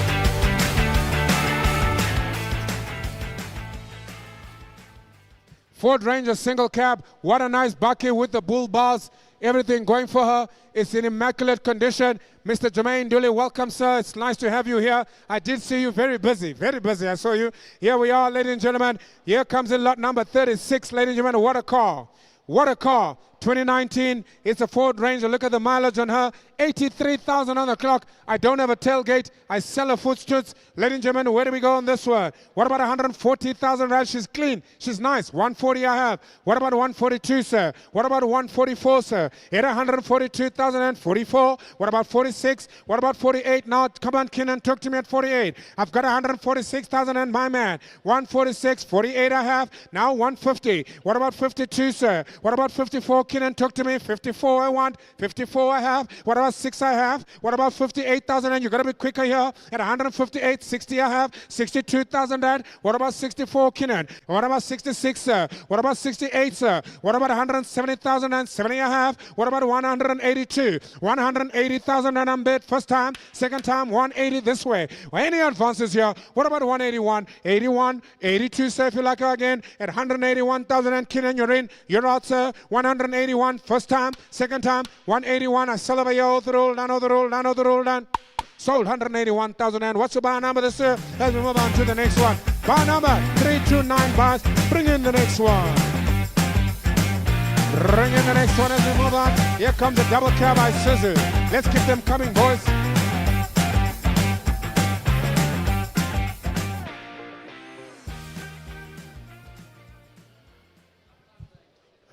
Ford Ranger single cab. What a nice bucket with the bull bars. Everything going for her. It's in immaculate condition. Mr. Jermaine Dooley, welcome, sir. It's nice to have you here. I did see you very busy, very busy. I saw you. Here we are, ladies and gentlemen. Here comes in lot number 36, ladies and gentlemen. What a car. What a car. 2019, it's a Ford Ranger. Look at the mileage on her. 83,000 on the clock. I don't have a tailgate. I sell a footstoots. Ladies and gentlemen, where do we go on this one? What about 140,000 rand? She's clean. She's nice. 140 I have. What about 142, sir? What about 144, sir? At 142,044. What about 46? What about 48? Now, come on, Kinnan, talk to me at 48. I've got 146,000 and my man. 146, 48 I have. Now 150. What about 52, sir? What about 54? Kinnan, talk to me. 54 I want. 54 I have. What about 6 I have? What about 58,000 and you got to be quicker here. At 158, 60 I have. 62,000 and what about 64, Kinnan? What about 66, sir? What about 68, sir? What about 170,000 and 70 I have? What about 182? 180,000 and I'm bid. First time, second time, 180 this way. Any advances here? What about 181? 81, 82, sir, if you like her again. At 181,000 and Kinnan, you're in. You're out, sir. 181, first time, second time, 181. I sell over here, all the roll, down, all the roll, down, all the roll, down. Sold 181,000 and what's your bar number this, sir? As we move on to the next one. Bar number 329 bars. Bring in the next one. Bring in the next one as we move on. Here comes the double cab by Scissors. Let's keep them coming, boys.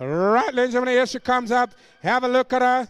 All right, ladies and gentlemen, here she comes up. Have a look at her.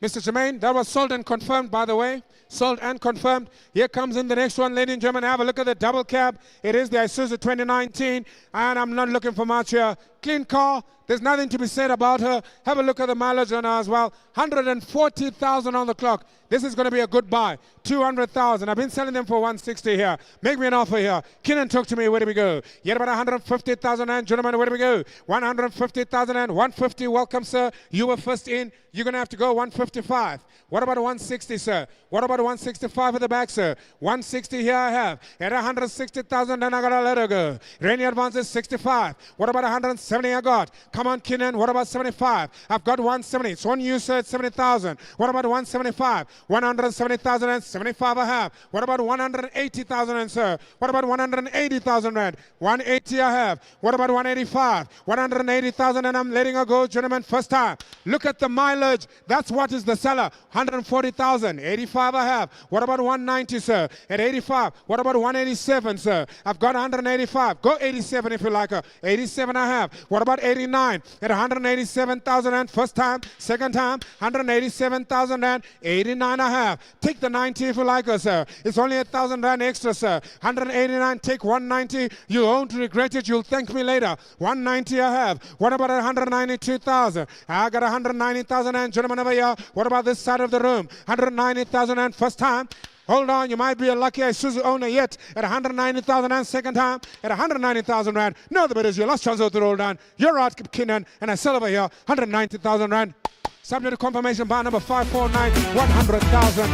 Mr. Jermaine, that was sold and confirmed, by the way. Sold and confirmed. Here comes in the next one, ladies and gentlemen. Have a look at the double cab. It is the Isuzu 2019, and I'm not looking for much here. Clean car. There's nothing to be said about her. Have a look at the mileage on her as well. 140,000 on the clock. This is going to be a good buy. 200,000. I've been selling them for 160 here. Make me an offer here. Kinnan, talk to me. Where do we go? Yet about 150,000 and gentlemen, where do we go? 150,000 and 150. Welcome, sir. You were first in. You're going to have to go 155. What about 160, sir? What about 165 at the back, sir? 160 here I have. At 160,000, then I got to let her go. Rainy advances 65. What about 170 I got? Come on, Kinnan. What about 75? I've got 170. It's on you, sir, at 70,000. What about 175? 170,000 and 75 I have. What about 180,000 and sir? What about 180,000 rand? 180 I have. What about 185? 180,000 and I'm letting her go, gentlemen, first time. Look at the mileage. That's what is the seller. 140,000. 85 I have. What about 190, sir? At 85. What about 187, sir? I've got 185. Go 87 if you like her. 87 I have. What about 89? At 187,000 rand. First time. Second time. 187,000 rand. 89 I have. Take the 90 if you like, sir. It's only 1,000 rand extra, sir. 189. Take 190. You won't regret it. You'll thank me later. 190 I have. What about 192,000? I got 190,000 and gentlemen over here. What about this side of the room? 190,000 and first time. Hold on, you might be a lucky Isuzu owner yet at 190,000 and second time at 190,000 rand. No, the bid is your last chance to roll down. You're out, Kinnan, and I sell over here 190,000 rand. Subject to confirmation bar number 549, 100,000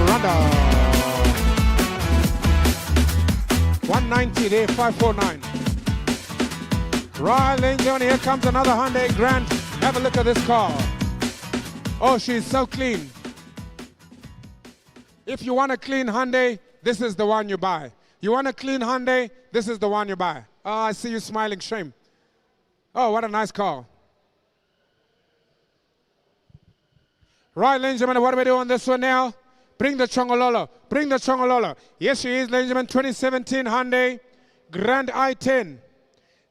randa. 190 there, 549. Right, ladies and gentlemen, here comes another Hyundai Grand. Have a look at this car. Oh, she's so clean. If you want a clean Hyundai, this is the one you buy. You want a clean Hyundai, this is the one you buy. Oh, I see you smiling, shame. Oh, what a nice car. Right, ladies and gentlemen, what do we do on this one now? Bring the Chongololo. Bring the Chongololo. Yes, she is, ladies and gentlemen, 2017 Hyundai Grand i10.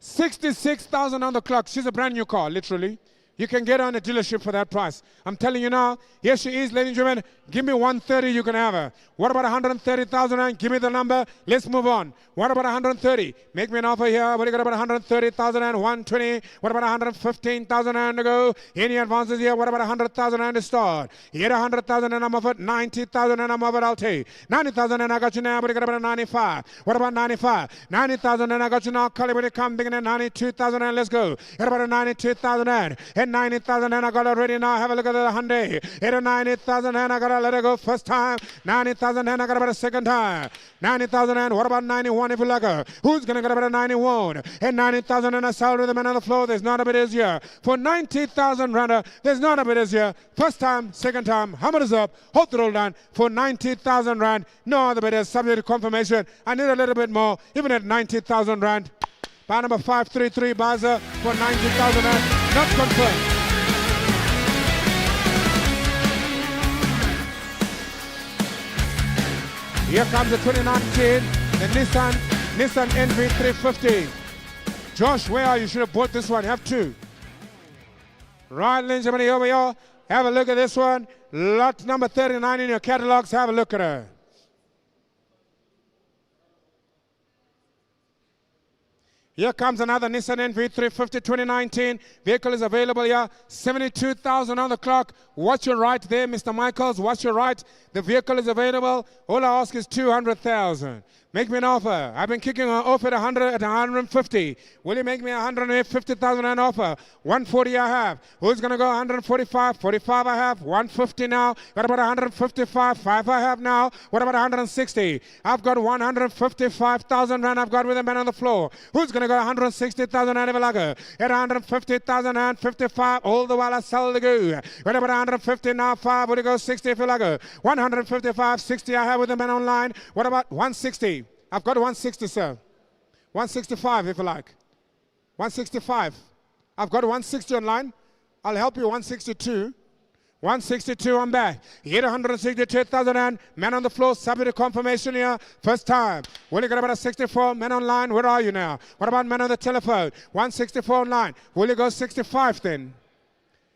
66,000 on the clock. She's a brand new car, literally. You can get her on a dealership for that price. I'm telling you now, here she is, ladies and gentlemen. Give me 130, you can have her. What about 130,000 rand? Give me the number. Let's move on. What about 130? Make me an offer here. What do you got about 130,000 and 120? What about 115,000 rand to go? Any advances here? What about 100,000 rand to start? Here 100,000 and I'm offered 90,000 and I'm offered. I'll take 90,000 and I got you now. What do you got about 95? What about 95? 90,000 and I got you now. Call it when it comes. Beginning 92,000 and let's go. Here about 92,000 and 90,000 and I got it ready now. Have a look at the Hyundai. Here 90,000 and I got to let it go first time. 90,000 and I got about a second time. 90,000 and what about 91 if you like her? Who's going to get about a 91? And 90,000 and I sold with the man on the floor. There's not a bit easier. For 90,000 rand, there's not a bit easier. First time, second time. How much is up? Hold the roll down for 90,000 rand. No other bit is subject to confirmation. I need a little bit more, even at 90,000 rand. Bar number 533 Baza for 90,000 rand. Not confirmed. Here comes the 2019, the Nissan NV350. Josh, where are you? You should have bought this one. Have two. Right, ladies and gentlemen, over here. Have a look at this one. Lot number 39 in your catalogs. Have a look at her. Here comes another Nissan NV350 2019. Vehicle is available here. 72,000 on the clock. Watch your right there, Mr. Michaels. Watch your right. The vehicle is available. All I ask is 200,000. Make me an offer. I've been kicking her off at 100, at 150. Will you make me 150,000 an offer? 140 I have. Who's going to go 145? 45 I have. 150 now. What about 155? 5 I have now. What about 160? I've got 155,000 rand I've got with a man on the floor. Who's going to go 160,000 rand Evelaga? At 150,000 and 55. All the while I sell the go. What about 150 now? 5. Would you go 60 if you like? 155, 60 I have with the man online. What about 160? I've got 160, sir. 165 if you like. 165. I've got 160 online. I'll help you 162. 162, I'm back. Hit 162,000 and man on the floor, subject to confirmation here. First time. Will you get about a 64? Man online, where are you now? What about man on the telephone? 164 online. Will you go 65 then?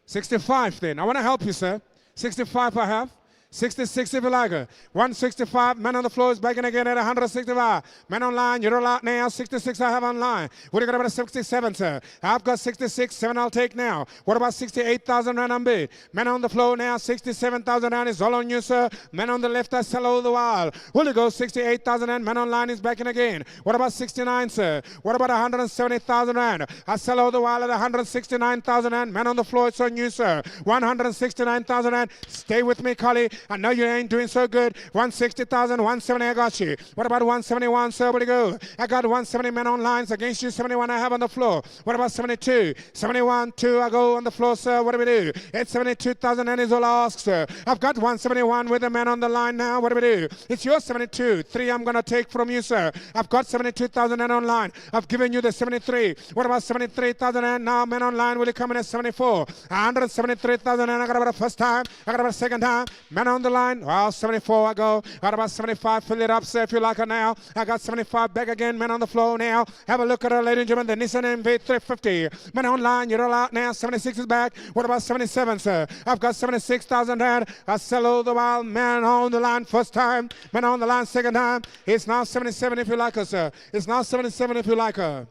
65 then. I want to help you, sir. 65 I have. 66 if you like her. 165, man on the floor is back in again at 165. Man online, you're allowed now. 66 I have online. What do you got about a 67, sir? I've got 66, 7 I'll take now. What about 68,000 rand on bid? Man on the floor now, 67,000 rand is all on you, sir. Man on the left, I sell all the while. Will you go 68,000 rand? Man online is back in again. What about 69, sir? What about 170,000 rand? I sell all the while at 169,000 rand. Man on the floor, it's on you, sir. 169,000 rand. Stay with me, Collie. I know you ain't doing so good. 160,000, 170, I got you. What about 171, sir? Where do you go? I got 170 men on lines against you. 71 I have on the floor. What about 72? 71, 2 I go on the floor, sir. What do we do? It's 72,000 and is all I ask, sir. I've got 171 with a man on the line now. What do we do? It's your 72. 3 I'm going to take from you, sir. I've got 72,000 and online. I've given you the 73. What about 73,000 and now men online? Will you come in at 74? 173,000 and I got about a first time. I got about a second time. Man Man on the line. Well, 74 I go. Got about 75. Fill it up, sir, if you like her now. I got 75 back again. Man on the floor now. Have a look at her, ladies and gentlemen. The Nissan MV350. Man on line. You're all out now. 76 is back. What about 77, sir? I've got 76,000 rand. I sell all the while. Man on the line first time. Man on the line second time. It's now 77 if you like her, sir. It's now 77 if you like her.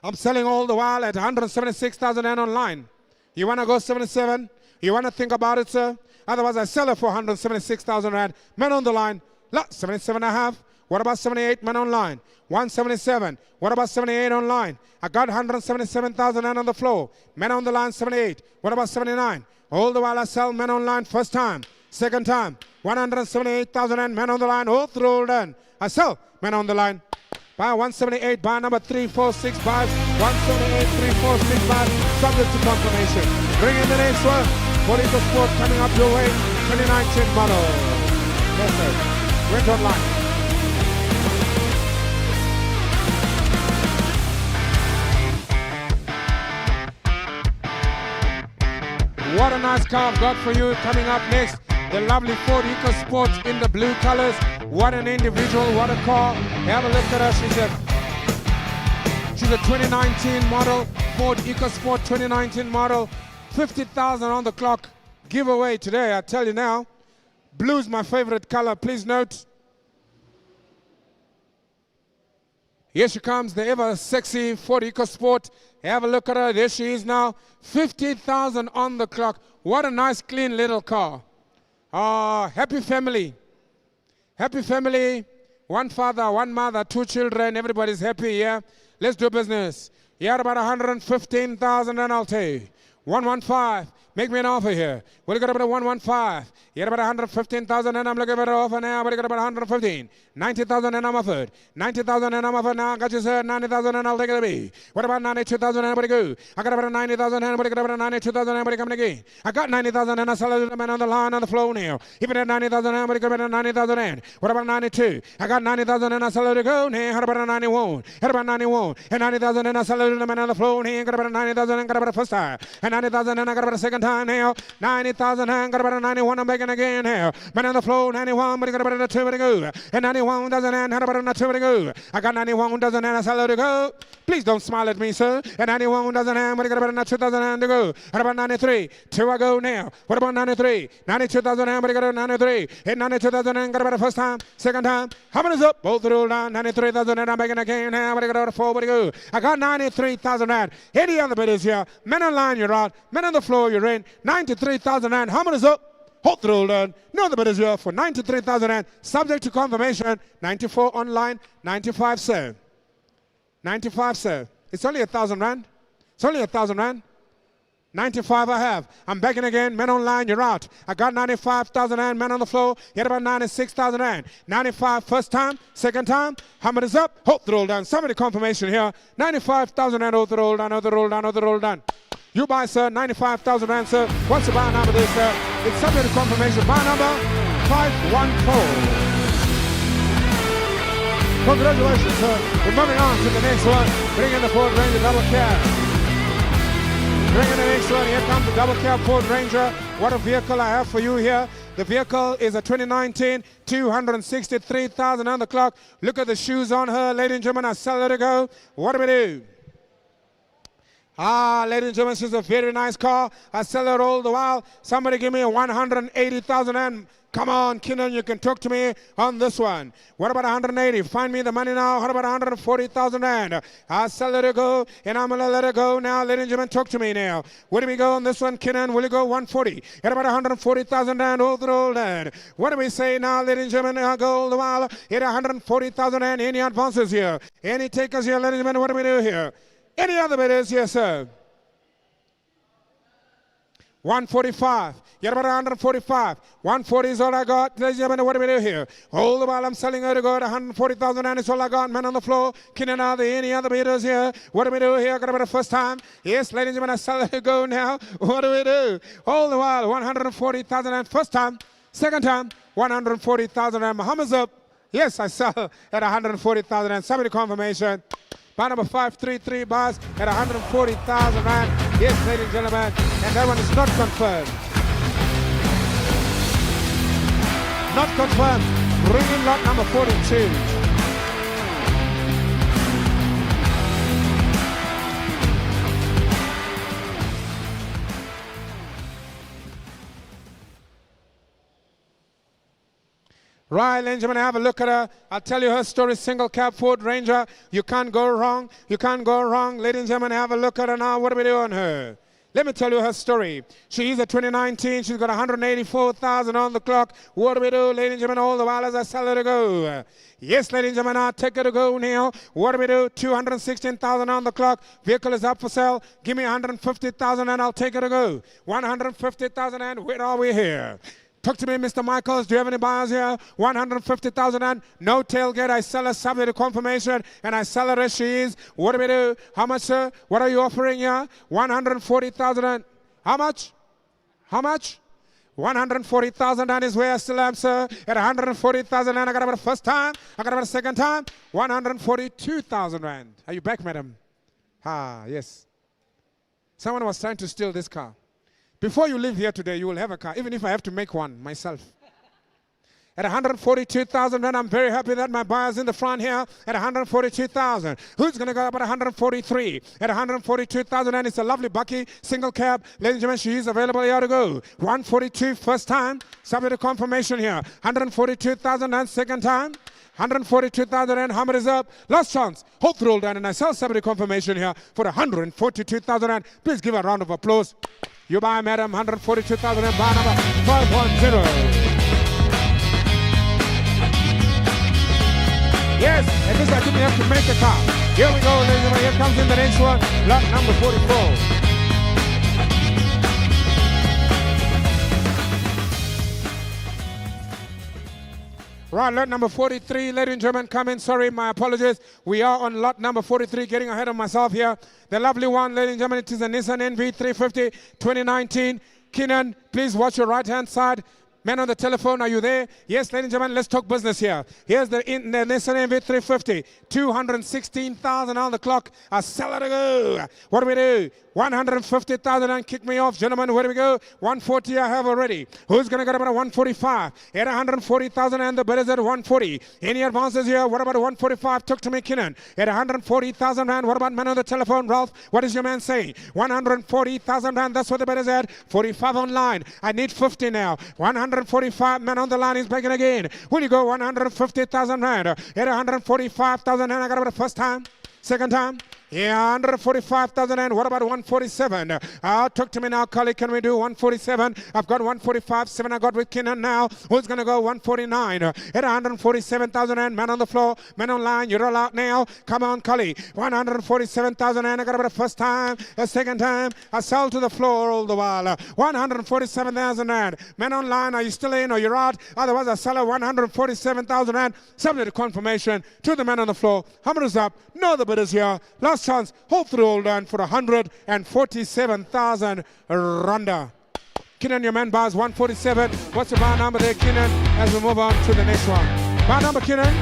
I'm selling all the while at 176,000 rand online. You want to go 77? You want to think about it, sir? Otherwise, I sell it for 176,000 rand. Men on the line. 77 and a half. What about 78? Men online. 177. What about 78 online? I got 177,000 rand on the floor. Men on the line, 78. What about 79? All the while I sell men online first time. Second time. 178,000 rand. Men on the line. All through all done. I sell men on the line. Buy 178, buy number 3465, 178, 3465, subject to confirmation. Bring in the next one. Ford EcoSport coming up your way, 2019 model. Yes, sir. Went online. What a nice car I've got for you coming up next. The lovely Ford EcoSport in the blue colors. What an individual, what a car. Have a look at her. She's a 2019 model, Ford EcoSport 2019 model. 50,000 on the clock. Giveaway today, I tell you now. Blue's my favorite color. Please note. Here she comes, the ever sexy Ford EcoSport. Have a look at her. There she is now. 50,000 on the clock. What a nice, clean little car. Happy family. Happy family. One father, one mother, two children. Everybody's happy, yeah? Let's do business. You're about 115,000 and I'll take 115. Make me an offer here. What do you got about 115? You're about 115,000 and I'm looking for an offer now. What do you got about 115? 90,000 and I'm offered. 90,000 and I'm offered now. I got you, sir. 90,000 and I'll take it to me. What about 92,000 and everybody go? I got about 90,000 and everybody got about 92,000 and everybody coming again. I got 90,000 and I sell it to the man on the line on the floor now. Even at 90,000 and everybody got about 90,000 and. What about 92? I got 90,000 and I sell it to go now. How about 91? How about 91? And 90,000 and I sell it to the man on the floor now. Got about 90,000 and got about the first time. And 90,000 and I got about the second time now. 90,000 and got about a 91. I'm making again now. Man on the floor, 91, but he got about a 2 to go. And 91 doesn't end, had about a 2 to go. I got 91 doesn't end, I sell to go. Please don't smile at me, sir. And 91 doesn't end, but he got about a 2,000 to go. What about 93? 2 I go now. What about 93? 92,000 and but he got a 93. And 92,000 and got about the first time, second time. How many is up? Both roll down. 93,000 and I'm making again now, but he got about a 4 to go. I got 93,000 rand. Any other bidders here? Men online, you're out. Men on the floor, you're in. 93,000 rand. How many is up? Hot roll down. No other bidders here for 93,000 rand. Subject to confirmation. 94 online. 95, sir. 95, sir. It's only 1,000 rand. It's only 1,000 rand. 95 I have. I'm back in again. Men online, you're out. I got 95,000 rand. Men on the floor. You had about 96,000 rand. 95 first time. Second time. How many is up? Hot roll down. Somebody confirmation here. 95,000 rand. Hot roll down. Hot roll down. Hot roll down. You buy, sir, 95,000 rand, sir. What's the buy number there, sir? It's subject to confirmation. Buy number 514. Congratulations, sir. We're moving on to the next one. Bring in the Ford Ranger double cab. Bring in the next one. Here comes the double cab Ford Ranger. What a vehicle I have for you here. The vehicle is a 2019, 263,000 on the clock. Look at the shoes on her, ladies and gentlemen. I sell her to go. What do we do? Ladies and gentlemen, she's a very nice car. I sell her all the while. Somebody give me a 180,000 and come on, Kinnan, you can talk to me on this one. What about 180? Find me the money now. What about 140,000 rand? I sell her to go, and I'm going to let her go now. Ladies and gentlemen, talk to me now. Where do we go on this one, Kinnan? Will you go 140? At about 140,000 rand, all the old rand. What do we say now, ladies and gentlemen? I'll go all the while. At 140,000 rand. Any advances here? Any takers here, ladies and gentlemen? What do we do here? Any other bidders? Yes, sir. 145. You're about 145. 140 is all I got. Ladies and gentlemen, what do we do here? All the while I'm selling her to go at 140,000 and it's all I got. Man on the floor. Can are there any other bidders here? What do we do here? Got about the first time. Yes, ladies and gentlemen, I sell her to go now. What do we do? All the while 140,000 and first time. Second time 140,000 and Muhammad's up. Yes, I sell at 140,000 and somebody confirmation. Buy number 533 bars at 140,000 rand. Yes, ladies and gentlemen, and that one is not confirmed. Not confirmed. Bring in lot number 42. Right, ladies and gentlemen, have a look at her. I'll tell you her story. Single cab Ford Ranger. You can't go wrong. You can't go wrong. Ladies and gentlemen, have a look at her now. What do we do on her? Let me tell you her story. She is a 2019. She's got 184,000 on the clock. What do we do, ladies and gentlemen, all the while as I sell her to go? Yes, ladies and gentlemen, I'll take her to go now. What do we do? 216,000 on the clock. Vehicle is up for sale. Give me 150,000 and I'll take her to go. 150,000 and where are we here? Talk to me, Mr. Michaels. Do you have any buyers here? 150,000 and no tailgate. I sell her subject to confirmation and I sell her as she is. What do we do? How much, sir? What are you offering here? 140,000 and how much? How much? 140,000 and is where I still am, sir. At 140,000 and I got about the first time. I got about the second time. 142,000 rand. Are you back, madam? Ah, yes. Someone was trying to steal this car. Before you leave here today, you will have a car, even if I have to make one myself. At 142,000, and I'm very happy that my buyer's in the front here at 142,000. Who's going to go up at 143? At 142,000, and it's a lovely Bucky, single cab. Ladies and gentlemen, she is available here to go. 142, first time, subject to confirmation here. 142,000 and second time. 142,000 and hammer is up. Last chance. Hope roll down and I sell somebody confirmation here for 142,000 and please give a round of applause. You buy, madam, 142,000 and buy number 510. Yes, at least I didn't have to make a car. Here we go, ladies and gentlemen. Here comes in the next one. Lot number 44. Right, lot number 43, ladies and gentlemen, come in. Sorry, my apologies. We are on lot number 43, getting ahead of myself here. The lovely one, ladies and gentlemen, it is a Nissan NV350 2019. Keenan, please watch your right-hand side. Man on the telephone, are you there? Yes, ladies and gentlemen, let's talk business here. Here's the Nissan NV350, 216,000 on the clock. A seller to go. What do we do? 150,000 and kick me off. Gentlemen, where do we go? 140 I have already. Who's going to get about a 145? At 140,000 and the bid is at 140. Any advances here? What about a 145? Talk to me, Kinnan. At 140,000 rand. What about man on the telephone, Ralph? What is your man saying? 140,000 rand. That's what the bid is at. 45 online. I need 50 now. 145 man on the line is begging again. Will you go 150,000 rand? At 145,000 rand. I got about the first time. Second time. Yeah, 145,000 and what about 147? Talk to me now, colleague. Can we do 147? I've got 145, 7 I got with Kinnan now. Who's going to go 149? At 147,000 and man on the floor, man online, you're all out now. Come on, colleague. 147,000 and I got about the first time, a second time. I sell to the floor all the while. 147,000 and man online, are you still in or you're out? Otherwise, I sell at 147,000 and subject to confirmation to the man on the floor. How much is up? No, the bid is here. Last chance, hope through all done for 147,000 randa. Kinnan, your man buys 147. What's the bar number there, Kinnan, as we move on to the next one? Bar number, Kinnan?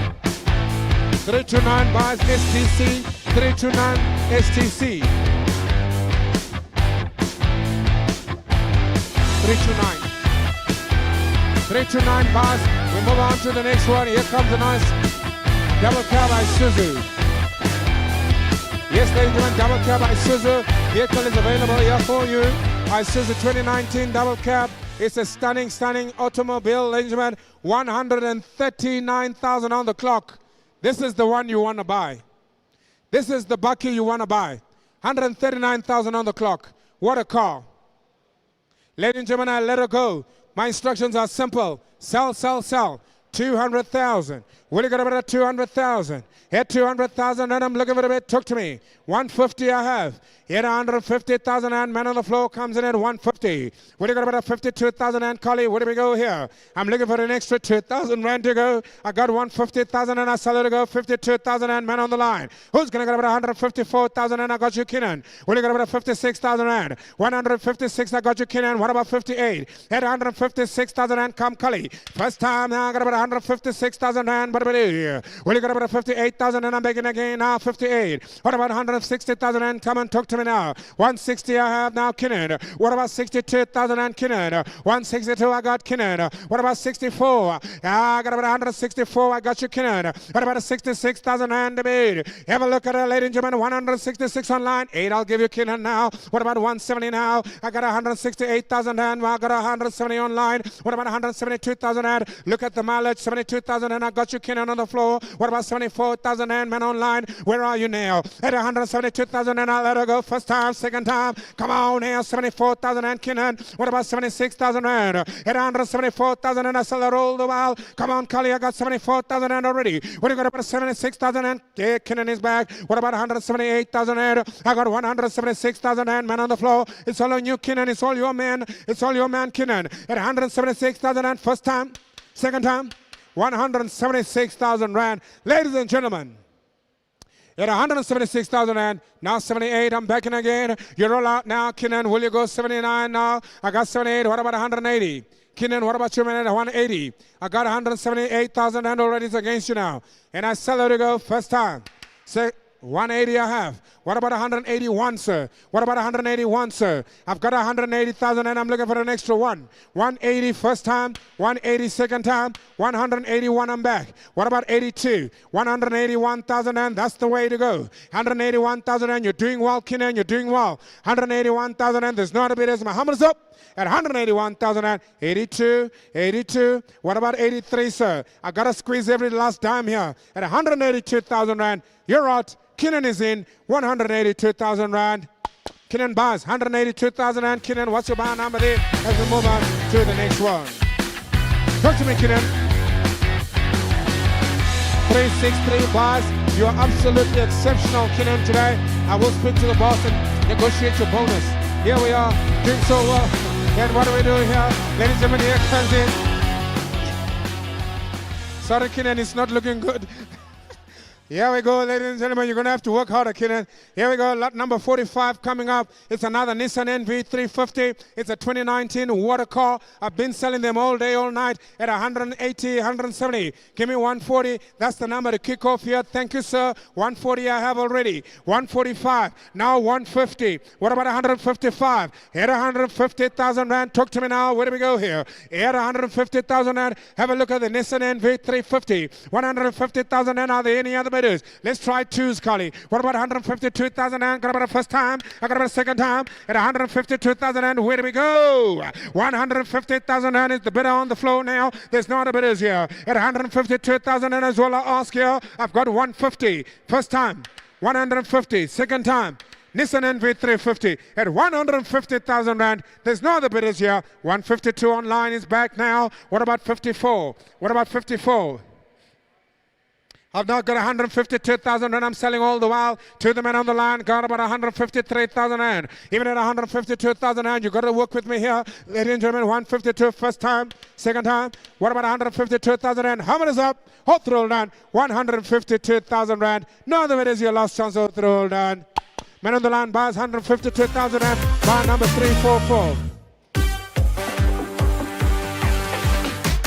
329 buys STC. 329 STC. 329. 329 buys. We move on to the next one. Here comes a nice double cab Isuzu. Yes, ladies and gentlemen, double cab Isuzu. Vehicle is available here for you. Isuzu 2019 double cab. It's a stunning, stunning automobile, ladies and gentlemen. 139,000 on the clock. This is the one you want to buy. This is the Bucky you want to buy. 139,000 on the clock. What a car. Ladies and gentlemen, I let her go. My instructions are simple. Sell, sell, sell. 200,000. Will you get about 200,000? At 200,000 and I'm looking for a bit. Talk to me. 150 I have. At 150,000 and man on the floor comes in at 150. Will you get about 52,000 and collie? Where do we go here? I'm looking for an extra 2,000 rand to go. I got 150,000 and I sell it to go. 52,000 and man on the line. Who's going to get about 154,000 and I got you, Kinnan? Will you get about 56,000 rand? 156 I got you, Kinnan. What about 58? At 156,000 and come collie. First time now I got about 156,000 rand, but a bit? Well, you got about 58,000 and I'm begging again now. 58. What about 160,000 and come and talk to me now. 160 I have now, Kinnan. What about 62,000 and Kinnan? 162 I got Kinnan. What about 64? I got about 164. I got you, Kinnan. What about 66,000 and a bit? Have a look at it, ladies and gentlemen. 166 online. 8 I'll give you, Kinnan, now. What about 170 now? I got 168,000 and I got 170 online. What about 172,000 and look at the mileage, 72,000 and I got you, Kinnan, on the floor. What about 74,000 and man online? Where are you now? At 172,000 and I'll let her go. First time, second time. Come on now, 74,000 and Kinnan. What about 76,000 and at 174,000 and I sell her all the while. Come on, Kali, I got 74,000 and already. What do you got about 76,000 and Kinnan is back. What about 178,000 and I got 176,000 and man on the floor. It's all on you, Kinnan. It's all your man. It's all your man, Kinnan. At 176,000 and first time, second time, 176,000 rand. Ladies and gentlemen, at 176,000 and now 78, I'm backing again. You roll out now, Kinnan. Will you go 79 now? I got 78. What about 180? Kinnan, what about you, man, at 180? I got 178,000 and already it's against you now. And I sell her to go first time. 180 I have. What about 181, sir? What about 181, sir? I've got 180,000 and I'm looking for an extra one. 180 first time, 180 second time, 181 I'm back. What about 82? 181,000 and that's the way to go. 181,000 and you're doing well, Kinnan, you're doing well. 181,000 and there's not a bit as my hammer's up. At 181,000 and 82, 82. What about 83, sir? I got to squeeze every last dime here. At 182,000 rand, you're out. Kinnan is in. 182,000 rand. Kinnan buys 182,000 rand. Kinnan, what's your buy number there? As we move on to the next one. Talk to me, Kinnan. 363 buys. You are absolutely exceptional, Kinnan, today. I will speak to the boss and negotiate your bonus. Here we are, doing so well. And what do we do here? Ladies and gentlemen, here comes in. Sorry, Kinnan, it's not looking good. Here we go, ladies and gentlemen. You're going to have to work harder, Kinnan. Here we go, lot number 45 coming up. It's another Nissan NV350. It's a 2019 water car. I've been selling them all day, all night at 180, 170. Give me 140. That's the number to kick off here. Thank you, sir. 140 I have already. 145. Now 150. What about 155? At 150,000 rand. Talk to me now. Where do we go here? At 150,000 rand. Have a look at the Nissan NV350. 150,000 rand. Are there any other bidders? Let's try twos, Kali. What about 152,000 rand? Got about a first time. I got about a second time. At 152,000 rand. Where do we go? 150,000 rand is the bidder on the floor now. There's no other bidders here. At 152,000 rand as well, I ask here. I've got 150. First time. 150. Second time. Nissan NV350 at 150,000 rand. There's no other bidders here. 152 online is back now. What about 54? What about 54? I've now got 152,000 and I'm selling all the while to the man on the line. Got about 153,000 and even at 152,000 and you got to work with me here. Ladies and gentlemen, 152 first time, second time. What about 152,000 and how many is up? Hot roll down. 152,000 rand. No other way is your last chance. Hot roll down. Man on the line buys 152,000 and buy number 344.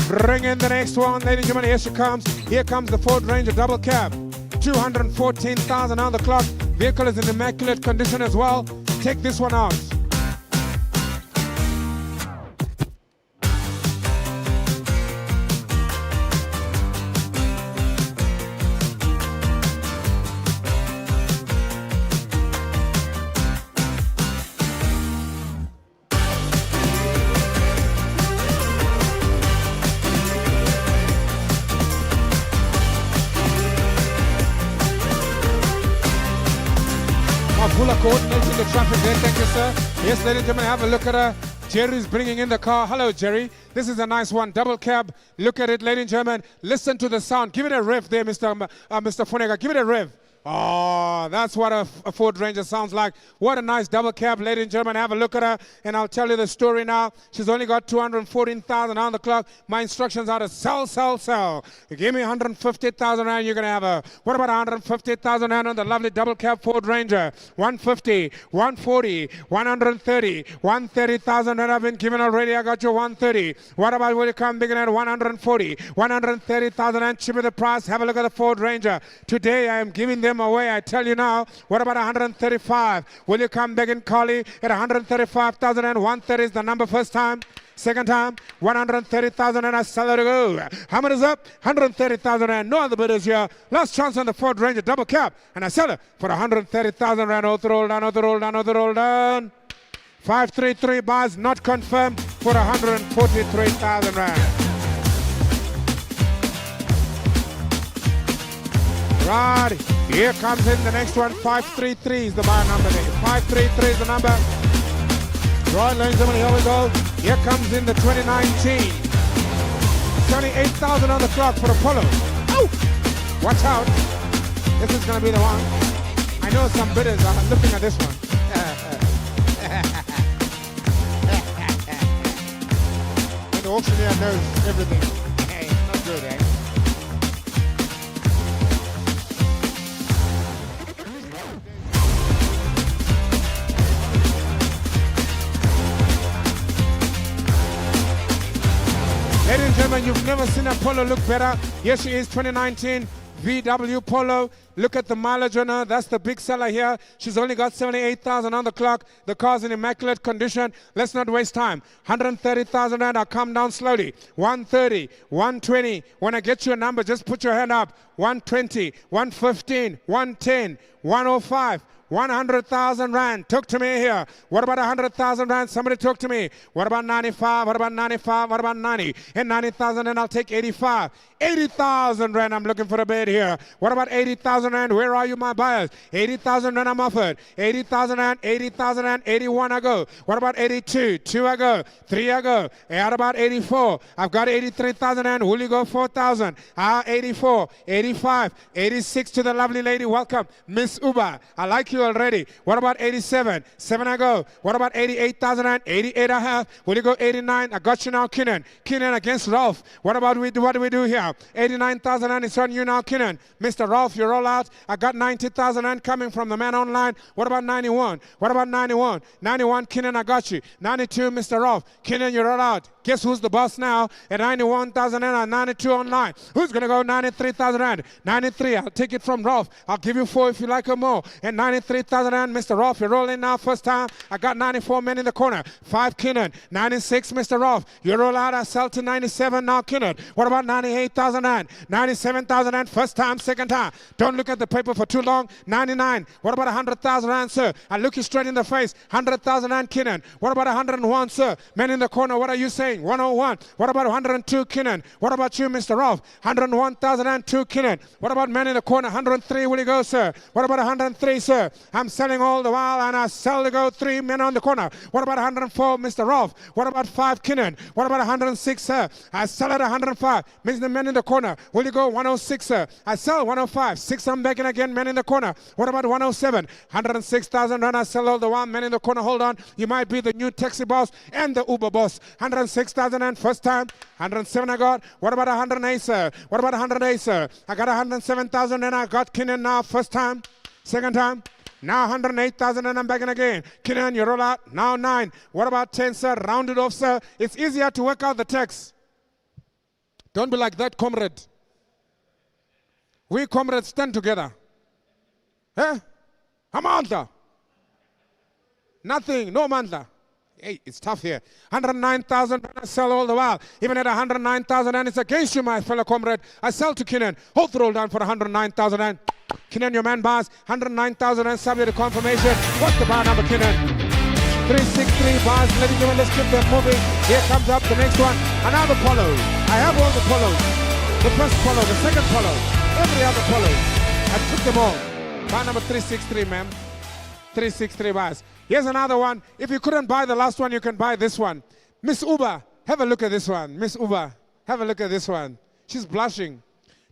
Bring in the next one, ladies and gentlemen. Here she comes. Here comes the Ford Ranger double cab. 214,000 on the clock. Vehicle is in immaculate condition as well. Take this one out. Coordinating the traffic there, thank you, sir. Yes, ladies and gentlemen, have a look at her. Jerry's bringing in the car. Hello, Jerry. This is a nice one, double cab. Look at it, ladies and gentlemen. Listen to the sound. Give it a rev there, Mr. Fonega. Give it a rev. Oh, that's what a Ford Ranger sounds like. What a nice double cab, ladies and gentlemen. Have a look at her, and I'll tell you the story now. She's only got 214,000 on the clock. My instructions are to sell, sell, sell. You give me 150,000 rand, you're going to have a. What about 150,000 rand on the lovely double cab Ford Ranger? 150, 140, 130, 130,000 rand I've been given already. I got you 130. What about will you come bigger at 140, 130,000 rand? Cheaper the price. Have a look at the Ford Ranger. Today I am giving them away. I tell you now. What about 135? Will you come begging Carly at 135,000 and 130 is the number first time? Second time, 130,000 and I sell it to go. How much is up? 130,000 and no other bidders here. Last chance on the Ford Ranger double cab and I sell it for 130,000 rand. Out the roll down, out the roll down, out the roll down. 533 bars not confirmed for 143,000 rand. Right, here comes in the next one. 533 is the buy number there. 533 is the number. Right, ladies and gentlemen, here we go. Here comes in the 2019. 78,000 on the clock for Apollo. Oh! Watch out. This is going to be the one. I know some bidders are looking at this one. And the auctioneer knows everything. Hey, not good, eh? Ladies and gentlemen, you've never seen a Polo look better. Here she is, 2019 VW Polo. Look at the mileage on her. That's the big seller here. She's only got 78,000 on the clock. The car's in immaculate condition. Let's not waste time. 130,000 rand. I'll come down slowly. 130, 120. When I get you a number, just put your hand up. 120, 115, 110, 105. 100,000 rand. Talk to me here. What about 100,000 rand? Somebody talk to me. What about 95? What about 95? What about 90? And 90,000 and I'll take 85. 80,000 rand. I'm looking for a bid here. What about 80,000 rand? Where are you, my buyers? 80,000 rand I'm offered. 80,000 rand, 80,000 rand, 81 I go. What about 82? 2 I go. 3 I go. What about 84? I've got 83,000 rand. Will you go 4,000? 84, 85, 86 to the lovely lady. Welcome, Miss Uba. I like you already. What about 87? 7 I go. What about 88,000 and 88 I have? Will you go 89? I got you now, Kinnan. Kinnan against Ralph. What about what do we do here? 89,000 and it's on you now, Kinnan. Mr. Ralph, you roll out. I got 90,000 and coming from the man online. What about 91? What about 91? 91, Kinnan, I got you. 92, Mr. Ralph. Kinnan, you roll out. Guess who's the boss now? At 91,000 and 92 online. Who's going to go 93,000 rand? 93, I'll take it from Ralph. I'll give you 4 if you like her more. And 93,000 rand, Mr. Ralph, you're rolling now first time. I got 94 men in the corner. 5 Kinnan. 96, Mr. Ralph. You roll out, I sell to 97 now, Kinnan. What about 98,000 rand? 97,000 rand, first time, second time. Don't look at the paper for too long. 99. What about 100,000 rand, sir? I look you straight in the face. 100,000 rand, Kinnan. What about 101, sir? Men in the corner, what are you saying? 101. What about 102, Kinnan? What about you, Mr. Ralph? 101,002, Kinnan. What about men in the corner? 103, will you go, sir? What about 103, sir? I'm selling all the while, and I sell to go 3 men on the corner. What about 104, Mr. Ralph? What about 5, Kinnan? What about 106, sir? I sell at 105. Means the men in the corner. Will you go 106, sir? I sell 105. 6, I'm begging again, men in the corner. What about 107? 106,000 rand. I sell all the while, men in the corner. Hold on. You might be the new taxi boss and the Uber boss. 106,000 and first time. 107 I got. What about 108, sir? What about 108, sir? I got 107,000 and I got Kinnan now first time. Second time. Now 108,000 and I'm back in again. Kinnan, you roll out. Now 9. What about 10, sir? Round it off, sir. It's easier to work out the tax. Don't be like that, comrade. We comrades stand together. Eh? Amantha. Nothing. No mantha. Hey, it's tough here. 109,000 I sell all the while. Even at 109,000 and it's against you, my fellow comrade. I sell to Kinnan. Hold the roll down for 109,000 and Kinnan, your man buys 109,000 and subject to confirmation. What's the bar number, Kinnan? 363 bars. Ladies and gentlemen, let's keep them moving. Here comes up the next one. Another polo. I have all the polos. The first polo, the second polo, every other polo. I took them all. Bar number 363, ma'am. 363 bars. Here's another one. If you couldn't buy the last one, you can buy this one. Miss Uba, have a look at this one. Miss Uba, have a look at this one. She's blushing.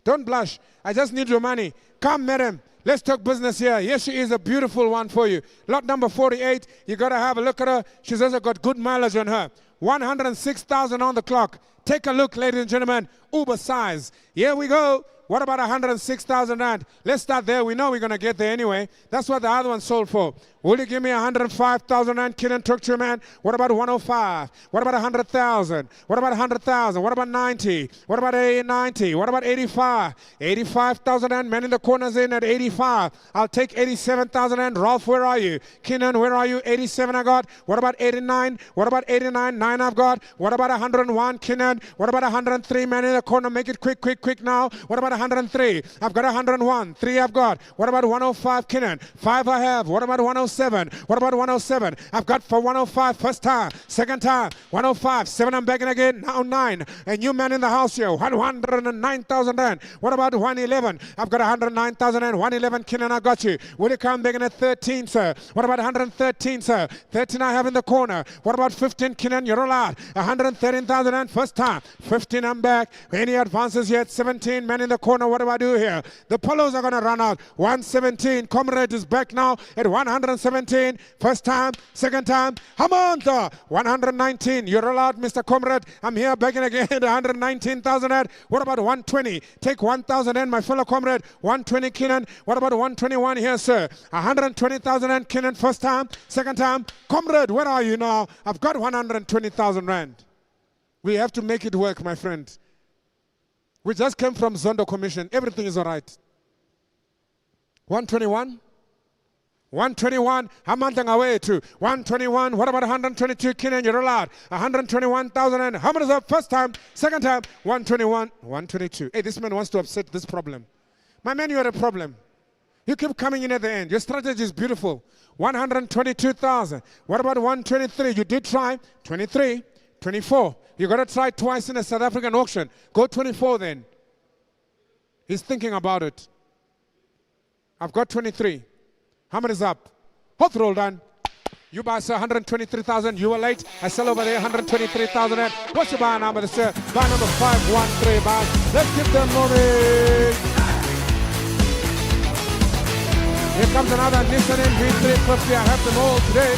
Don't blush. I just need your money. Come, madam. Let's talk business here. Yes, she is a beautiful one for you. Lot number 48, you got to have a look at her. She's also got good mileage on her. 106,000 on the clock. Take a look, ladies and gentlemen. Uber size. Here we go. What about 106,000 rand? Let's start there. We know we're going to get there anyway. That's what the other one sold for. Will you give me 105,000 rand? Kid and talk to you, man. What about 105? What about 100,000? What about 100,000? What about 90? What about 90? What about 85? 85,000 rand. Man in the corners in at 85. I'll take 87,000 rand. Ralph, where are you? Kenan, where are you? 87 I got. What about 89? What about 89? 9 I've got. What about 101? Kenan. What about 103? Man in the corner. Make it quick, quick, quick now. What about 103? I've got 101. 3 I've got. What about 105? Kenan. 5 I have. What about 107? What about 107? I've got for 105 first time, second time, 105, 7 I'm begging again, now 9. A new man in the house here, 109,000 rand. What about 111? I've got 109,000 rand, 111 Kenan, I got you. Will you come begging at 13, sir? What about 113, sir? 13 I have in the corner. What about 15 Kenan? You're allowed. 113,000 rand first time, 15 I'm back. Any advances yet? 17 men in the corner. What do I do here? The polos are going to run out. 117, Comrade is back now at 117. First time, second time, Hamanta, 119. You're allowed, Mr. Comrade. I'm here begging again, 119,000 rand. What about 120? Take 1,000 rand, my fellow comrade. 120 Kenan. What about 121 here, sir? 120,000 rand, Kenan. First time, second time. Comrade, where are you now? I've got 120,000 rand. We have to make it work, my friend. We just came from Zondo Commission. Everything is all right. 121. 121, Hamantang away to 121. What about 122? Kenan, you're allowed. 121,000 and how many is up? First time, second time, 121, 122. Hey, this man wants to upset this problem. My man, you are a problem. You keep coming in at the end. Your strategy is beautiful. 122,000. What about 123? You did try. 23, 24. You got to try twice in a South African auction. Go 24 then. He's thinking about it. I've got 23. How many is up? Hot roll done. You buy, sir, 123,000. You were late. I sell over there, 123,000. What's your buy number, sir? Buy number 513, buy. Let's keep them moving. Here comes another Nissan NV350. I have them all today.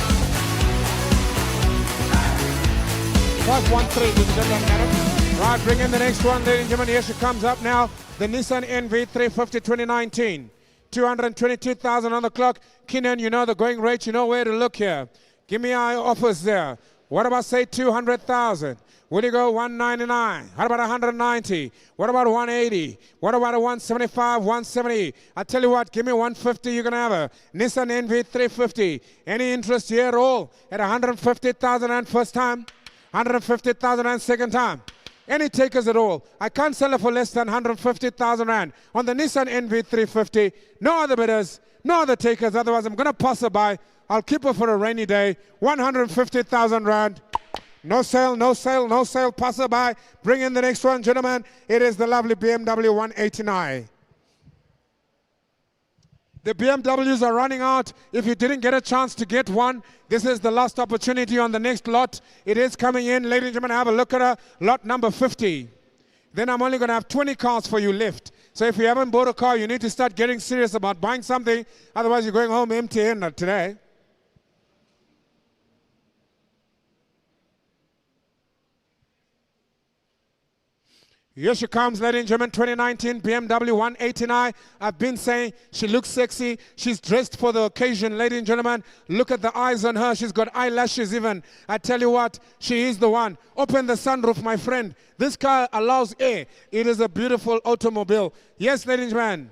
513, did you get that, madam? Right, bring in the next one, ladies and gentlemen. Here she comes up now. The Nissan NV350 2019. 222,000 on the clock. Kenan, you know the going rate. You know where to look here. Give me our offers there. What about, say, 200,000? Will you go 199? How about 190? What about 180? What about a 175, 170? I tell you what, give me 150. You're going to have a Nissan NV350. Any interest here at all? At 150,000 and first time? 150,000 and second time? Any takers at all? I can't sell it for less than 150,000 rand. On the Nissan NV350, no other bidders, no other takers. Otherwise, I'm going to pass it by. I'll keep it for a rainy day. 150,000 rand. No sale, no sale, no sale. Pass it by. Bring in the next one, gentlemen. It is the lovely BMW 189. The BMWs are running out. If you didn't get a chance to get one, this is the last opportunity on the next lot. It is coming in. Ladies and gentlemen, have a look at her. Lot number 50. Then I'm only going to have 20 cars for you left. So if you haven't bought a car, you need to start getting serious about buying something. Otherwise, you're going home empty-handed today. Here she comes, ladies and gentlemen, 2019 BMW 189. I've been saying she looks sexy. She's dressed for the occasion, ladies and gentlemen. Look at the eyes on her. She's got eyelashes even. I tell you what, she is the one. Open the sunroof, my friend. This car allows air. It is a beautiful automobile. Yes, ladies and gentlemen.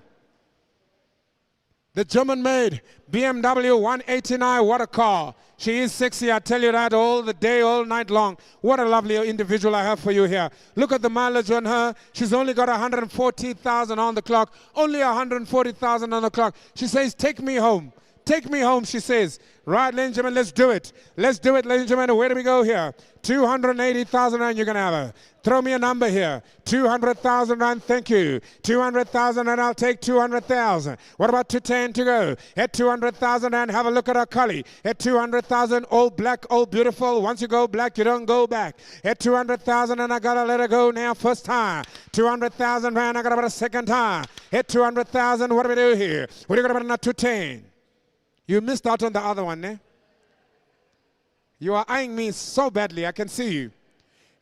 The German-made BMW 189, what a car. She is sexy, I tell you that, all the day, all night long. What a lovely individual I have for you here. Look at the mileage on her. She's only got 140,000 on the clock. Only 140,000 on the clock. She says, take me home. Take me home, she says. Right, ladies and gentlemen, let's do it. Let's do it, ladies and gentlemen. Where do we go here? 280,000 rand you're going to have her. Throw me a number here. 200,000 rand, thank you. 200,000 and I'll take 200,000. What about 210 to go? At 200,000 and have a look at our collie. At 200,000, all black, all beautiful. Once you go black, you don't go back. At 200,000 and I got to let her go now first time. 200,000 rand, I got about a second time. At 200,000, what do we do here? What do you got about 210? You missed out on the other one, eh? You are eyeing me so badly, I can see you.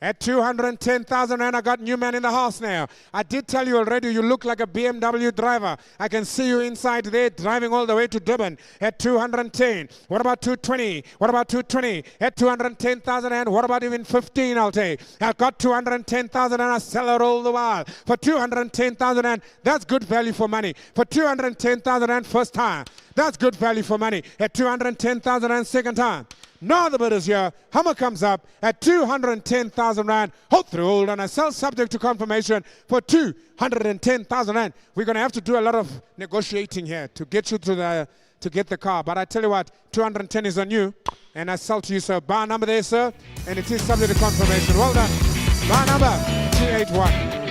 At 210,000 rand, I got new man in the house now. I did tell you already, you look like a BMW driver. I can see you inside there driving all the way to Durban at 210. What about 220? What about 220? At 210,000 rand, what about even 15 I'll take? I've got 210,000 and I sell her all the while. For 210,000 rand, that's good value for money. For 210,000 rand first time, that's good value for money. At 210,000 rand second time. Now the bid is here. Hummer comes up at 210,000 rand. Hold through, hold on. I sell subject to confirmation for 210,000 rand. We're going to have to do a lot of negotiating here to get you to get the car. But I tell you what, 210 is on you, and I sell to you, sir. Bar number there, sir, and it is subject to confirmation. Well done. Bar number 281.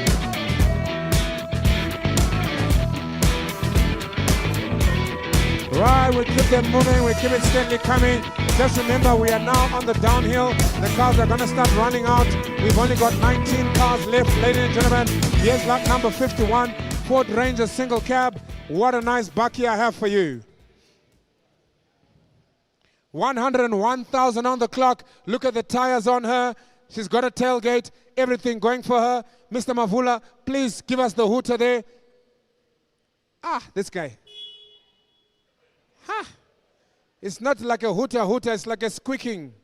Right, we keep them moving, we keep it steadily coming. Just remember, we are now on the downhill. The cars are going to start running out. We've only got 19 cars left, ladies and gentlemen. Here's lot number 51, Ford Ranger single cab. What a nice bakkie I have for you. 101,000 on the clock. Look at the tires on her. She's got a tailgate, everything going for her. Mr. Mavula, please give us the hooter there. Ah, this guy. Ha! It's not like a hooter, it's like a squeaking.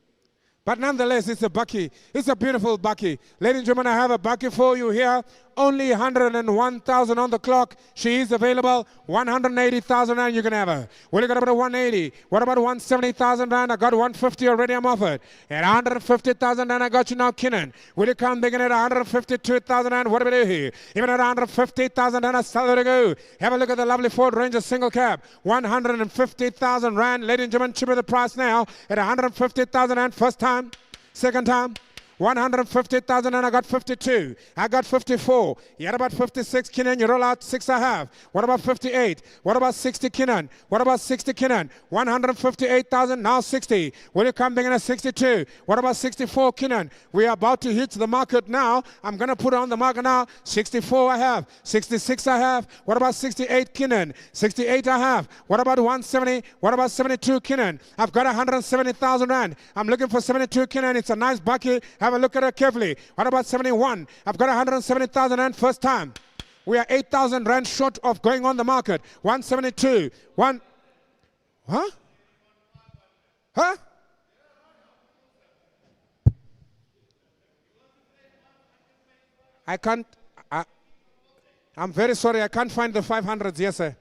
But nonetheless, it's a bakkie. It's a beautiful bakkie. Ladies and gentlemen, I have a bakkie for you here. Only 101,000 on the clock. She is available. 180,000 rand you can have her. Well, you got about 180. What about 170,000 rand? I got 150 already. I'm offered. At 150,000 rand, I got you now, Kinnan. Will you come begin at 152,000 rand? What do we do here? Even at 150,000 rand, I still to go. Have a look at the lovely Ford Ranger single cab. 150,000 rand. Ladies and gentlemen, cheaper the price now. At 150,000 rand, first time, second time. 150,000 and I got 52. I got 54. You had about 56, Kinnan. You roll out 6 I have. What about 58? What about 60, Kinnan? What about 60, Kinnan? 158,000, now 60. Will you come begin at 62? What about 64, Kinnan? We are about to hit the market now. I'm going to put on the market now. 64 I have. 66 I have. What about 68, Kinnan? 68 I have. What about 170? What about 72, Kinnan? I've got 170,000 rand. I'm looking for 72, Kinnan. It's a nice bucket. Have a look at her carefully. What about 71? I've got 170,000 rand first time. We are 8,000 rand short of going on the market. 172. Huh? Huh? I can't. I'm very sorry. I can't find the 500s. Yes, sir.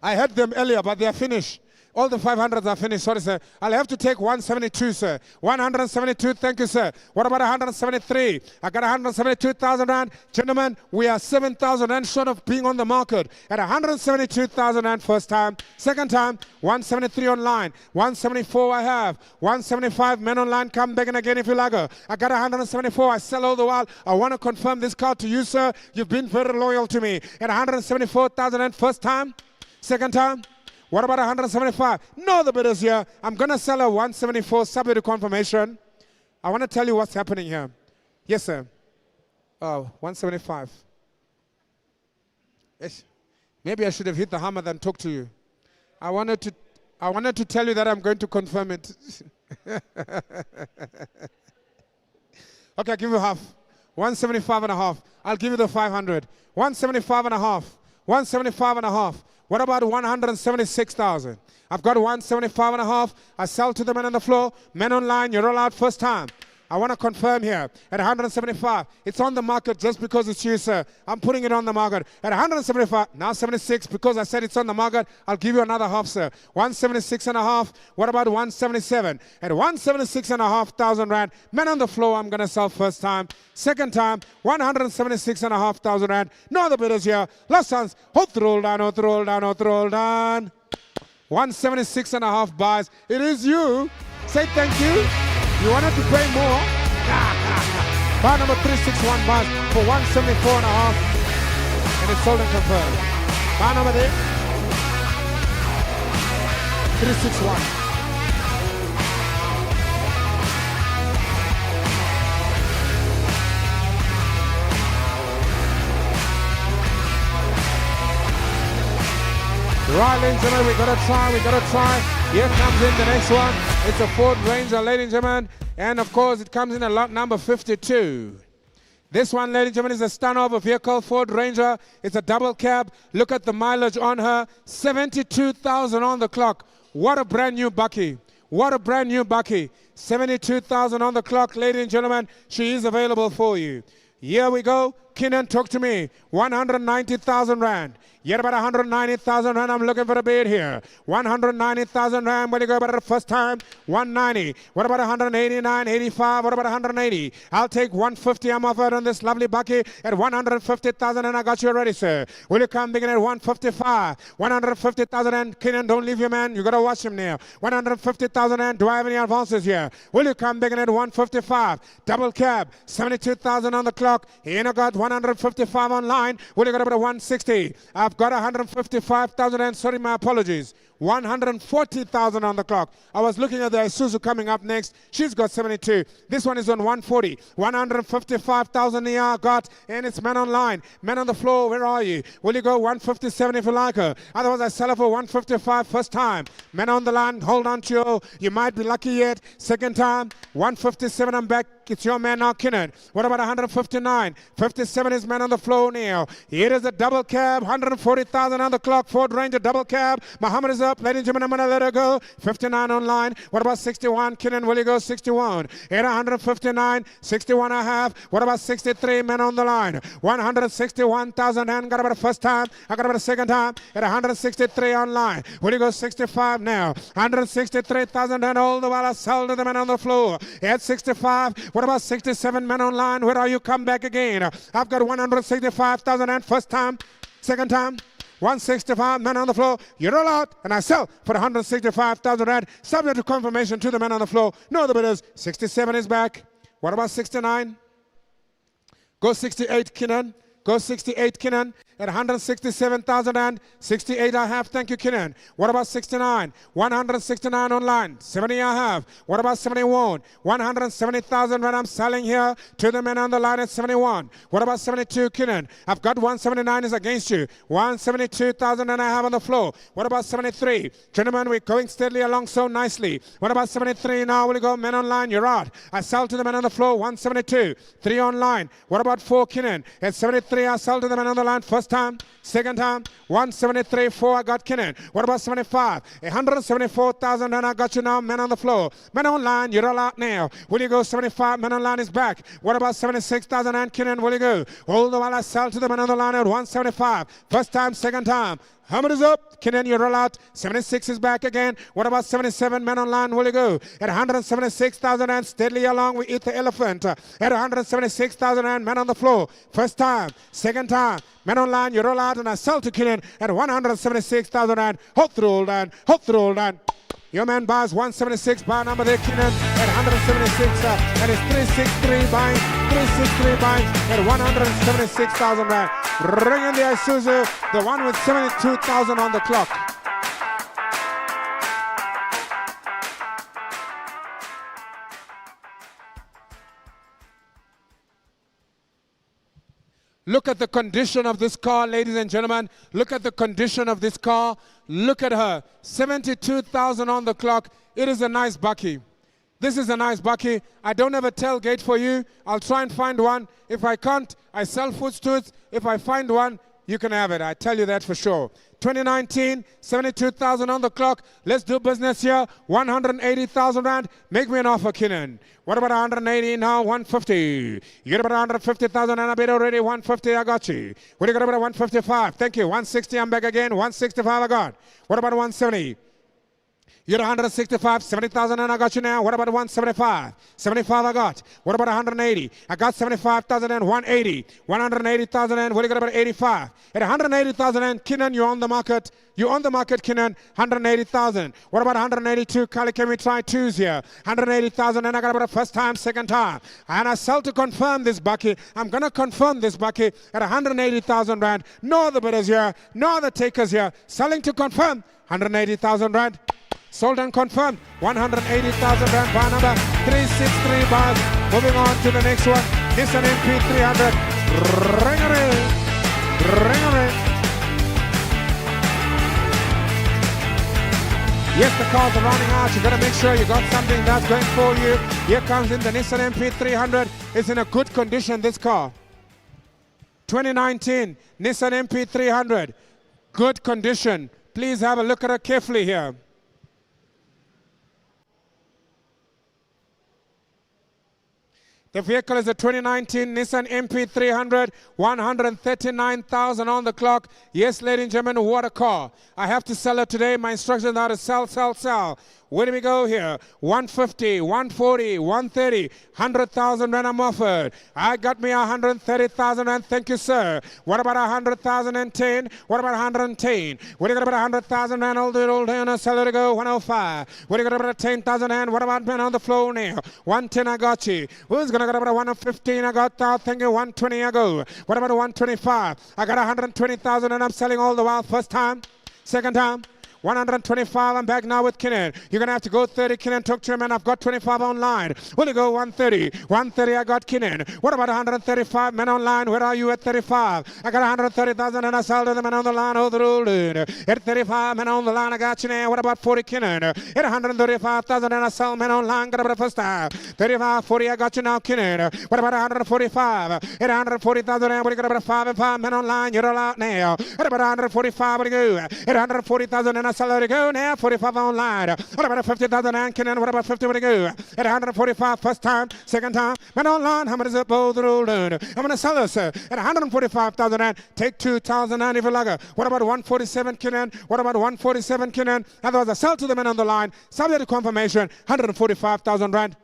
I had them earlier, but they are finished. All the 500s are finished. Sorry, sir. I'll have to take 172, sir. 172, thank you, sir. What about 173? I got 172,000 rand. Gentlemen, we are 7,000 rand short of being on the market. At 172,000 rand first time. Second time, 173 online. 174 I have. 175 men online. Come back and again if you like her. I got 174. I sell all the while. I want to confirm this car to you, sir. You've been very loyal to me. At 174,000 rand first time. Second time. What about 175? No, the bid is here. I'm going to sell a 174 subject to confirmation. I want to tell you what's happening here. Yes, sir. Oh, 175. Yes. Maybe I should have hit the hammer than talk to you. I wanted to tell you that I'm going to confirm it. Okay, I'll give you half. 175 and a half. I'll give you the 500. 175 and a half. 175 and a half. What about 176,000? I've got 175 and a half. I sell to the men on the floor. Men online, you roll out first time. I want to confirm here at 175. It's on the market just because it's you, sir. I'm putting it on the market at 175. Now 76 because I said it's on the market. I'll give you another half, sir. 176 and a half. What about 177? At 176 and a half thousand rand. Men on the floor, I'm going to sell first time. Second time, 176 and a half thousand rand. No other bidders here. Last chance. Hold the roll down, hold the roll down, hold the roll down. 176.5 buys. It is you. Say thank you. You wanted to pay more? Bar number 361 buys for 174.5. And it's sold and confirmed. Bar number there. 361. Right, ladies and gentlemen, we gotta try. Here comes in the next one. It's a Ford Ranger, ladies and gentlemen. And of course, it comes in a lot number 52. This one, ladies and gentlemen, is a stunner of a vehicle, Ford Ranger. It's a double cab. Look at the mileage on her. 72,000 on the clock. What a brand new bucky. What a brand new bucky. 72,000 on the clock, ladies and gentlemen. She is available for you. Here we go. Kinnan, talk to me. 190,000 rand. Yet about 190,000 rand. I'm looking for a bid here. 190,000 rand. Where do you go about the first time? 190. What about 189, 85? What about 180? I'll take 150. I'm offered on this lovely bucket at 150,000 and I got you already, sir. Will you come begin at 155? 150,000 and Kinnan, don't leave your man. You got to watch him now. 150,000 and do I have any advances here? Will you come begin at 155? Double cab. 72,000 on the clock. Here I got 155 online. Will you go about 160? I've got 155,000 and sorry, my apologies. 140,000 on the clock. I was looking at the Isuzu coming up next. She's got 72. This one is on 140. 155,000 here I got, and it's man online. Man on the floor, where are you? Will you go 157 if you like her? Otherwise, I sell her for 155 first time. Man on the line, hold on to you. You might be lucky yet. Second time, 157, I'm back. It's your man now, Kinnan. What about 159? 57 is man on the floor now. Here is a double cab, 140,000 on the clock. Ford Ranger double cab. Muhammad is up. Ladies and gentlemen, I'm going to let her go. 59 online. What about 61? Kinnan, will you go 61? Here 159, 61 and a half. What about 63? Men on the line. 161,000 and got about a first time. I got about a second time. At 163 online. Will you go 65 now? 163,000 and all the while I sell to the men on the floor. At 65. What about 67 men online? Where are you? Come back again. I've got 165,000 and first time. Second time. 165, man on the floor. You roll out, and I sell for 165,000 rand. Subject to confirmation to the man on the floor. No other bidders. 67 is back. What about 69? Go 68, Kinnan. Go 68, Kinnan. At 167,000 and 68 I have. Thank you, Kinnan. What about 69? 169 online. 70 I have. What about 71? 170,000 when I'm selling here to the men on the line at 71. What about 72, Kinnan? I've got 179 is against you. 172,000 and I have on the floor. What about 73? Gentlemen, we're going steadily along so nicely. What about 73 now? Will you go men online? You're out. I sell to the men on the floor. 172. 3 online. What about 4, Kinnan? At 73 I sell to the men on the line. First time, second time, 173, 4, I got Kinnan. What about 75? 174,000 and I got you now, men on the floor. Men online, you're all out now. Will you go 75? Men online is back. What about 76,000 and Kinnan? Will you go? All the while I sell to the men on the line at 175. First time, second time. How many is up? Kinnan, you roll out. 76 is back again. What about 77 men online? Will you go? At 176,000 and steadily along we eat the elephant. At 176,000 and men on the floor. First time, second time. Men online, you roll out and I sell to Kinnan at 176,000 and hot through and hot through and. Your man buys 176, buy number there, Kinnan, at 176, and it's 363 buying, 363 buying at 176,000 rand. Ring in the Isuzu, the one with 72,000 on the clock. Look at the condition of this car, ladies and gentlemen. Look at the condition of this car. Look at her. 72,000 on the clock. It is a nice bucky. This is a nice bucky. I don't have a tailgate for you. I'll try and find one. If I can't, I sell foods to it. If I find one, you can have it. I tell you that for sure. 2019, 72,000 on the clock. Let's do business here. 180,000 rand. Make me an offer, Kinnan. What about 180 now? 150. You get about 150,000 and I bid already. 150, I got you. What do you got about 155? Thank you. 160, I'm back again. 165, I got. What about 170? You're 165, 70,000 and I got you now. What about 175? 75 I got. What about 180? I got 75,000 and 180. 180,000 and what do you got about 85? At 180,000 and Kinan, you're on the market. You're on the market, Kinan. 180,000. What about 182? Kali, can we try twos here? 180,000 and I got about a first time, second time. And I sell to confirm this bucket. I'm going to confirm this bucket at 180,000 rand. No other bidders here. No other takers here. Selling to confirm 180,000 rand. Sold and confirmed, 180,000 rand, bar number 363 bars. Moving on to the next one, Nissan MP300. Ring-a-ring, ring-a-ring. Yes, the cars are running out. You got to make sure you got something that's going for you. Here comes in the Nissan MP300. It's in a good condition, this car. 2019 Nissan MP300. Good condition. Please have a look at it carefully here. The vehicle is a 2019 Nissan MP300, 139,000 on the clock. Yes, ladies and gentlemen, what a car. I have to sell it today. My instructions are to sell, sell, sell. Where do we go here? 150, 140, 130, 100,000 rand I'm offered. I got me 130,000 rand. Thank you, sir. What about 100,010? What about 110? What do you got about 100,000 rand? Old and sell it to go 105. What do you got about 10,000 rand? What about men on the floor now? 110, I got you. Who's going to get about 115? I got that. Thank you. 120, I go. What about 125? I got 120,000 and I'm selling all the while. First time, second time. 125, I'm back now with Kinnan. You're going to have to go 30, Kinnan, talk to him, and I've got 25 online. Will you go 130? 130, I got Kinnan. What about 135 men online? Where are you at 35? I got 130,000 and I sold to the men on the line. Oh, the rule. At 35 men on the line, I got you now. What about 40, Kinnan? At 135,000 and I sold men online. Got about the first time. 35, 40, I got you now, Kinnan. What about 145? At 140,000 and what do you got about 5 and 5 men online? You're all out now. At about 145, what do you go? At 140,000 and I sell to go now, 45 online. What about 50,000 and Kinnan? What about 50? Where to go? At 145, first time, second time, man online. How much is it? Both rolled in. I'm going to sell this at 145,000 and take 2,000 and if you like. What about 147 Kinnan? What about 147 Kinnan? Otherwise, I sell to the man on the line. Subject to confirmation, 145,000 rand.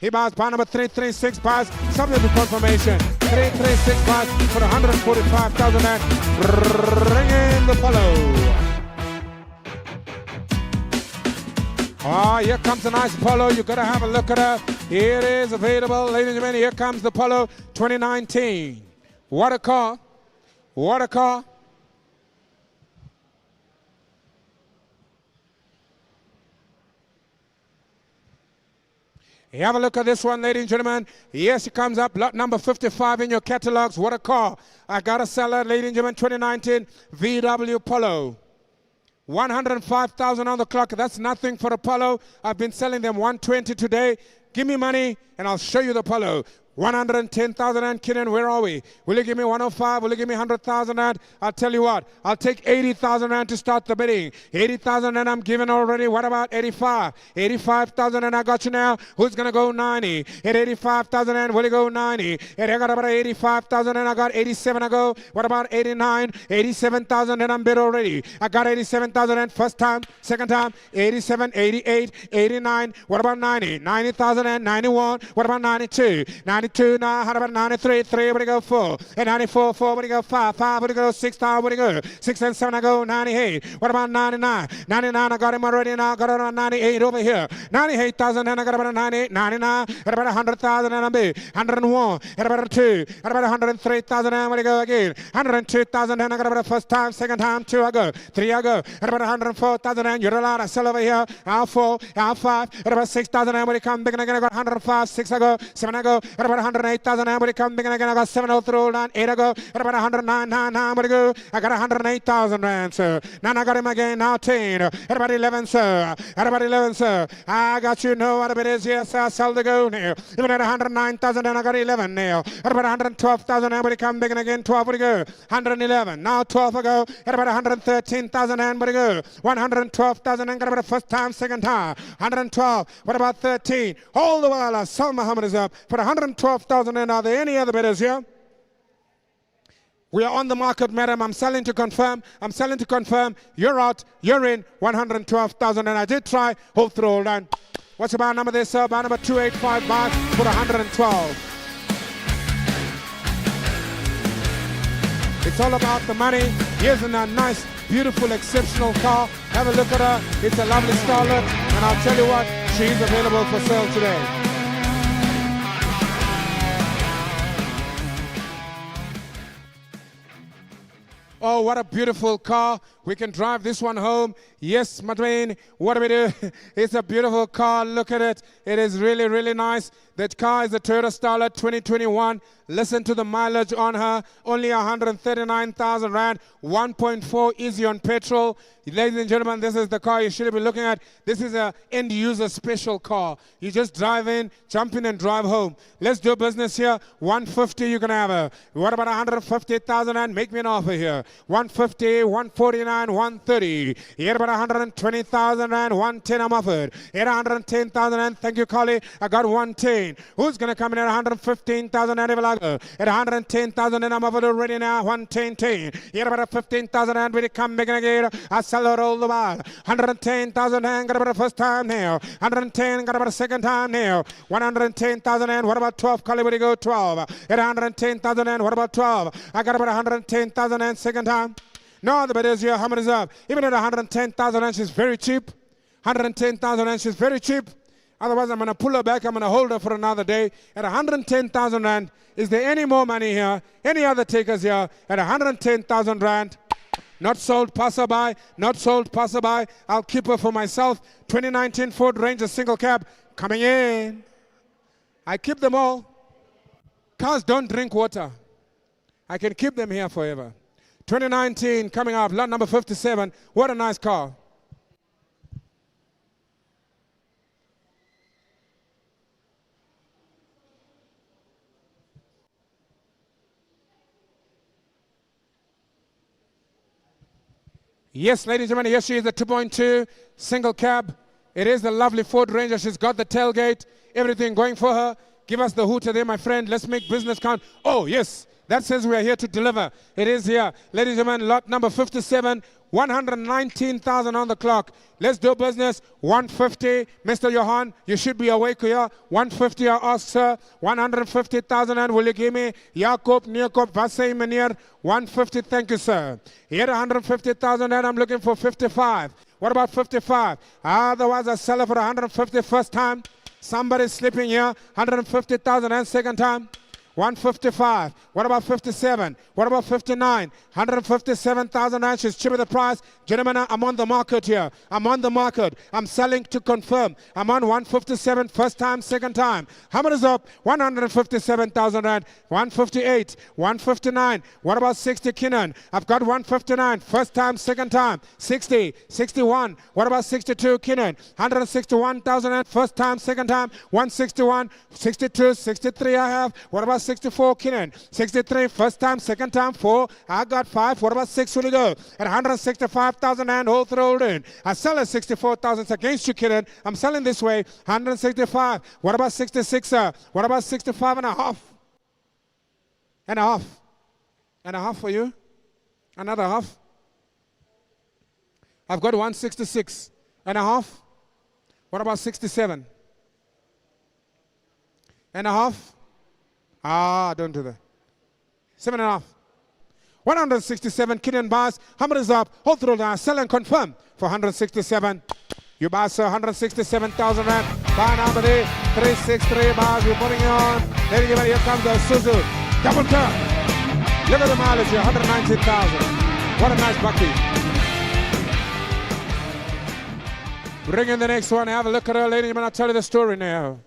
He buys bar number 336 buys, subject to confirmation. 336 buys for 145,000 rand. Bring in the follow. Ah, here comes a nice Polo. You got to have a look at her. Here it is available. Ladies and gentlemen, here comes the Polo 2019. What a car. What a car. Have a look at this one, ladies and gentlemen. Yes, it comes up. Lot number 55 in your catalogs. What a car. I got to sell it, ladies and gentlemen. 2019 VW Polo. 105,000 on the clock. That's nothing for a Polo. I've been selling them 120 today. Give me money and I'll show you the Polo. 110,000 and Kinnan, where are we? Will you give me 105? Will you give me 100,000 rand? I'll tell you what, I'll take 80,000 rand to start the bidding. 80,000 and I'm given already. What about 85? 85,000 and I got you now. Who's going to go 90? At 85,000 and will you go 90? And I got about 85,000 and I got 87 I go. What about 89? 87,000 and I'm bid already. I got 87,000 and first time, second time, 87, 88, 89. What about 90? 90,000 and 91. What about 92? 92 now, how about 93, 3, where do you go 4? And 94, 4, where do you go 5, 5, where do you go 6, where do you go? 6 and 7, I go 98. What about 99? 99, I got him already now, got it on 98 over here. 98,000 and I got about 98, 99, at about 100,000 and I'm big. 101, at about 2, at about 103,000 and where do you go again? 102,000 and I got about the first time, second time, 2 I go, 3 I go, at about 104,000 and you're allowed to sell over here. Out 4, out 5, at about 6,000 and when you come big and again I got 105, 6 I go, 7 I go, at about 108,000 and when you come big and again I got 7 through 9, 8 I go, at about 109, 9, 9 where you go, I got 108,000 rand sir. Now I got him again, now 10, at about 11 sir, at about 11 sir. I got you know what it is, yes I sell the go now. Even at 109,000 and I got 11 now, at about 112,000 and when you come big and again 12 where you go, 111, now 12 I go, at about 113,000 and where you go, 112,000 and got about the first time, second time, 112, what about 13? All the while Sal Muhammad is up for 112,000 and are there any other bidders here? We are on the market, madam. I'm selling to confirm. I'm selling to confirm. You're out. You're in. 112,000. And I did try. Hold through. Hold on. What's your bar number there, sir? Bar number 285 bars for 112. It's all about the money. Here's a nice, beautiful, exceptional car. Have a look at her. It's a lovely starlet. And I'll tell you what, she's available for sale today. Oh, what a beautiful car. We can drive this one home. Yes, Madwayne, what do we do? It's a beautiful car. Look at it. It is really, really nice. That car is a Toyota Starlet 2021. Listen to the mileage on her. Only 139,000 Rand. 1.4 easy on petrol. Ladies and gentlemen, this is the car you should be looking at. This is a end user special car. You just drive in, jump in and drive home. Let's do business here. 150 you can have her. What about 150,000 Rand? Make me an offer here. 150, 149, 130. Here about 120,000 Rand. 110 I'm offered. Here 110,000 Rand. Thank you, Carly. I got 110. Who's going to come in at 115,000 Rand? At 110,000 and I'm offered already now. 110. Here about 15,000 Rand. Will it come back again? I sell it all the while. 110,000 Rand. Got about the first time now. 110. Got about the second time now. 110,000 Rand. What about 12? Carly, where do you go? 12. At 110,000 Rand. What about 12? I got about 110,000 Rand second time. No, the bid is here. How much is up? Even at 110,000 Rand, she's very cheap. 110,000 Rand, she's very cheap. Otherwise, I'm going to pull her back. I'm going to hold her for another day. At 110,000 Rand, is there any more money here? Any other takers here? At 110,000 Rand, not sold, passerby. Not sold, passerby. I'll keep her for myself. 2019 Ford Ranger single cab coming in. I keep them all. Cars don't drink water. I can keep them here forever. 2019 coming up, lot number 57. What a nice car. Yes, ladies and gentlemen, here she is, the 2.2 single cab. It is the lovely Ford Ranger. She's got the tailgate, everything going for her. Give us the hooter there, my friend. Let's make business count. Oh, yes, that says we are here to deliver. It is here. Ladies and gentlemen, lot number 57, 119,000 on the clock. Let's do business. 150. Mr. Johan, you should be awake here. 150, I ask, sir. 150,000, and will you give me Jacob, Neerkop, Vassay, Meneer? 150, thank you, sir. Here, 150,000, and I'm looking for 55. What about 55? Otherwise, I sell it for 150 first time. Somebody's slipping here. 150,000 and second time. 155. What about 57? What about 59? 157,000 Rand. She's cheaper the price. Gentlemen, I'm on the market here. I'm on the market. I'm selling to confirm. I'm on 157 first time, second time. How much is up? 157,000 Rand. 158. 159. What about 60 Kinnan? I've got 159 first time, second time. 60. 61. What about 62 Kinnan? 161,000 Rand first time, second time. 161. 62. 63 I have. What about 64 Kinnan? 63 first time, second time, 4. I got 5. What about 6 will you go? At 165,000 and hold through in. I sell at 64,000. It's against you, Kinnan. I'm selling this way. 165. What about 66, sir? What about 65 and a half? And a half. And a half for you. Another half. I've got 166 and a half. What about 67? And a half. Don't do that. 7.5. 167 Kenyan bars. How much is up? Hold through now. Sell and confirm for 167. You buy, sir, 167,000 Rand. Buy number 363 bars. We're putting it on. Ladies and gentlemen, here comes the Suzu. Double turn. Look at the mileage here. 119,000. What a nice bucky. Bring in the next one. Have a look at her, ladies and gentlemen. I'll tell you the story now.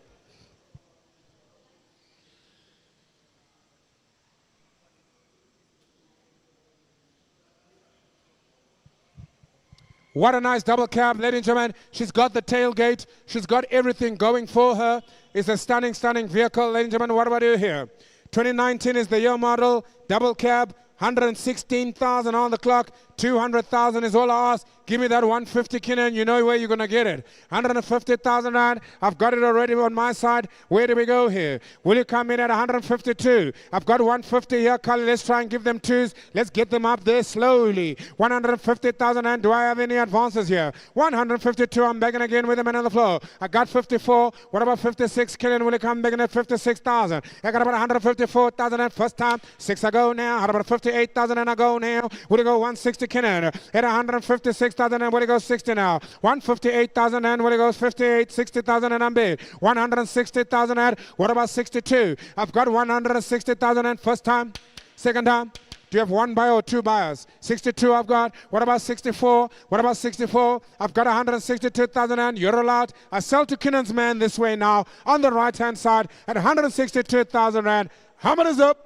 What a nice double cab, ladies and gentlemen. She's got the tailgate. She's got everything going for her. It's a stunning, stunning vehicle. Ladies and gentlemen, what about you here? 2019 is the year model, double cab, 116,000 on the clock. 200,000 is all I ask. Give me that 150, Kinan. You know where you're going to get it. 150,000 rand. I've got it already on my side. Where do we go here? Will you come in at 152? I've got 150 here, Kali. Let's try and give them twos. Let's get them up there slowly. 150,000 rand. Do I have any advances here? 152. I'm begging again with them on the floor. I got 54. What about 56? Kinan, will you come begging at 56,000? I got about 154,000 and first time. 6 I go now. How about 58,000 and I go now? Will you go 160, Kinan? At 156,000 and will you go 60 now? 158,000 and will you go 58, 60,000 and I'm bid. 160,000 and what about 62? I've got 160,000 and first time, second time. Do you have one buyer or two buyers? 62 I've got. What about 64? What about 64? I've got 162,000 and you're allowed. I sell to Kinan's man this way now on the right hand side at 162,000 rand. How much is up?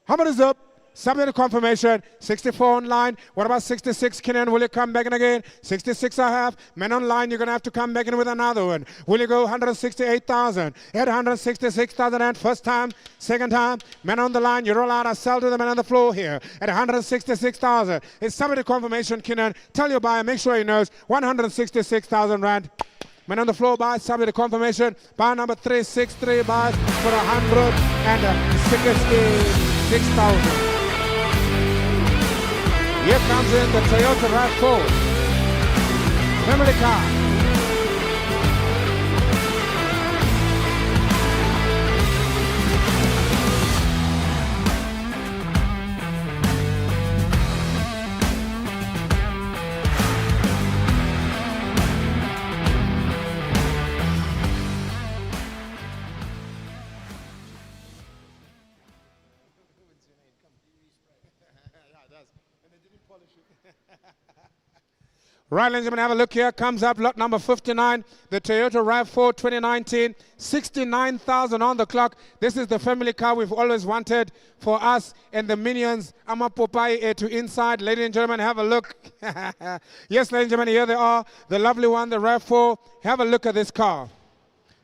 How much is up? Subject to confirmation. 64 online. What about 66? Kinan, will you come back in again? 66 I have. Men online, you're going to have to come back in with another one. Will you go 168,000? At 166,000 and first time, second time. Men on the line, you're all out. I sell to the men on the floor here at 166,000. It's subject to confirmation, Kinan. Tell your buyer, make sure he knows 166,000 rand. Men on the floor buy, subject to confirmation. Buy number 363 buys for 166,000. Here comes in the Toyota RAV4 family car. Right, ladies and gentlemen, have a look here. Comes up lot number 59, the Toyota RAV4 2019. 69,000 on the clock. This is the family car we've always wanted for us and the minions. I'm a Popeye to inside. Ladies and gentlemen, have a look. Yes, ladies and gentlemen, here they are. The lovely one, the RAV4. Have a look at this car.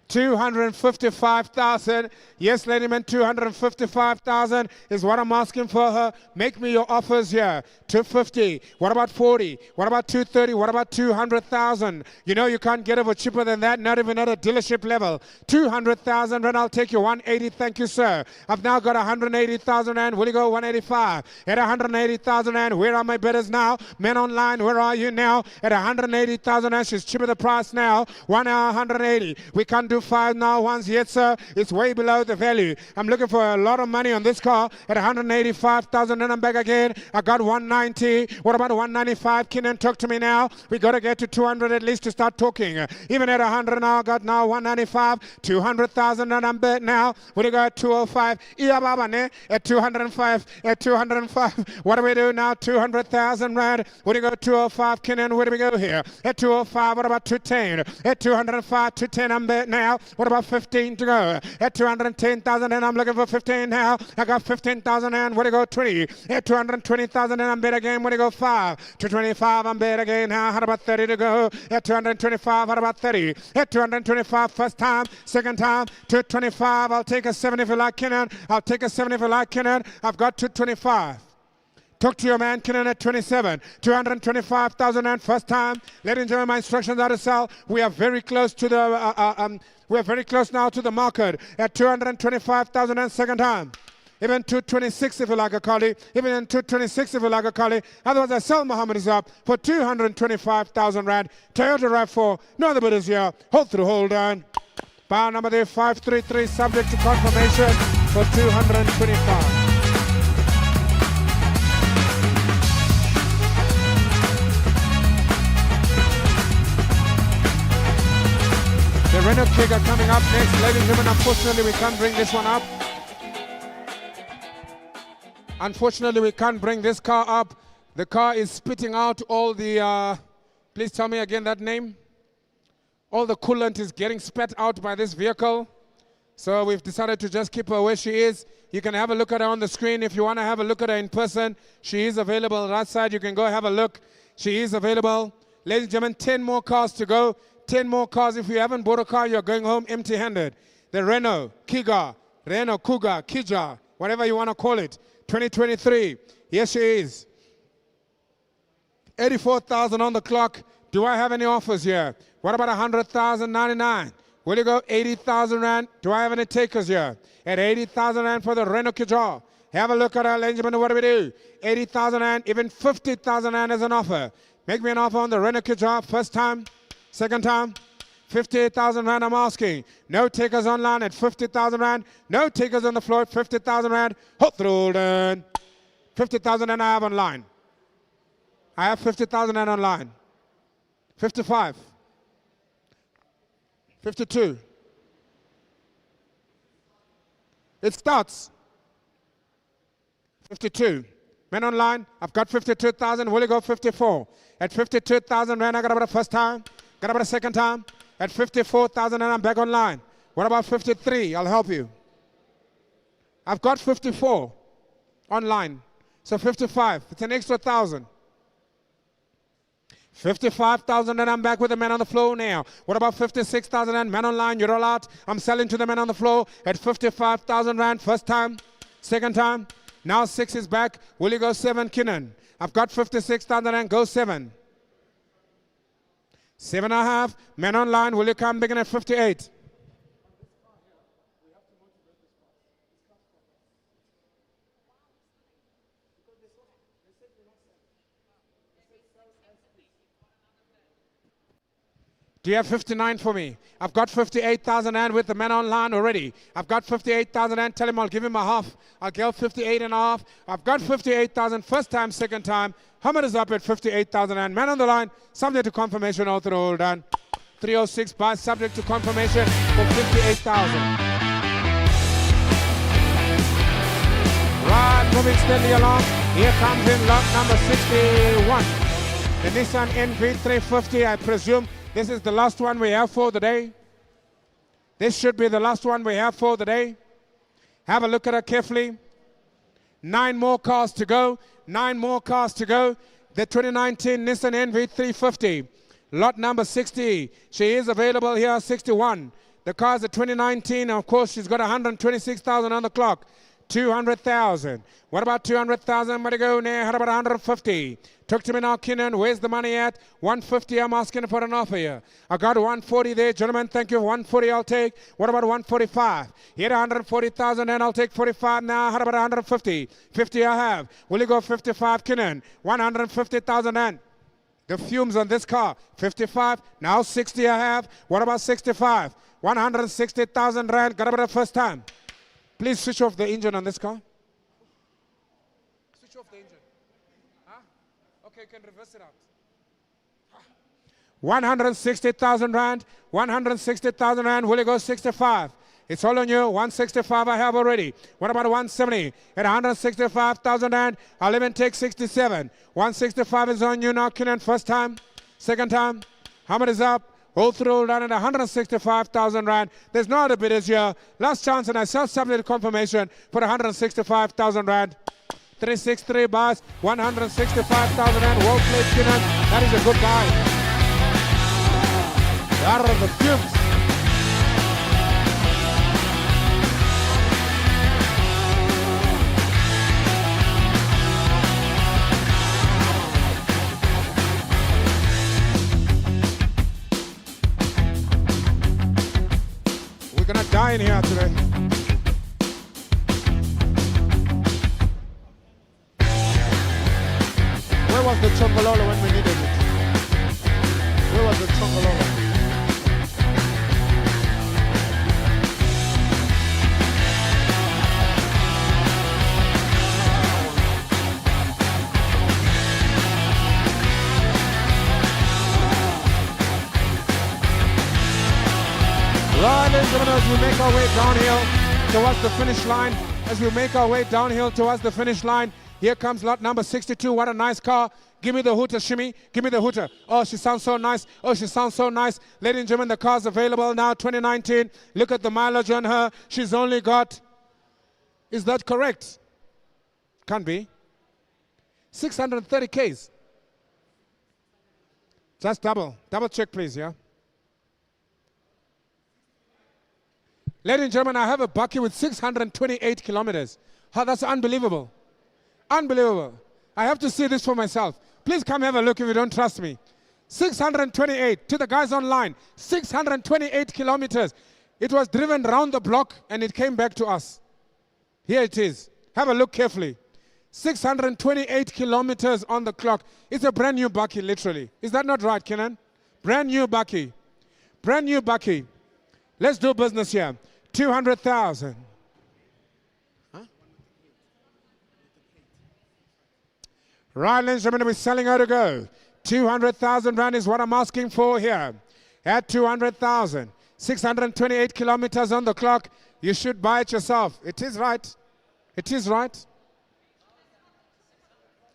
255,000. Yes, lady man, 255,000 is what I'm asking for her. Make me your offers here. 250. What about 40? What about 230? What about 200,000? You know you can't get it for cheaper than that, not even at a dealership level. 200,000 rand, I'll take you 180. Thank you, sir. I've now got 180,000 rand. Will you go 185? At 180,000 rand, where are my bidders now? Men online, where are you now? At 180,000 rand, she's cheaper the price now. 1 hour, 180. We can't do 5 now once yet, sir. It's way below the value. I'm looking for a lot of money on this car at 185,000 and I'm back again. I got 190. What about 195? Kinan, talk to me now. We got to get to 200 at least to start talking. Even at 100 now, I got now 195. 200,000 and I'm back now. What do you got? 205. Iya baba ne? At 205. At 205. What do we do now? 200,000 rand. What do you got? 205. Kinan, where do we go here? At 205. What about 210? At 205. 210. I'm back now. What about 15 to go? At 210,000 and I'm looking for 15 now. I got 15,000 and where to go? 20. At 220,000 and I'm bid again. Where to go? 5. 225 I'm bid again now. How about 30 to go? At 225. How about 30? At 225 first time. Second time. 225. I'll take a 70 if you like, Kinan. I'll take a 70 if you like, Kinan. I've got 225. Talk to your man, Kinan, at 27. 225,000 and first time. Ladies and gentlemen, my instructions are to sell. We are very close to the we are very close now to the market at 225,000 and second time. Even 226 if you like a collie. Even in 226 if you like a collie. Otherwise, I sell Muhammad is up for 225,000 rand. Toyota RAV4. No other bidders here. Hold through, hold on. Bar number there 533 subject to confirmation for 225. The Renault Kicker coming up next. Ladies and gentlemen, unfortunately we can't bring this one up. Unfortunately we can't bring this car up. The car is spitting out all the, please tell me again that name. All the coolant is getting spat out by this vehicle. So we've decided to just keep her where she is. You can have a look at her on the screen. If you want to have a look at her in person, she is available right side. You can go have a look. She is available. Ladies and gentlemen, 10 more cars to go. 10 more cars. If you haven't bought a car, you're going home empty-handed. The Renault Kiga, Renault Kuga, Kija, whatever you want to call it. 2023. Yes, she is. 84,000 on the clock. Do I have any offers here? What about 100,099? Will you go 80,000 Rand? Do I have any takers here? At 80,000 Rand for the Renault Kadjar. Have a look at our arrangement. What do we do? 80,000 Rand, even 50,000 Rand as an offer. Make me an offer on the Renault Kadjar. First time, second time. 58,000 Rand I'm asking. No takers online at 50,000 Rand. No takers on the floor at 50,000 Rand. Hot rolling. 50,000 Rand I have online. I have 50,000 Rand online. 55. 52. It starts. 52. Men online, I've got 52,000. Will you go 54? At 52,000 Rand, I got about a first time. Got about a second time. At 54,000 and I'm back online. What about 53? I'll help you. I've got 54 online. So 55. It's an extra 1,000. 55,000 and I'm back with the men on the floor now. What about 56,000 and men online? You're all out. I'm selling to the men on the floor at 55,000 Rand. First time. Second time. Now 6 is back. Will you go 7, Kinnan? I've got 56,000 and go 7. 7.5. Men online. Will you come begin at 58? Do you have 59 for me? I've got 58,000 and with the men online already. I've got 58,000 and tell him I'll give him a half. I'll give 58 and a half. I've got 58,000 first time, second time. Hamad is up at 58,000 and men on the line. Subject to confirmation all through all done. 306 by subject to confirmation for 58,000. Right, moving steadily along. Here comes in lot number 61. The Nissan NV350, I presume. This is the last one we have for the day. This should be the last one we have for the day. Have a look at her carefully. 9 more cars to go. 9 more cars to go. The 2019 Nissan NV350. Lot number 60. She is available here, 61. The car's a 2019. Of course, she's got 126,000 on the clock. 200,000. What about 200,000? Where to go now? How about 150? Talk to me now, Kinnan. Where's the money at? 150. I'm asking for an offer here. I got 140 there, gentlemen. Thank you. 140 I'll take. What about 145? Here 140,000 and I'll take 45 now. How about 150? 50 I have. Will you go 55, Kinnan? 150,000 and the fumes on this car. 55. Now 60 I have. What about 65? 160,000 Rand. Got about the first time. Please switch off the engine on this car. Switch off the engine. Huh? Okay, you can reverse it out. 160,000 Rand. 160,000 Rand. Will you go 65? It's all on you. 165 I have already. What about 170? At 165,000 Rand, I'll even take 67. 165 is on you now, Kinnan. First time. Second time. How much is up? All through down at 165,000 Rand. There's no other bidders here. Last chance and I self-submitted confirmation for 165,000 Rand. 363 bars, 165,000 Rand. Well played, Kinnan. That is a good buy. Out of the fumes. We're gonna die in here today. Where was the Chongololo when we needed it? Where was the Chongololo? Right, ladies and gentlemen, as we make our way downhill towards the finish line, here comes lot number 62. What a nice car. Give me the hooter, shimmy. Give me the hooter. Oh, she sounds so nice. Oh, she sounds so nice. Ladies and gentlemen, the car's available now, 2019. Look at the mileage on her. She's only got, is that correct? Can't be. 630 Ks. Just double check, please, yeah? Ladies and gentlemen, I have a Bakkie with 628 kilometers. Oh, that's unbelievable. Unbelievable. I have to see this for myself. Please come have a look if you don't trust me. 628 to the guys online. 628 kilometers. It was driven round the block and it came back to us. Here it is. Have a look carefully. 628 kilometers on the clock. It's a brand new bakkie, literally. Is that not right, Kenan? Brand new bakkie. Brand new bakkie. Let's do business here. 200,000. Huh? Right, ladies and gentlemen, we're selling her to go. 200,000 rand is what I'm asking for here. At 200,000. 628 kilometers on the clock. You should buy it yourself. It is right. It is right.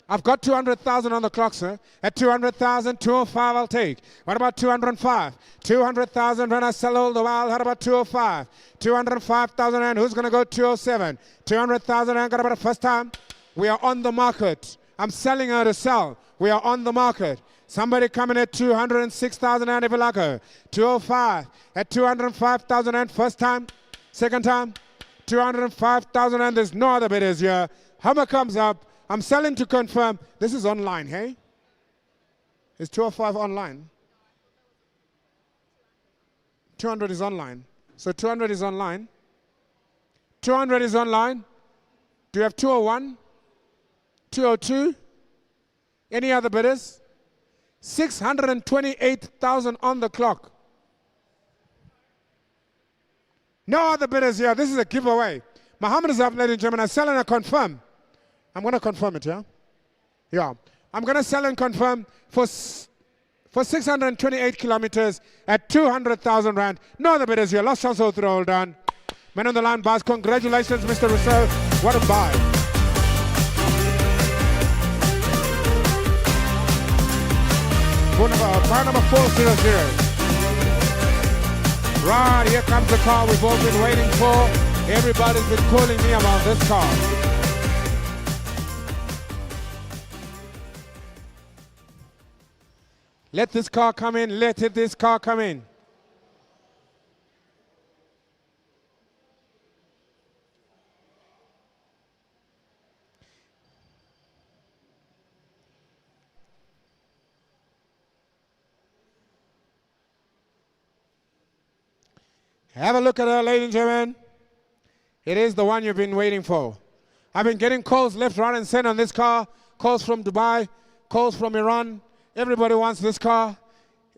I've got 200,000 on the clock, sir. At 200,000, 205 I'll take. What about 205? 200,000 when I sell all the while. How about 205? 205,000 and who's going to go 207? 200,000 and got about the first time. We are on the market. I'm selling her to sell. We are on the market. Somebody coming at 206,000 and if you like her. 205 at 205,000 and first time. Second time. 205,000 and there's no other bidders here. Hammer comes up. I'm selling to confirm. This is online, hey? Is 205 online? 200 is online. So 200 is online. 200 is online. Do you have 201? 202? Any other bidders? 628,000 on the clock. No other bidders here. This is a giveaway. Muhammad is up, ladies and gentlemen. I sell and I confirm. I'm going to confirm it, yeah? Yeah. I'm going to sell and confirm for 628 kilometers at 200,000 rand. No other bidders here. Last chance all through, all done. Man on the line, boss. Congratulations, Mr. Rousseau. What a buy. Car number 400. Right, here comes the car we've all been waiting for. Everybody's been calling me about this car. Let this car come in. Let this car come in. Have a look at her, ladies and gentlemen. It is the one you've been waiting for. I've been getting calls left, right, and center on this car. Calls from Dubai, calls from Iran. Everybody wants this car.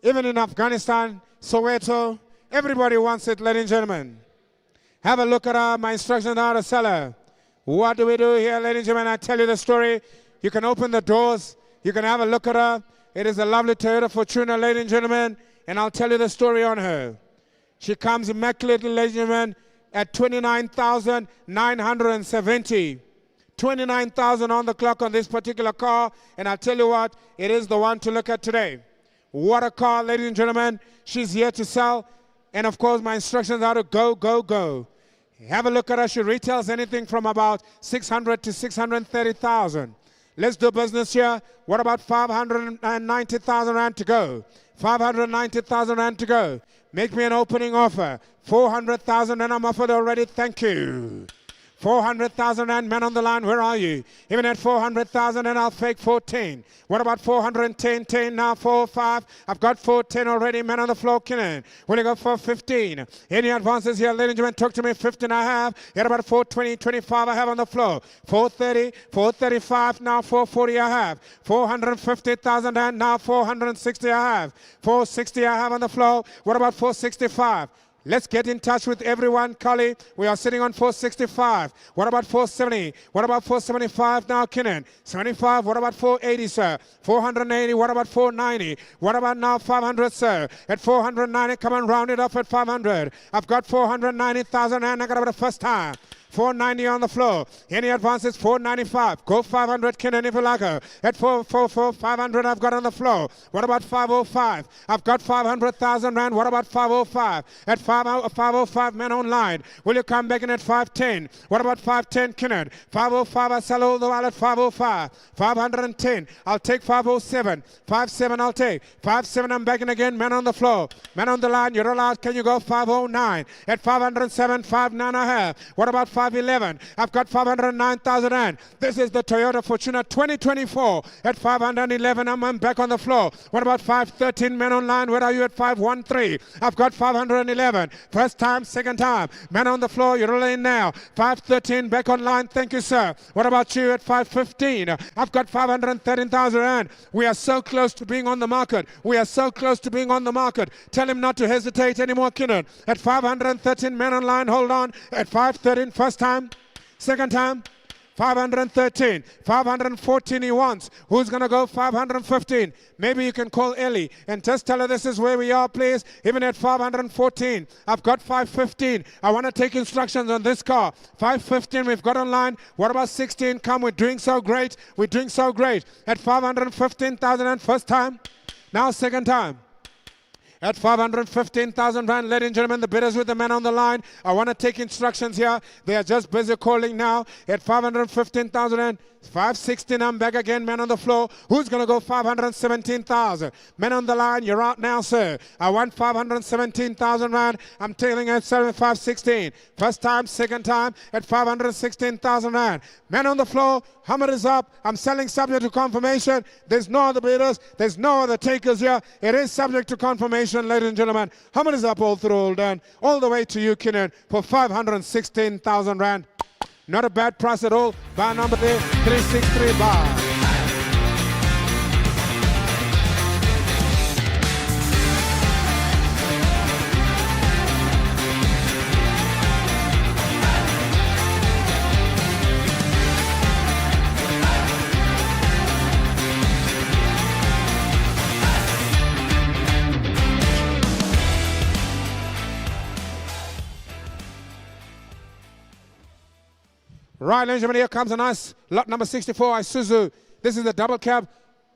Even in Afghanistan, Soweto, everybody wants it, ladies and gentlemen. Have a look at her. My instructions are to sell her. What do we do here, ladies and gentlemen? I tell you the story. You can open the doors. You can have a look at her. It is a lovely Toyota Fortuner, ladies and gentlemen, and I'll tell you the story on her. She comes immaculately, ladies and gentlemen, at 29,970. 29,000 on the clock on this particular car, and I'll tell you what, it is the one to look at today. What a car, ladies and gentlemen. She's here to sell, and of course my instructions are to go, go, go. Have a look at her. She retails anything from about 600 to 630,000. Let's do business here. What about 590,000 rand to go? 590,000 rand to go. Make me an opening offer. 400,000 and I'm offered already. Thank you. 400,000 and men on the line, where are you? Even at 400,000 and I'll fake 14. What about 410, 10 now, 405? I've got 410 already, men on the floor, Kinnan. Will you go for 15? Any advances here, ladies and gentlemen? Talk to me, 15 I have. Here about 420, 25 I have on the floor. 430, 435, now 440 I have. 450,000 and now 460 I have. 460 I have on the floor. What about 465? Let's get in touch with everyone, Kali. We are sitting on 465. What about 470? What about 475 now, Kinnan? 75, what about 480, sir? 480, what about 490? What about now 500, sir? At 490, come on, round it up at 500. I've got 490,000 and I got about the first time. 490 on the floor. Any advances? 495. Go 500, Kinnan, if you like her. At 444, 500 I've got on the floor. What about 505? I've got 500,000 rand. What about 505? At 505, men online. Will you come back in at 510? What about 510, Kinnan? 505, I sell all the while at 505. 510, I'll take 507. 57 I'll take. 57, I'm back in again, men on the floor. Men on the line, you're allowed. Can you go 509? At 507, 59 I have. What about 509? 511. I've got 509,000 rand. This is the Toyota Fortuner 2024 at 511. I'm back on the floor. What about 513? Men online, where are you at 513? I've got 511. First time, second time. Men on the floor, you're rolling now. 513 back online. Thank you, sir. What about you at 515? I've got 513,000 rand. We are so close to being on the market. We are so close to being on the market. Tell him not to hesitate anymore, Kinnan. At 513, men online, hold on. At 513, first time, second time. 513, 514 he wants. Who's going to go 515? Maybe you can call Ellie and just tell her this is where we are, please. Even at 514, I've got 515. I want to take instructions on this car. 515 we've got online. What about 16? Come, we're doing so great. We're doing so great. At 515,000 and first time. Now second time. At 515,000 rand, ladies and gentlemen, the bidders with the men on the line. I want to take instructions here. They are just busy calling now. At 515,000 rand, 516, I'm back again, men on the floor. Who's going to go 517,000? Men on the line, you're out now, sir. I want 517,000 rand. I'm tailing at 516. First time, second time, at 516,000 rand. Men on the floor, hammer is up. I'm selling subject to confirmation. There's no other bidders. There's no other takers here. It is subject to confirmation, ladies and gentlemen. Hammer is up all through, all done. All the way to you, Kinnan, for 516,000 rand. Not a bad price at all. Bar number there, 363 bar. Right, ladies and gentlemen, here comes a nice lot number 64, Isuzu. This is the double cab.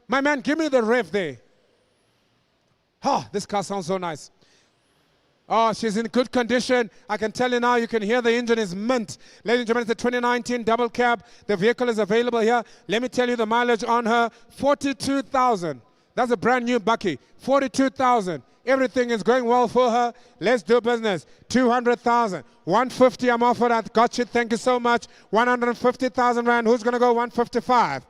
My man, give me the rev there. Oh, this car sounds so nice. Oh, she's in good condition. I can tell you now, you can hear the engine is mint. Ladies and gentlemen, it's a 2019 double cab. The vehicle is available here. Let me tell you the mileage on her, 42,000. That's a brand new Bucky, 42,000. Everything is going well for her. Let's do business. 200,000. 150 I'm offered. I got you. Thank you so much. 150,000 rand. Who's going to go 155?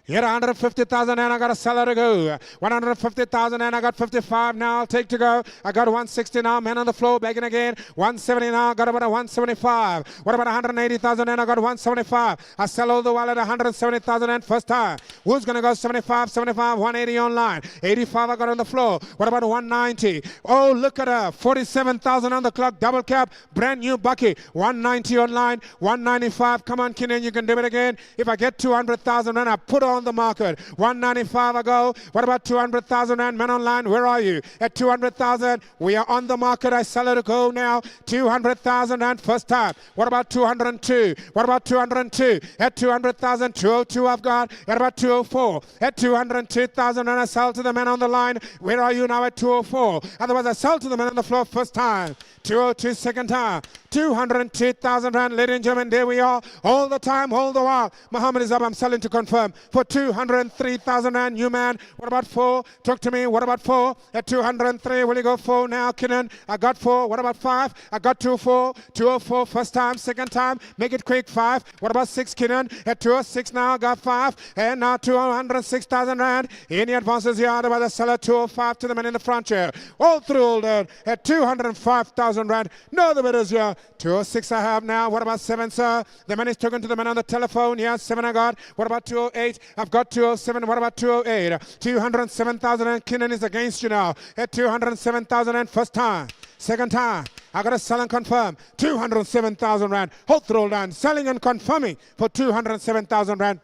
Here, 150,000 and I got a seller to go. 150,000 and I got 55 now. I'll take to go. I got 160 now. Man on the floor, begging again. 170 now. Got about a 175. What about 180,000 and I got 175. I sell all the while at 170,000 and first time. Who's going to go 75, 75, 180 online. 85 I got on the floor. What about 190? Oh, look at her. 47,000 on the clock. Double cab. Brand new Bucky. 190 online. 195. Come on, Kinnan. You can do it again. If I get 200,000 and I put on the market. 195 I go. What about 200,000 rand? Men online, where are you? At 200,000, we are on the market. I sell it to go now. 200,000 rand first time. What about 202? What about 202? At 200,000, 202 I've got. At about 204. At 202,000 and I sell to the men on the line. Where are you now at 204? Otherwise I sell to the men on the floor first time. 202 second time. 202,000 rand, ladies and gentlemen, there we are. All the time, all the while. Muhammad is up, I'm selling to confirm. For 203,000 rand, new man. What about 4? Talk to me, what about 4? At 203, will you go 4 now, Kinnan? I got 4. What about 5? I got 204. 204, first time, second time. Make it quick, 5. What about 6, Kinnan? At 206 now, I got 5. And now 206,000 rand. Any advances here? Otherwise, the seller 205 to the man in the front chair. All through, all down. At 205,000 rand. No other bidders here. 206 I have now. What about 7, sir? The man is talking to the man on the telephone. Yes, 7 I got. What about 208? I've got 207. What about 208? 207,000 and Kinnan is against you now. At 207,000 and first time. Second time. I got to sell and confirm. 207,000 rand. Hold through down. Selling and confirming for 207,000 rand.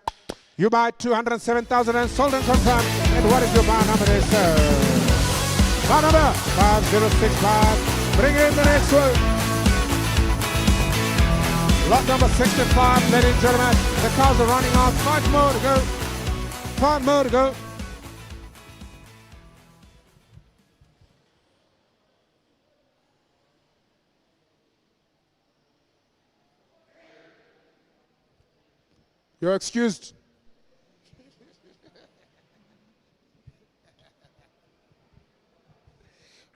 You buy 207,000 and sold and confirmed. And what is your buy number there, sir? Buy number 5065. Bring in the next one. Lot number 65, ladies and gentlemen. The cars are running out. 5 more to go. 5 more to go. You're excused.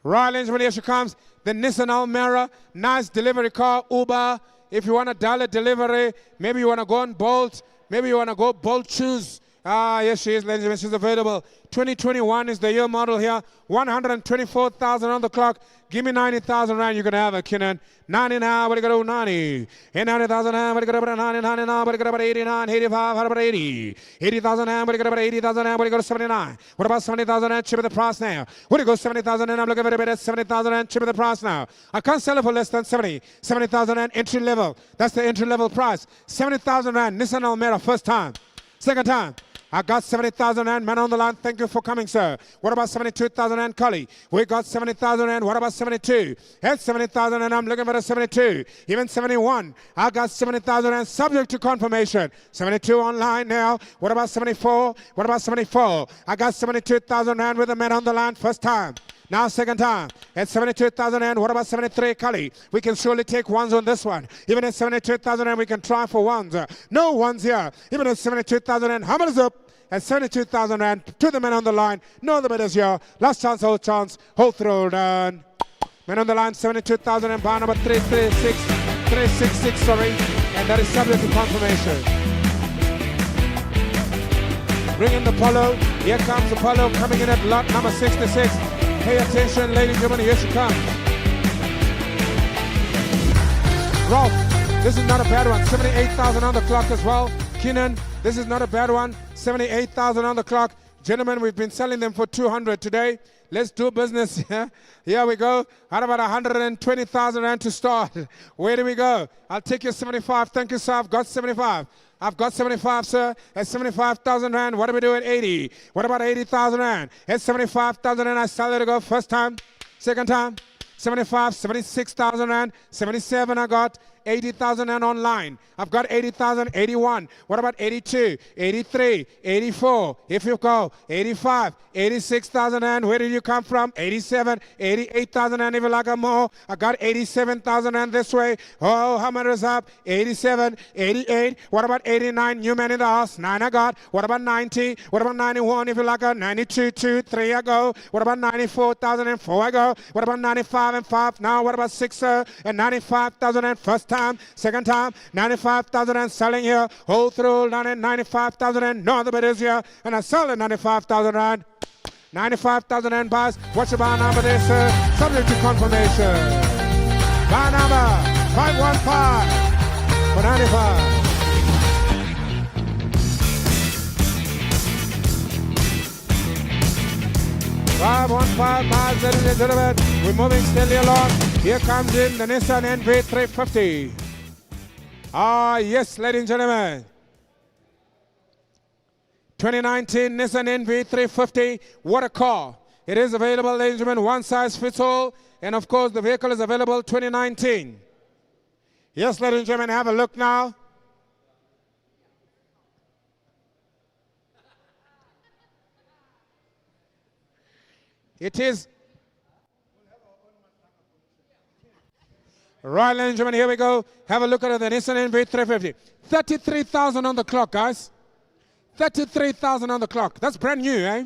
Right, ladies and gentlemen, here she comes. The Nissan Almera. Nice delivery car. Uber. If you want to dial a delivery, maybe you want to go on Bolt, maybe you want to go Bolt Choose. Yes, she is, ladies and gentlemen. She's available. 2021 is the year model here. 124,000 on the clock. Give me 90,000 rand. You can have a Kinnan. 90 now. What do you got to 90? 90,000 rand. What do you got about 90? 90 now. What do you got about 89? 85. How about 80? 80,000 rand. What do you got about 80,000 rand? What do you got to 79? What about 70,000 rand? Cheaper the price now. What do you go 70,000 rand? I'm looking at it. 70,000 rand. Cheaper the price now. I can't sell it for less than 70. 70,000 rand entry level. That's the entry level price. 70,000 rand. Nissan Almera first time. Second time. I got 70,000 rand. Man on the line, thank you for coming, sir. What about 72,000 rand, Cully? We got 70,000 rand. What about 72? That's 70,000 and I'm looking for a 72. Even 71. I got 70,000 rand subject to confirmation. 72 online now. What about 74? What about 74? I got 72,000 rand with the man on the line first time. Now second time, at 72,000 rand, what about 73, Cully? We can surely take ones on this one. Even at 72,000 rand, we can try for ones. No ones here. Even at 72,000 rand, how much is up? At 72,000 rand, to the man on the line. No other bidders here. Last chance, hold through, done. Man on the line, 72,000 and bar number 366, sorry. And that is subject to confirmation. Bring in the Polo. Here comes the Polo coming in at lot number 66. Pay attention, ladies and gentlemen, here she comes. Rolf, this is not a bad one. 78,000 on the clock as well. Keenan, this is not a bad one. 78,000 on the clock. Gentlemen, we've been selling them for 200 today. Let's do business. Here we go. How about 120,000 rand to start? Where do we go? I'll take your 75. Thank you, sir. I've got 75. I've got 75, sir. At 75,000 rand. What do we do at 80? What about 80,000 rand? At 75,000 rand, I sell it to go first time, second time, 75, 76,000 rand, 77 I got. 80,000 and online. I've got 80,000, 81. What about 82, 83, 84? If you go, 85, 86,000 and where did you come from? 87, 88,000 and if you like more, I got 87,000 and this way. Oh, how much is up? 87, 88. What about 89? New man in the house. 9 I got. What about 90? What about 91? If you like a 92, 2, 3 I go. What about 94,000 and 4 I go. What about 95 and 5? Now what about 6 and 95,000 and first time, second time, 95,000 and selling here, hold through 95,000 and no other bidders here, and I sell at 95,000 rand. 95,000 and buys. What's your bar number there, sir? Subject to confirmation. Bar number 515 for 95. 515 miles, ladies and gentlemen. We're moving steadily along. Here comes in the Nissan NV350. Ah, yes, ladies and gentlemen. 2019 Nissan NV350. What a car. It is available, ladies and gentlemen. One size fits all. And of course, the vehicle is available 2019. Yes, ladies and gentlemen, have a look now. It is. Right, ladies and gentlemen, here we go. Have a look at the Nissan NV350. 33,000 on the clock, guys. 33,000 on the clock. That's brand new, eh?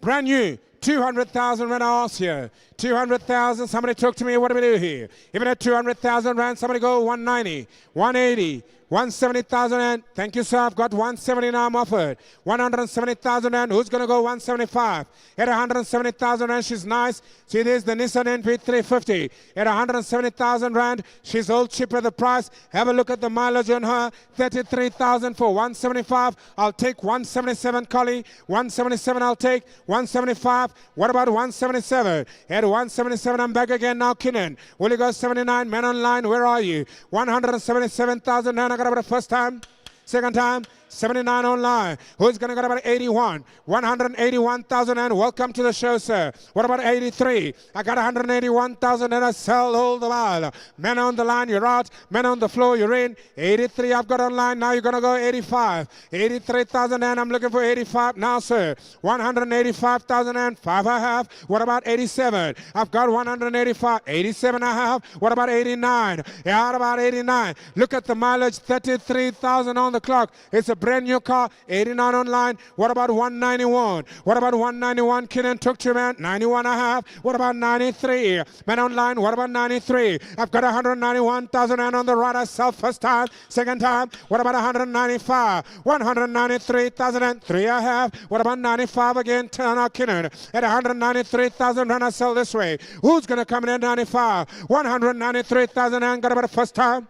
Brand new. 200,000 rand I ask here. 200,000. Somebody talk to me. What do we do here? Even at 200,000 rand, somebody go 190, 180. 170,000 and thank you, sir. I've got 170 now. I'm offered 170,000 and who's going to go 175 at 170,000 rand? She's nice. See, there's the Nissan NV350 at 170,000 rand. She's all cheaper the price. Have a look at the mileage on her. 33,000 for 175. I'll take 177, Collie. 177 I'll take. 175. What about 177? At 177 I'm back again now. Kinnan. Will you go 79? Man online, where are you? 177,000 rand. I got about the first time, second time, 79 online. Who's going to get about 81? 181,000 and welcome to the show, sir. What about 83? I got 181,000 and I sell all the while. Men on the line, you're out. Men on the floor, you're in. 83 I've got online. Now you're going to go 85. 83,000 and I'm looking for 85 now, sir. 185,000 and 5 I have. What about 87? I've got 185. 87 I have. What about 89? Yeah, what about 89? Look at the mileage, 33,000 on the clock. It's a brand new car, 89 online. What about 191? What about 191? Kinnan took to man, 91 I have. What about 93? Man online, what about 93? I've got 191,000 and on the right I sell first time, second time. What about 195? 193,003 I have. What about 95 again? Turn out Kinnan at 193,000 and I sell this way. Who's going to come in at 95? 193,000 and got about first time,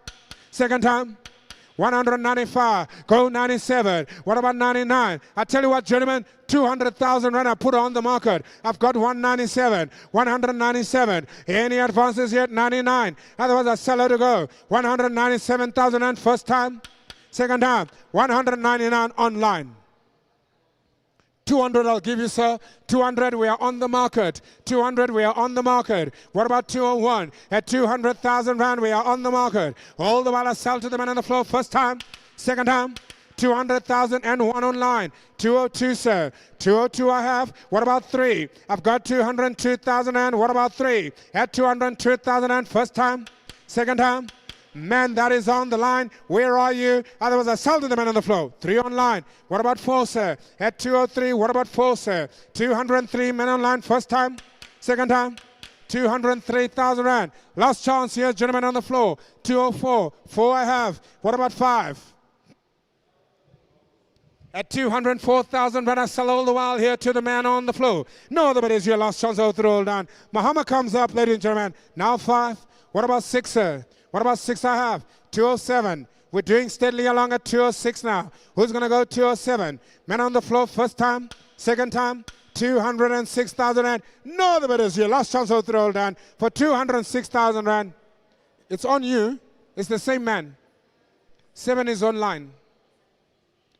second time. 195, go 97. What about 99? I tell you what, gentlemen, 200,000 rand I put on the market. I've got 197, 197. Any advances yet? 99. Otherwise, I sell her to go. 197,000 and first time, second time. 199 online. 200 I'll give you, sir. 200, we are on the market. 200, we are on the market. What about 201? At 200,000 rand, we are on the market. All the while I sell to the man on the floor. First time, second time. 200,000 and one online. 202, sir. 202 I have. What about 3? I've got 202,000 and what about 3? At 202,000 and first time, second time. Man, that is on the line. Where are you? Otherwise, I sell to the man on the floor. 3 online. What about 4, sir? At 203, what about 4, sir? 203 men online. First time, second time. 203,000 rand. Last chance here, gentlemen on the floor. 204. 4 I have. What about 5? At 204,000 rand, I sell all the while here to the man on the floor. No other, but is your last chance. All through all down. Muhammad comes up, ladies and gentlemen. Now 5. What about 6, sir? What about 6 I have? 207. We're doing steadily along at 206 now. Who's going to go 207? Man on the floor, first time, second time, 206,000 rand. No other, but is your last chance. All through all down for 206,000 rand. It's on you. It's the same man. 7 is online.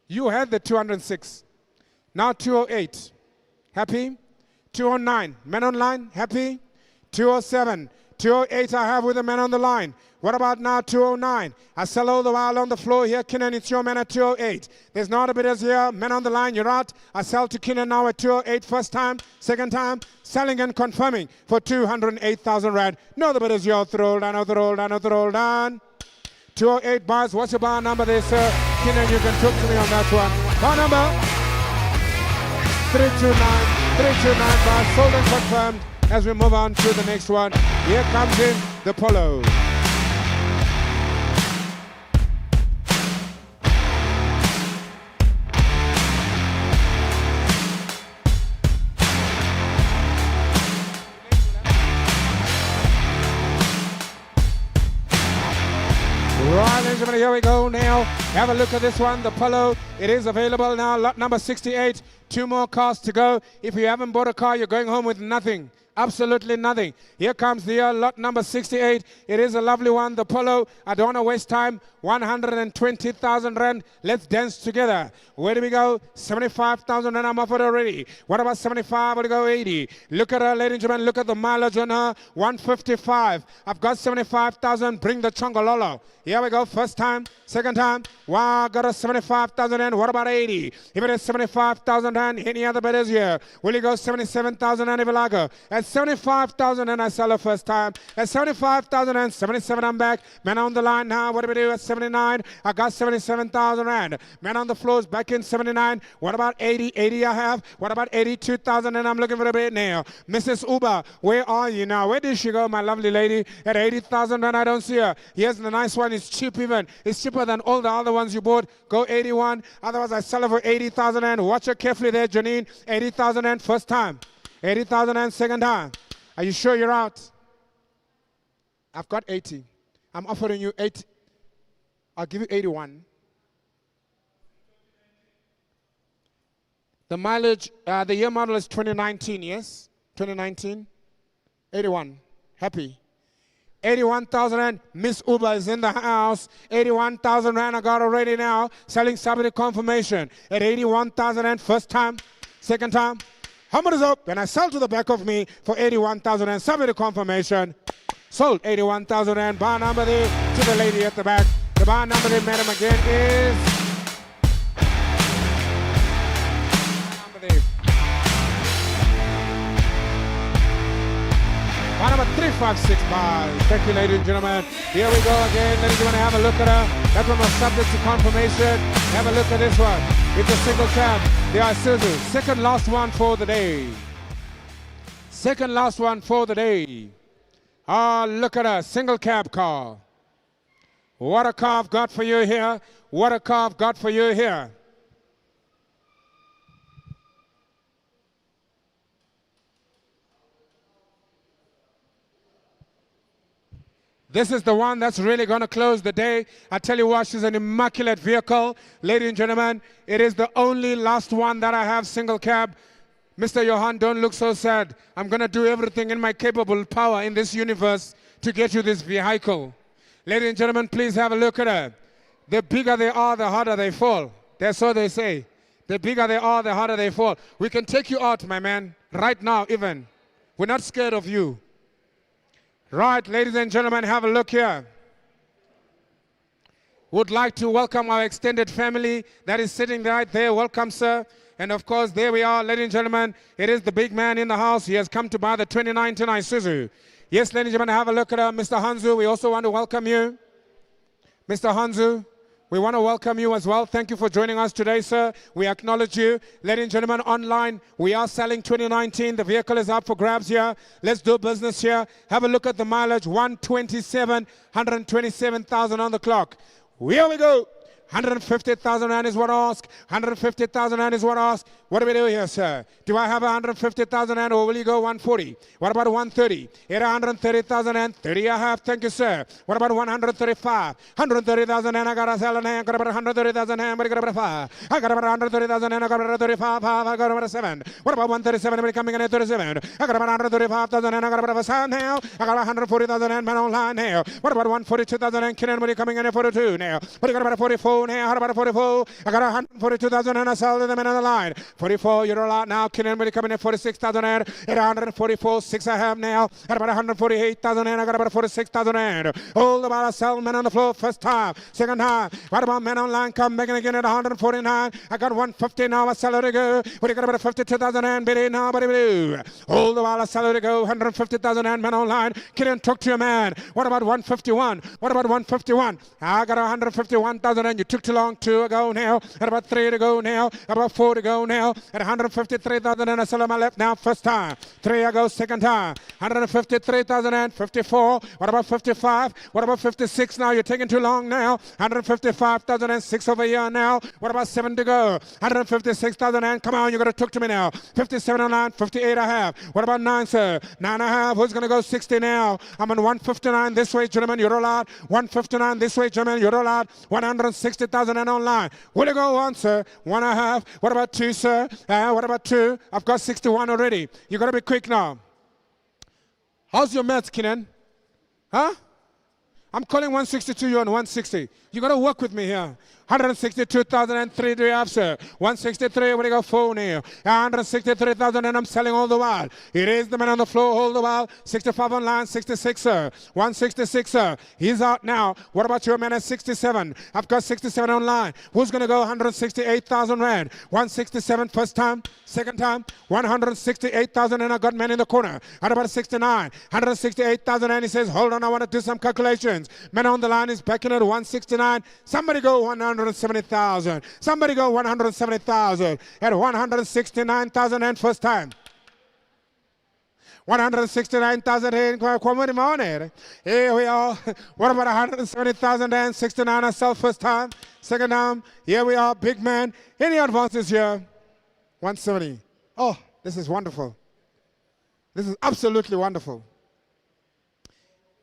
You had the 206. Now 208. Happy? 209. Men online? Happy? 207. 208 I have with the man on the line. What about now 209? I sell all the while on the floor here. Kinnan, it's your man at 208. There's not a bit as here. Men on the line, you're out. I sell to Kinnan now at 208. First time, second time. Selling and confirming for 208,000 rand. No, the bit is your throw down, throw down, throw down. 208 bars. What's your bar number there, sir? Kinnan, you can talk to me on that one. Bar number 329. 329 bars. Sold and confirmed. As we move on to the next one, here comes in the polo. Right, ladies and gentlemen, here we go now. Have a look at this one, the polo. It is available now, lot number 68. 2 more cars to go. If you haven't bought a car, you're going home with nothing. Absolutely nothing. Here comes the lot number 68. It is a lovely one, the polo. I don't want to waste time. 120,000 rand. Let's dance together. Where do we go? 75,000 rand I'm offered already. What about 75? We'll go 80. Look at her, ladies and gentlemen. Look at the mileage on her. 155. I've got 75,000. Bring the chongololo. Here we go. First time. Second time. Wow, got a 75,000 rand. What about 80? If it is 75,000 rand, any other bidders here? Will you go 77,000 rand if you like her? At 75,000 and I sell her first time. At 75,000 and 77 I'm back. Man on the line now. What do we do at 79? I got 77,000 rand. Man on the floor is back in 79. What about 80? 80 I have. What about 82,000 and I'm looking for a bit now. Mrs. Uber, where are you now? Where did she go, my lovely lady? At 80,000 and I don't see her. Here's the nice one. It's cheap even. It's cheaper than all the other ones you bought. Go 81. Otherwise I sell her for 80,000 and watch her carefully there, Janine. 80,000 and first time. 80,000 and second time. Are you sure you're out? I've got 80. I'm offering you 80. I'll give you 81. The mileage, the year model is 2019, yes? 2019. 81. Happy. 81,000 rand. Miss Uber is in the house. 81,000 rand I got already now. Selling subject confirmation. At 81,000 rand. First time. Second time. How much is up? When I sell to the back of me for 81,000 rand. Subject confirmation. Sold 81,000 rand. Bar number there to the lady at the back. The bar number there, madam, again is... Bar number 3. 356 bars. Thank you, ladies and gentlemen. Here we go again. Ladies and gentlemen, have a look at her. That one was subject to confirmation. Have a look at this one. It's a single cab. The Isuzu. Second last one for the day. Second last one for the day. Ah, look at her. Single cab car. What a car I've got for you here. What a car I've got for you here. This is the one that's really going to close the day. I tell you what, she's an immaculate vehicle. Ladies and gentlemen, it is the only last one that I have single cab. Mr. Johan, don't look so sad. I'm going to do everything in my capable power in this universe to get you this vehicle. Ladies and gentlemen, please have a look at her. The bigger they are, the harder they fall. That's what they say. The bigger they are, the harder they fall. We can take you out, my man, right now even. We're not scared of you. Right, ladies and gentlemen, have a look here. Would like to welcome our extended family that is sitting right there. Welcome, sir. And of course, there we are, ladies and gentlemen. It is the big man in the house. He has come to buy the 2019 Isuzu. Yes, ladies and gentlemen, have a look at Mr. Hanzu. We also want to welcome you. Mr. Hanzu, we want to welcome you as well. Thank you for joining us today, sir. We acknowledge you. Ladies and gentlemen, online, we are selling 2019. The vehicle is up for grabs here. Let's do business here. Have a look at the mileage, 127,000 on the clock. Here we go. 150,000 rand is what I ask. 150,000 rand is what I ask. What do we do here, sir? Do I have 150,000 rand or will you go 140? What about 130? Here 130,000 rand. 30 I have. Thank you, sir. What about 135? 130,000 rand. I got a sell and I got about 130,000 rand. But I got about 5. I got about 130,000 rand. I got about 35. I got about 7. What about 137? Everybody coming in at 37. I got about 135,000 rand. I got about 7 now. I got 140,000 rand man online now. What about 142,000 rand? Everybody coming in at 42 now. But I got about 44 now. How about 44? I got 142,000 and I sell them in on the line. 44, you're a lot now. Can anybody come in at 46,000 and at 144, 6 I have now. At about 148,000 and I got about 46,000 and all about a sell men on the floor first time, second time. What about men online come making again at 149? I got 150 now. I sell it to go. What do you got about 52,000 and biddy now? But all the while I sell it to go. 150,000 and men online. Can talk to your man. What about 151? What about 151? I got 151,000 and you took too long. 2 to go now. At about 3 to go now. About 4 to go now. At 153,000 and I sell on my left now. First time. 3 I go second time. 153,000 and 54. What about 55? What about 56 now? You're taking too long now. 155,000 and 6 over here now. What about 7 to go? 156,000 and come on, you got to talk to me now. 57 on 9, 58 I have. What about 9, sir? 9 I have. Who's going to go 60 now? I'm on 159 this way, gentlemen. You're allowed. 159 this way, gentlemen. You're allowed. 160,000 and online. Will you go 1, sir? 1 I have. What about 2, sir? What about 2? I've got 61 already. You got to be quick now. How's your maths, Kinan? Huh? I'm calling 162, you're on 160. You got to work with me here. 162,003 do you have, sir? 163, what do you go 4 now? 163,000 and I'm selling all the while. It is the man on the floor all the while. 65 online, 66, sir. 166, sir. He's out now. What about your man at 67? I've got 67 online. Who's going to go 168,000 rand? 167 first time, second time, 168,000 and I got man in the corner. At about 69, 168,000 and he says, hold on, I want to do some calculations. Man on the line is backing at 169. Somebody go 170,000. Somebody go 170,000 at 169,000 and first time. 169,000 here we are. What about 170,000 and 69 ourselves first time? Second time. Here we are, big man. Any advances here? 170. Oh, this is wonderful. This is absolutely wonderful.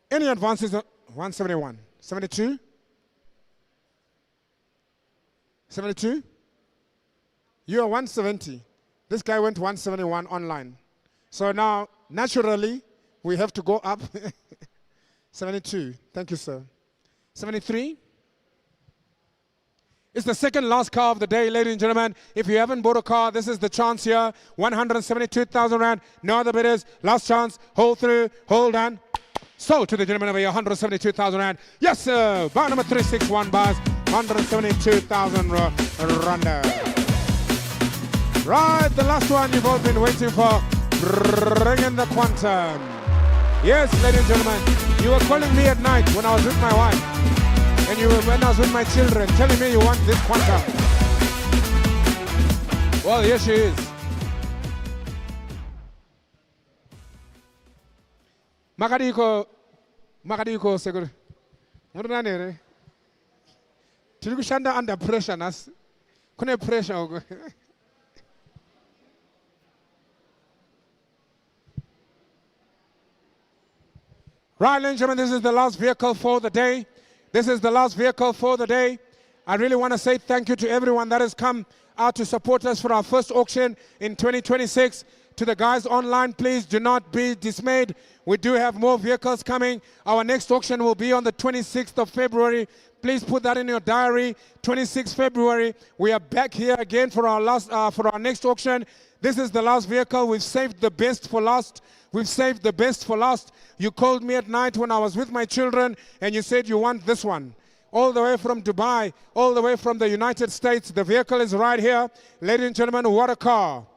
Any advances? 171. 72? 72? You are 170. This guy went 171 online. So now, naturally, we have to go up. 72. Thank you, sir. 73? It's the second last car of the day, ladies and gentlemen. If you haven't bought a car, this is the chance here. 172,000 rand. No other bidders. Last chance. Hold through. Hold on. So, to the gentleman over here, 172,000 rand. Yes, sir. Bar number 361 bars. 172,000 randa. Right, the last one you've all been waiting for. Bring in the quantum. Yes, ladies and gentlemen, you were calling me at night when I was with my wife, and you were when I was with my children, telling me you want this quantum. Well, here she is. Makadiko seguro. Muranere. Tikushanda under pressure nas. Kune pressure. Right, ladies and gentlemen, this is the last vehicle for the day. This is the last vehicle for the day. I really want to say thank you to everyone that has come out to support us for our first auction in 2026. To the guys online, please do not be dismayed. We do have more vehicles coming. Our next auction will be on the 26th of February. Please put that in your diary. 26th February. We are back here again for our next auction. This is the last vehicle. We've saved the best for last. We've saved the best for last. You called me at night when I was with my children and you said you want this one. All the way from Dubai, all the way from the United States. The vehicle is right here. Ladies and gentlemen, what a car.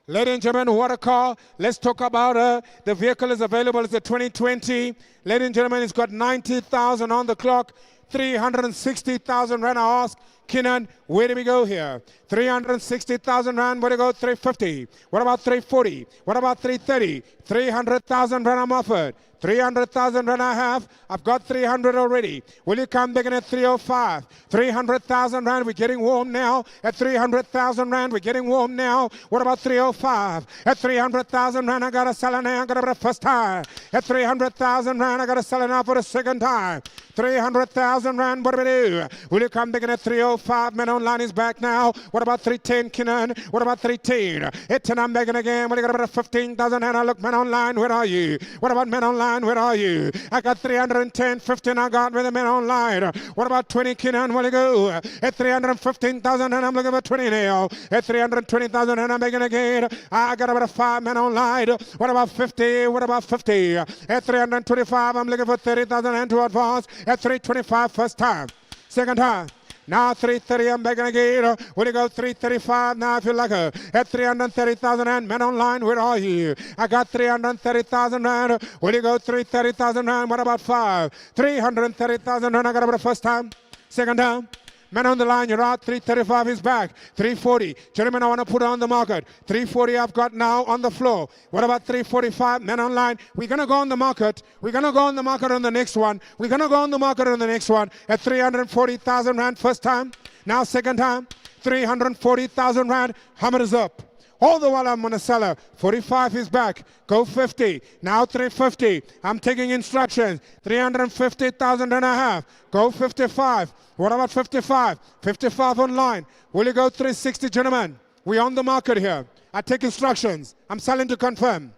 Ladies and gentlemen, what a car. Let's talk about her. The vehicle is available. It's a 2020. Ladies and gentlemen, it's got 90,000 on the clock. 360,000 rand. I ask, Kinan, where do we go here? 360,000 rand, where do we go? 350. What about 340? What about 330? 300,000 rand I'm offered. 300,000 rand I have. I've got 300 already. Will you come begin at 305? 300,000 rand. We're getting warm now. At 300,000 rand, we're getting warm now. What about 305? At 300,000 rand, I got to sell it now. I got to for the first time. At 300,000 rand, I got to sell it now for the second time. 300,000 rand, what do we do? Will you come begin at 305? Man online is back now. What about 310, Kinan? What about 310? It's an I'm begging again. What do you got about 15,000 rand? I look, man online, where are you? What about men online? Where are you? I got 310, 15 I got with the men online. What about 20, Kinan? Where you go? At 315,000 and I'm looking for 20 now. At 320,000 and I'm begging again. I got about 5 men online. What about 50? What about 50? At 325, I'm looking for 30,000 and to advance. At 325, first time. Second time. Now 330, I'm begging again. Will you go 335 now if you like her? At 330,000 rand, men online, where are you? I got 330,000 rand. Will you go 330,000 rand? What about 5? 330,000 rand, I got about the first time. Second time. Men on the line, you're out. 335 is back. 340. Gentlemen, I want to put it on the market. 340 I've got now on the floor. What about 345? Men online. We're going to go on the market. We're going to go on the market on the next one. We're going to go on the market on the next one. At 340,000 rand first time. Now second time. 340,000 rand. Hammer is up. All the while I'm going to sell her. 45 is back. Go 50. Now 350. I'm taking instructions. 350,000 and a half. Go 55. What about 55? 55 online. Will you go 360, gentlemen? We're on the market here. I take instructions. I'm selling to confirm.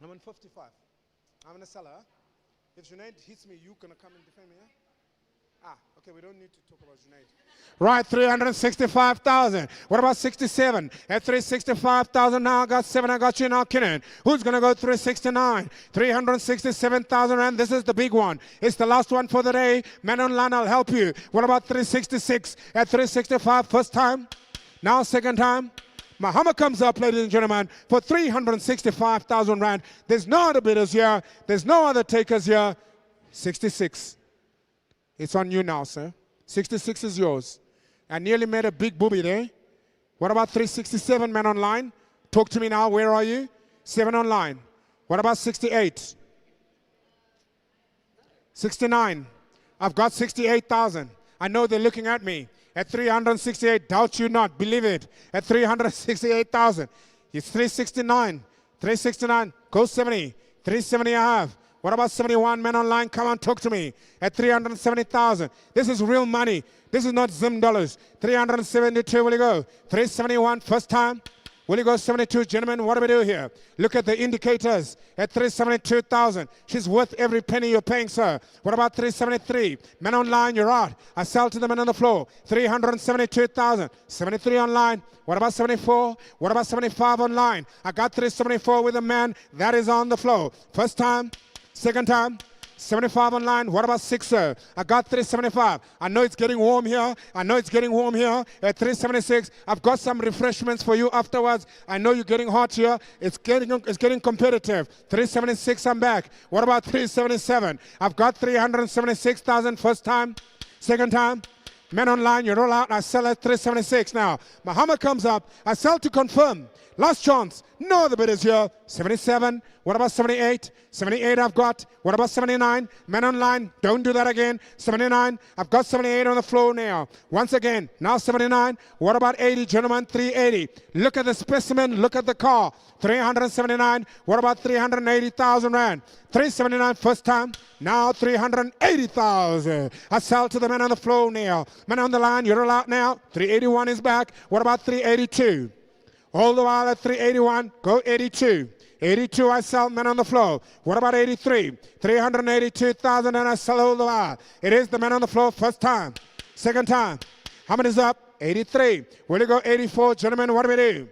I'm on 55. I'm going to sell her. If Junaid hits me, you're going to come and defend me, yeah? Okay, we don't need to talk about Junaid. Right, 365,000. What about 67? At 365,000 now, I got 7. I got you now, Kinan. Who's going to go 369? 367,000 rand. This is the big one. It's the last one for the day. Man online, I'll help you. What about 366? At 365, first time. Now, second time. Muhammad comes up, ladies and gentlemen, for 365,000 rand. There's no other bidders here. There's no other takers here. 66. It's on you now, sir. 66 is yours. I nearly made a big booby there. What about 367 men online? Talk to me now. Where are you? 7 online. What about 68? 69. I've got 68,000. I know they're looking at me. At 368, doubt you not. Believe it. At 368,000. It's 369. 369. Go 70. 370 I have. What about 71 men online? Come on, talk to me. At 370,000. This is real money. This is not Zim dollars. 372, will you go? 371, first time. Will you go 72? Gentlemen, what do we do here? Look at the indicators. At 372,000. She's worth every penny you're paying, sir. What about 373? Men online, you're out. I sell to the men on the floor. 372,000. 73 online. What about 74? What about 75 online? I got 374 with a man. That is on the floor. First time. Second time. 75 online. What about 6er? I got 375. I know it's getting warm here. I know it's getting warm here at 376. I've got some refreshments for you afterwards. I know you're getting hot here. It's getting competitive. 376, I'm back. What about 377? I've got 376,000 first time, second time. Men online, you roll out, I sell at 376 now. Muhammad comes up, I sell to confirm. Last chance, no other bid is here. 77, what about 78? 78 I've got, what about 79? Men online, don't do that again. 79, I've got 78 on the floor now. Once again, now 79, what about 80, gentlemen, 380. Look at the specimen, look at the car. 379, what about 380,000 rand? 379 first time, now 380,000. I sell to the men on the floor now. Men on the line, you're allowed now. 381 is back, what about 382? All the while at 381, go 82. 82 I sell, men on the floor. What about 83? 382,000 and I sell all the while. It is the men on the floor, first time, second time. How many is up? 83. Will you go 84, gentlemen? What do we do?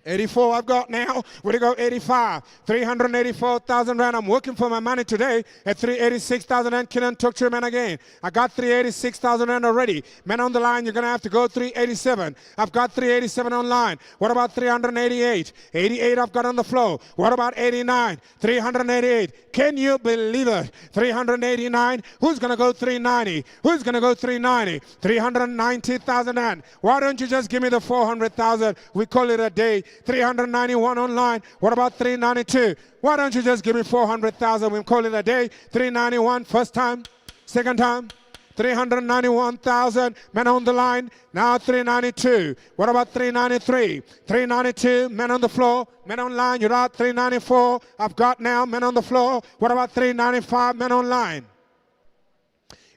84 I've got now. Will you go 85? 384,000 rand. I'm working for my money today at 386,000 rand. Can talk to your man again. I got 386,000 rand already. Men on the line, you're going to have to go 387. I've got 387 online. What about 388? 88 I've got on the floor. What about 89? 388. Can you believe it? 389. Who's going to go 390? Who's going to go 390? 390,000 rand. Why don't you just give me the 400,000? We call it a day. 391 online. What about 392? Why don't you just give me 400,000? We call it a day. 391 first time, second time. 391,000 men on the line. Now 392. What about 393? 392 men on the floor. Men online. You're out. 394. I've got now men on the floor. What about 395 men online?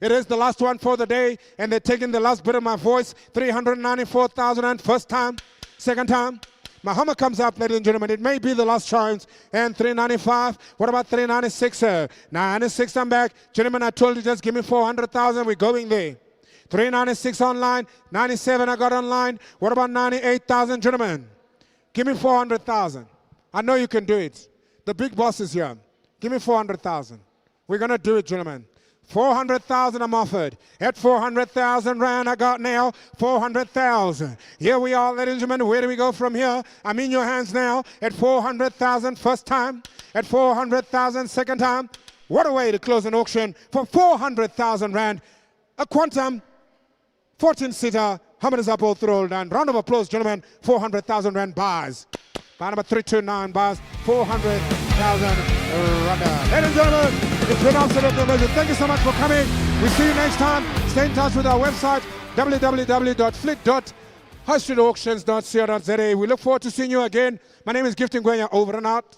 It is the last one for the day, and they're taking the last bit of my voice. 394,000 and first time, second time. Muhammad comes up, ladies and gentlemen. It may be the last chance. And 395. What about 396? 96, I'm back. Gentlemen, I told you just give me 400,000. We're going there. 396 online. 97 I got online. What about 98,000, gentlemen? Give me 400,000. I know you can do it. The big boss is here. Give me 400,000. We're going to do it, gentlemen. 400,000 I'm offered. At 400,000 rand I got now. 400,000. Here we are, ladies and gentlemen. Where do we go from here? I'm in your hands now. At 400,000 first time. At 400,000 second time. What a way to close an auction for 400,000 rand. A quantum 14-seater Hummer up all through and round of applause, gentlemen. 400,000 rand buys. Buy number 329 buys 400,000 rand. Ladies and gentlemen, it's been absolutely amazing. Thank you so much for coming. We'll see you next time. Stay in touch with our website, www.flick.highstreetauctions.co.za. We look forward to seeing you again. My name is Gifting Gwenya, over and out.